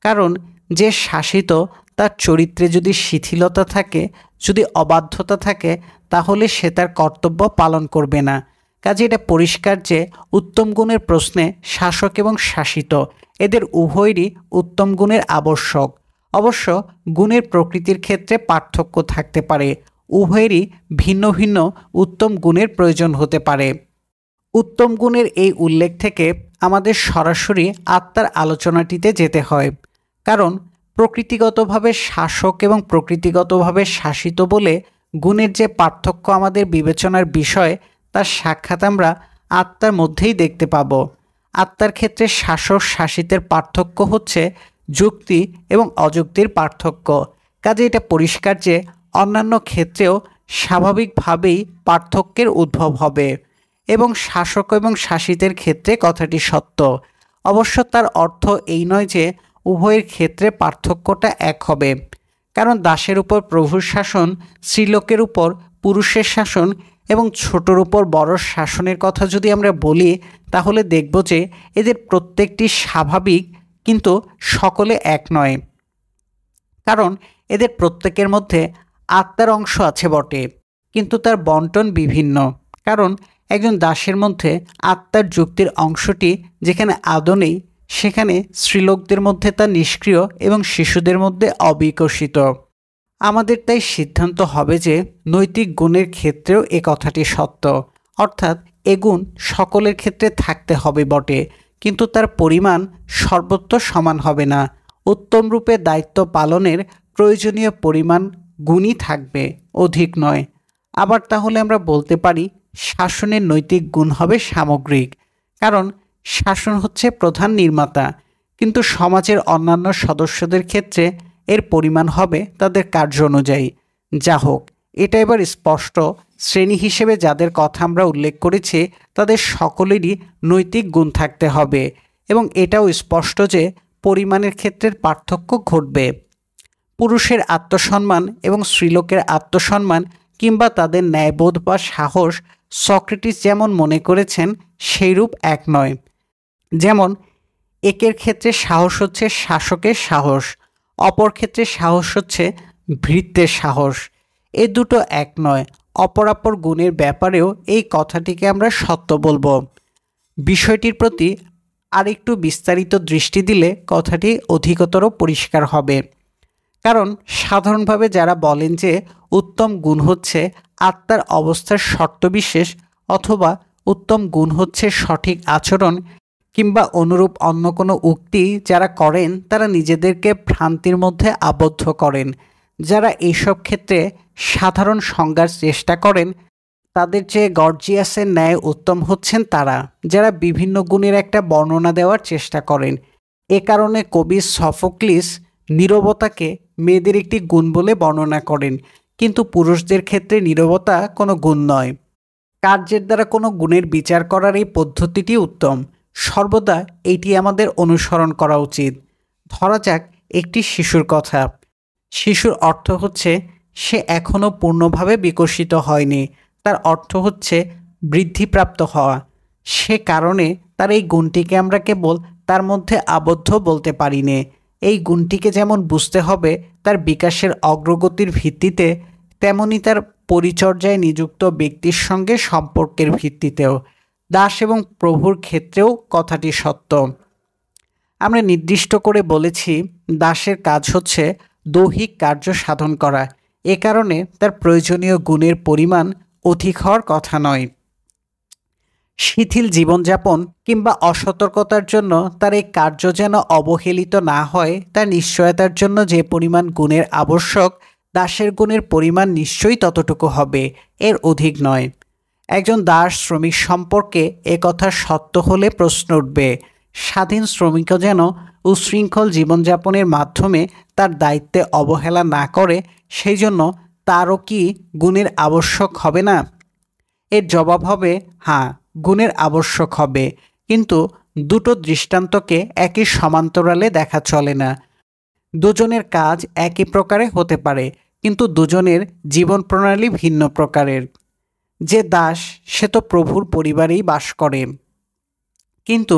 কারণ যে শাসিত তার চরিত্রে যদি শিথিলতা থাকে, যদি অবাধ্যতা থাকে, তাহলে সে তার কর্তব্য পালন করবে না। কাজে এটা পরিষ্কার যে উত্তম গুণের প্রশ্নে শাসক এবং শাসিত এদের উভয়েরই উত্তম গুণের আবশ্যক। অবশ্য গুণের প্রকৃতির ক্ষেত্রে পার্থক্য থাকতে পারে, উভয়েরই ভিন্ন ভিন্ন উত্তম গুণের প্রয়োজন হতে পারে। উত্তম গুণের এই উল্লেখ থেকে আমাদের সরাসরি আত্মার আলোচনাটিতে যেতে হয়। কারণ প্রকৃতিগতভাবে শাসক এবং প্রকৃতিগতভাবে শাসিত বলে গুণের যে পার্থক্য আমাদের বিবেচনার বিষয়, তার সাক্ষাৎ আমরা আত্মার মধ্যেই দেখতে পাব। আত্মার ক্ষেত্রে শাসক শাসিতের পার্থক্য হচ্ছে যুক্তি এবং অযুক্তির পার্থক্য। কাজে এটা পরিষ্কার যে অন্যান্য ক্ষেত্রেও স্বাভাবিকভাবেই পার্থক্যের উদ্ভব হবে এবং শাসক এবং শাসিতের ক্ষেত্রে কথাটি সত্য। অবশ্য তার অর্থ এই নয় যে উভয়ের ক্ষেত্রে পার্থক্যটা এক হবে। কারণ দাসের উপর প্রভুর শাসন, স্ত্রীলোকের উপর পুরুষের শাসন এবং ছোটর উপর বড় শাসনের কথা যদি আমরা বলি, তাহলে দেখব যে এদের প্রত্যেকটি স্বাভাবিক, কিন্তু সকলে এক নয়। কারণ এদের প্রত্যেকের মধ্যে আত্মার অংশ আছে বটে, কিন্তু তার বন্টন বিভিন্ন। কারণ একজন দাসের মধ্যে আত্মার যুক্তির অংশটি যেখানে আদৌ নেই, সেখানে স্ত্রীলোকদের মধ্যে তা নিষ্ক্রিয় এবং শিশুদের মধ্যে অবিকশিত। আমাদের তাই সিদ্ধান্ত হবে যে নৈতিক গুণের ক্ষেত্রেও এ কথাটি সত্য, অর্থাৎ এ গুণ সকলের ক্ষেত্রে থাকতে হবে বটে, কিন্তু তার পরিমাণ সর্বত্র সমান হবে না। উত্তম রূপে দায়িত্ব পালনের প্রয়োজনীয় পরিমাণ গুণই থাকবে, অধিক নয়। আবার তাহলে আমরা বলতে পারি শাসনের নৈতিক গুণ হবে সামগ্রিক, কারণ শাসন হচ্ছে প্রধান নির্মাতা, কিন্তু সমাজের অন্যান্য সদস্যদের ক্ষেত্রে এর পরিমাণ হবে তাদের কার্য অনুযায়ী। যা হোক, এটা এবার স্পষ্ট শ্রেণী হিসেবে যাদের কথা আমরা উল্লেখ করেছি তাদের সকলেরই নৈতিক গুণ থাকতে হবে এবং এটাও স্পষ্ট যে পরিমাণের ক্ষেত্রের পার্থক্য ঘটবে। পুরুষের আত্মসম্মান এবং স্ত্রীলোকের আত্মসম্মান কিংবা তাদের ন্যায়বোধ বা সাহস সক্রেটিস যেমন মনে করেছেন সেইরূপ এক নয়। যেমন একের ক্ষেত্রে সাহস হচ্ছে শাসকের সাহস, অপর ক্ষেত্রে সাহস হচ্ছে ভৃত্যের সাহস। এ দুটো এক নয়। অপরাপর গুণের ব্যাপারেও এই কথাটিকে আমরা সত্য বলবো। বিষয়টির প্রতি আরেকটু বিস্তারিত দৃষ্টি দিলে কথাটি অধিকতর পরিষ্কার হবে। কারণ সাধারণভাবে যারা বলেন যে উত্তম গুণ হচ্ছে আত্মার অবস্থার শর্তবিশেষ, অথবা উত্তম গুণ হচ্ছে সঠিক আচরণ কিংবা অনুরূপ অন্য কোনো উক্তি যারা করেন, তারা নিজেদেরকে ভ্রান্তির মধ্যে আবদ্ধ করেন। যারা এইসব ক্ষেত্রে সাধারণ সংজ্ঞার চেষ্টা করেন, তাদের চেয়ে গর্জিয়াসের ন্যায় উত্তম হচ্ছেন তারা, যারা বিভিন্ন গুণের একটা বর্ণনা দেওয়ার চেষ্টা করেন। এ কারণে কবি সফোক্লিস নীরবতাকে মেয়েদের একটি গুণ বলে বর্ণনা করেন, কিন্তু পুরুষদের ক্ষেত্রে নীরবতা কোনো গুণ নয়। কার্যের দ্বারা কোনো গুণের বিচার করার এই পদ্ধতিটি উত্তম। সর্বদা এইটি আমাদের অনুসরণ করা উচিত। ধরা যাক একটি শিশুর কথা। শিশুর অর্থ হচ্ছে সে এখনও পূর্ণভাবে বিকশিত হয়নি, তার অর্থ হচ্ছে বৃদ্ধিপ্রাপ্ত হওয়া। সে কারণে তার এই গুণটিকে আমরা কেবল তার মধ্যে আবদ্ধ বলতে পারি না। এই গুণটিকে যেমন বুঝতে হবে তার বিকাশের অগ্রগতির ভিত্তিতে, তেমনি তার পরিচর্যায় নিযুক্ত ব্যক্তির সঙ্গে সম্পর্কের ভিত্তিতেও। দাস এবং প্রভুর ক্ষেত্রেও কথাটি সত্য। আমরা নির্দিষ্ট করে বলেছি দাসের কাজ হচ্ছে দৈহিক কার্য সাধন করা। এ কারণে তার প্রয়োজনীয় গুণের পরিমাণ অধিক হওয়ার কথা নয়। শিথিল জীবনযাপন কিংবা অসতর্কতার জন্য তার এই কার্য যেন অবহেলিত না হয়, তার নিশ্চয়তার জন্য যে পরিমাণ গুণের আবশ্যক, দাসের গুণের পরিমাণ নিশ্চয়ই ততটুকু হবে, এর অধিক নয়। একজন দাস শ্রমিক সম্পর্কে একথা সত্য হলে প্রশ্ন উঠবে, স্বাধীন শ্রমিকও যেন উশৃঙ্খল জীবনযাপনের মাধ্যমে তার দায়িত্বে অবহেলা না করে, সেই জন্য তারও কি গুণের আবশ্যক হবে না? এর জবাব হবে হ্যাঁ, গুণের আবশ্যক হবে, কিন্তু দুটো দৃষ্টান্তকে একই সমান্তরালে দেখা চলে না। দুজনের কাজ একই প্রকারে হতে পারে, কিন্তু দুজনের জীবন প্রণালী ভিন্ন প্রকারের। যে দাস সে তো প্রভুর পরিবারেই বাস করে, কিন্তু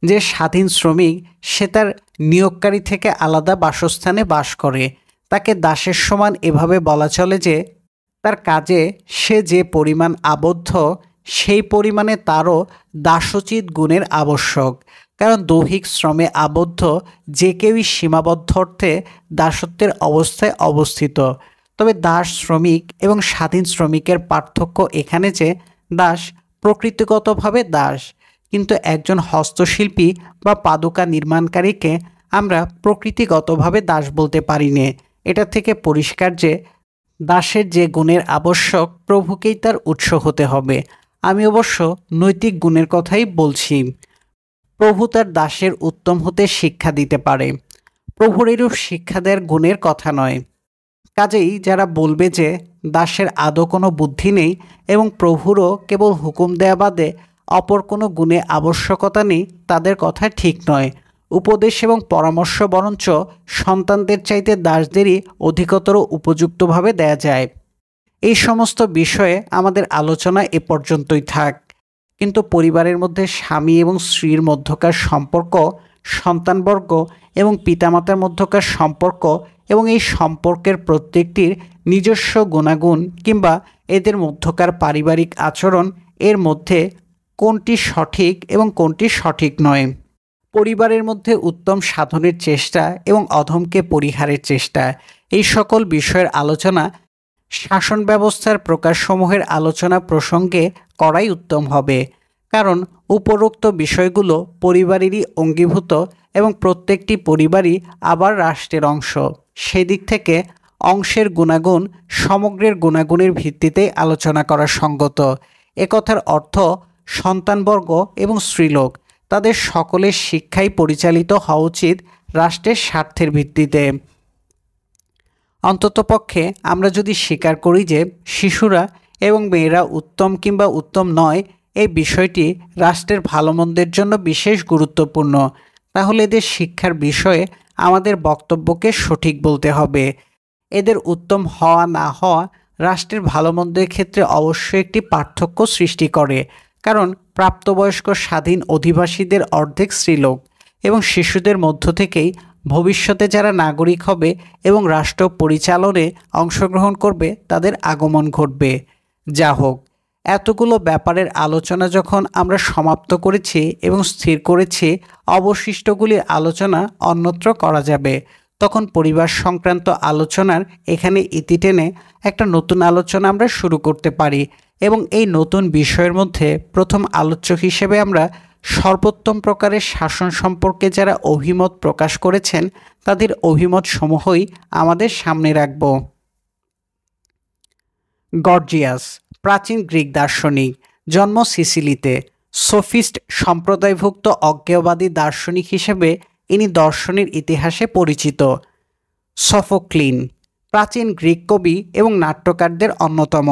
যে স্বাধীন শ্রমিক সে তার নিয়োগকারী থেকে আলাদা বাসস্থানে বাস করে। তাকে দাসের সমান এভাবে বলা চলে যে তার কাজে সে যে পরিমাণ আবদ্ধ, সেই পরিমাণে তারও দাসোচিত গুণের আবশ্যক। কারণ দৈহিক শ্রমে আবদ্ধ যে কেউই সীমাবদ্ধ অর্থে দাসত্বের অবস্থায় অবস্থিত। তবে দাস শ্রমিক এবং স্বাধীন শ্রমিকের পার্থক্য এখানে যে দাস প্রকৃতিগতভাবে দাস, কিন্তু একজন হস্তশিল্পী বা পাদুকা নির্মাণকারীকে আমরা প্রকৃতিগতভাবে দাস বলতে পারি না। এটা থেকে পরিষ্কার যে দাসের যে গুণের আবশ্যক, প্রভুকেই তার উৎস হতে হবে। আমি অবশ্য নৈতিক গুণের কথাই বলছি। প্রভু তার দাসের উত্তম হতে শিক্ষা দিতে পারে, প্রভুর এরূপ শিক্ষা দেওয়ার গুণের কথা নয়। কাজেই যারা বলবে যে দাসের আদৌ কোনো বুদ্ধি নেই এবং প্রভুরও কেবল হুকুম দেয়া বাদে অপর কোনো গুণে আবশ্যকতা নেই, তাদের কথা ঠিক নয়। উপদেশ এবং পরামর্শ বরঞ্চ সন্তানদের চাইতে দাসদেরই অধিকতর উপযুক্তভাবে দেয়া যায়। এই সমস্ত বিষয়ে আমাদের আলোচনা এ পর্যন্তই থাক। কিন্তু পরিবারের মধ্যে স্বামী এবং স্ত্রীর মধ্যকার সম্পর্ক, সন্তানবর্গ এবং পিতামাতার মধ্যকার সম্পর্ক এবং এই সম্পর্কের প্রত্যেকটির নিজস্ব গুণাগুণ কিংবা এদের মধ্যকার পারিবারিক আচরণ, এর মধ্যে কোনটি সঠিক এবং কোনটি সঠিক নয়, পরিবারের মধ্যে উত্তম সাধনের চেষ্টা এবং অধমকে পরিহারের চেষ্টা, এই সকল বিষয়ের আলোচনা শাসন ব্যবস্থার প্রকারসমূহের আলোচনা প্রসঙ্গে করাই উত্তম হবে। কারণ উপরোক্ত বিষয়গুলো পরিবারেরই অঙ্গীভূত এবং প্রত্যেকটি পরিবারই আবার রাষ্ট্রের অংশ। সেদিক থেকে অংশের গুণাগুণ সমগ্রের গুণাগুণের ভিত্তিতে আলোচনা করা সঙ্গত। একথার অর্থ সন্তানবর্গ এবং স্ত্রীলোক তাদের সকলের শিক্ষাই পরিচালিত হওয়া উচিত রাষ্ট্রের স্বার্থের ভিত্তিতে। অন্ততপক্ষে আমরা যদি স্বীকার করি যে শিশুরা এবং মেয়েরা উত্তম কিংবা উত্তম নয়, এই বিষয়টি রাষ্ট্রের ভালো মন্দের জন্য বিশেষ গুরুত্বপূর্ণ, তাহলে এদের শিক্ষার বিষয়ে আমাদের বক্তব্যকে সঠিক বলতে হবে। এদের উত্তম হওয়া না হওয়া রাষ্ট্রের ভালো মন্দের ক্ষেত্রে অবশ্যই একটি পার্থক্য সৃষ্টি করে। কারণ প্রাপ্তবয়স্ক স্বাধীন অধিবাসীদের অর্ধেক স্ত্রীলোক এবং শিশুদের মধ্য থেকেই ভবিষ্যতে যারা নাগরিক হবে এবং রাষ্ট্র পরিচালনে অংশগ্রহণ করবে তাদের আগমন ঘটবে। যা হোক, এতগুলো ব্যাপারের আলোচনা যখন আমরা সমাপ্ত করেছি এবং স্থির করেছি অবশিষ্টগুলির আলোচনা অন্যত্র করা যাবে, তখন পরিবার সংক্রান্ত আলোচনার এখানে ইতি টেনে একটা নতুন আলোচনা আমরা শুরু করতে পারি এবং এই নতুন বিষয়ের মধ্যে প্রথম আলোচ্য হিসেবে আমরা সর্বোত্তম প্রকারের শাসন সম্পর্কে যারা অভিমত প্রকাশ করেছেন তাদের অভিমত সমূহই আমাদের সামনে রাখব। গর্জিয়াস, প্রাচীন গ্রিক দার্শনিক, জন্ম সিসিলিতে, সোফিস্ট সম্প্রদায়ভুক্ত অজ্ঞেয়বাদী দার্শনিক হিসেবে ইনি দর্শনের ইতিহাসে পরিচিত। সফোক্লিন, প্রাচীন গ্রিক কবি এবং নাট্যকারদের অন্যতম।